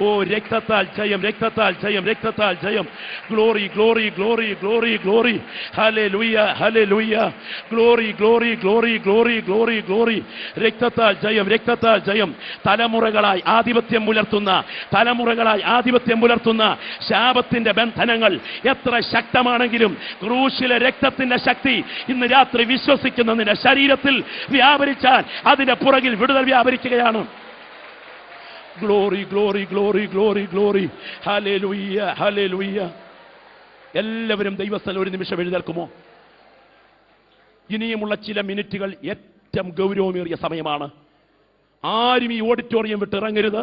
ഓ രക്തത്താൽ ജയം, രക്തത്താൽ ജയം, രക്തത്താൽ ജയം. Glory glory glory glory glory. Hallelujah hallelujah. Glory glory glory glory glory glory. രക്തത്താൽ ജയം, രക്തത്താൽ ജയം. തലമുറകളായി ആധിപത്യം പുലർത്തുന്ന ശാപത്തിന്റെ ബന്ധനങ്ങൾ എത്ര ശക്തമാണെങ്കിലും ക്രൂശിലെ രക്തത്തിന്റെ ശക്തി ഇന്ന് രാത്രി വിശ്വസിക്കുന്ന നിന്റെ ശരീരത്തിൽ വ്യാപരിച്ചാൽ അതിന്റെ പുറകിൽ വിടുതൽ വ്യാപരിക്കുകയാണ്. Glory glory glory glory glory. Hallelujah hallelujah. എല്ലാവരും ദൈവസ്ഥലം ഒരു നിമിഷം എഴുന്നേൽക്കുമോ? ഇനിയുമുള്ള ചില മിനിറ്റുകൾ ഏറ്റവും ഗൗരവമേറിയ സമയമാണ്. ആരും ഈ ഓഡിറ്റോറിയം വിട്ടിറങ്ങരുത്.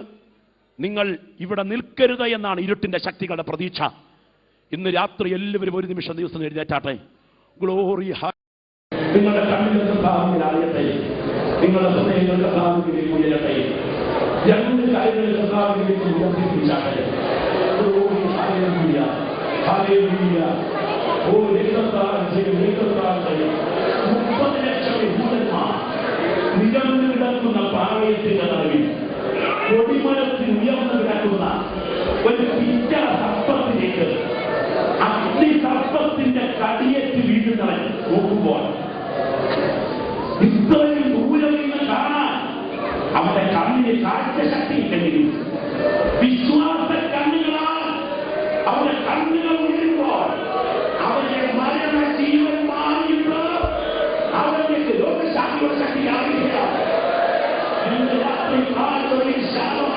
നിങ്ങൾ ഇവിടെ നിൽക്കരുത് എന്നാണ് ഇരുട്ടിന്റെ ശക്തികളുടെ പ്രതീക്ഷ. ഇന്ന് രാത്രി എല്ലാവരും ഒരു നിമിഷം ദിവസം എഴുന്നേറ്റാട്ടെ. ഗ്ലോറി. നിങ്ങളുടെ കണ്ണുകൾക്ക് ഭാവിയിലാകട്ടെ, നിങ്ങളുടെ ഹൃദയങ്ങൾക്ക് ഭാവിയിലേക്ക് ഉയരട്ടെ. രണ്ട് കാര്യങ്ങളിൽ കർത്താവിലേക്ക് ഉയർത്തിപ്പിടിച്ചാട്ടെ. Hallelujah hallelujah. ഓ രക്തത്താൽ ജയം, രക്തത്താൽ ജയം. 30 ലക്ഷം യഹൂദന്മാർ നിരന്നു കിടക്കുന്ന പാളയത്തിന്റെ നടുവിൽ കൊടിമരത്തിൽ ഉയർന്നു കിടക്കുന്ന ഒരു പിറ്റ സർപ്പത്തിലേക്ക് അഗ്നിസർപ്പത്തിന്റെ കടിയേറ്റ് വീഴുന്നവൻ നോക്കുമ്പോൾ ഇത്രയും ദൂരം നിന്ന് കാണാൻ അവന്റെ കണ്ണിന് കാഴ്ചശക്തി ഇല്ലെങ്കിലും വിശ്വാസ കണ്ണുകളാൽ അവന്റെ കണ്ണുകൾ ഉയരുമ്പോൾ അവന്റെ മരണ ജീവൻ മാറിയിട്ട് അവന്റെ രോഗശാന്തിയുടെ ശക്തി ആവുകയാണ്. ഇന്ന് രാത്രി കാലങ്ങളിൽ ശാപം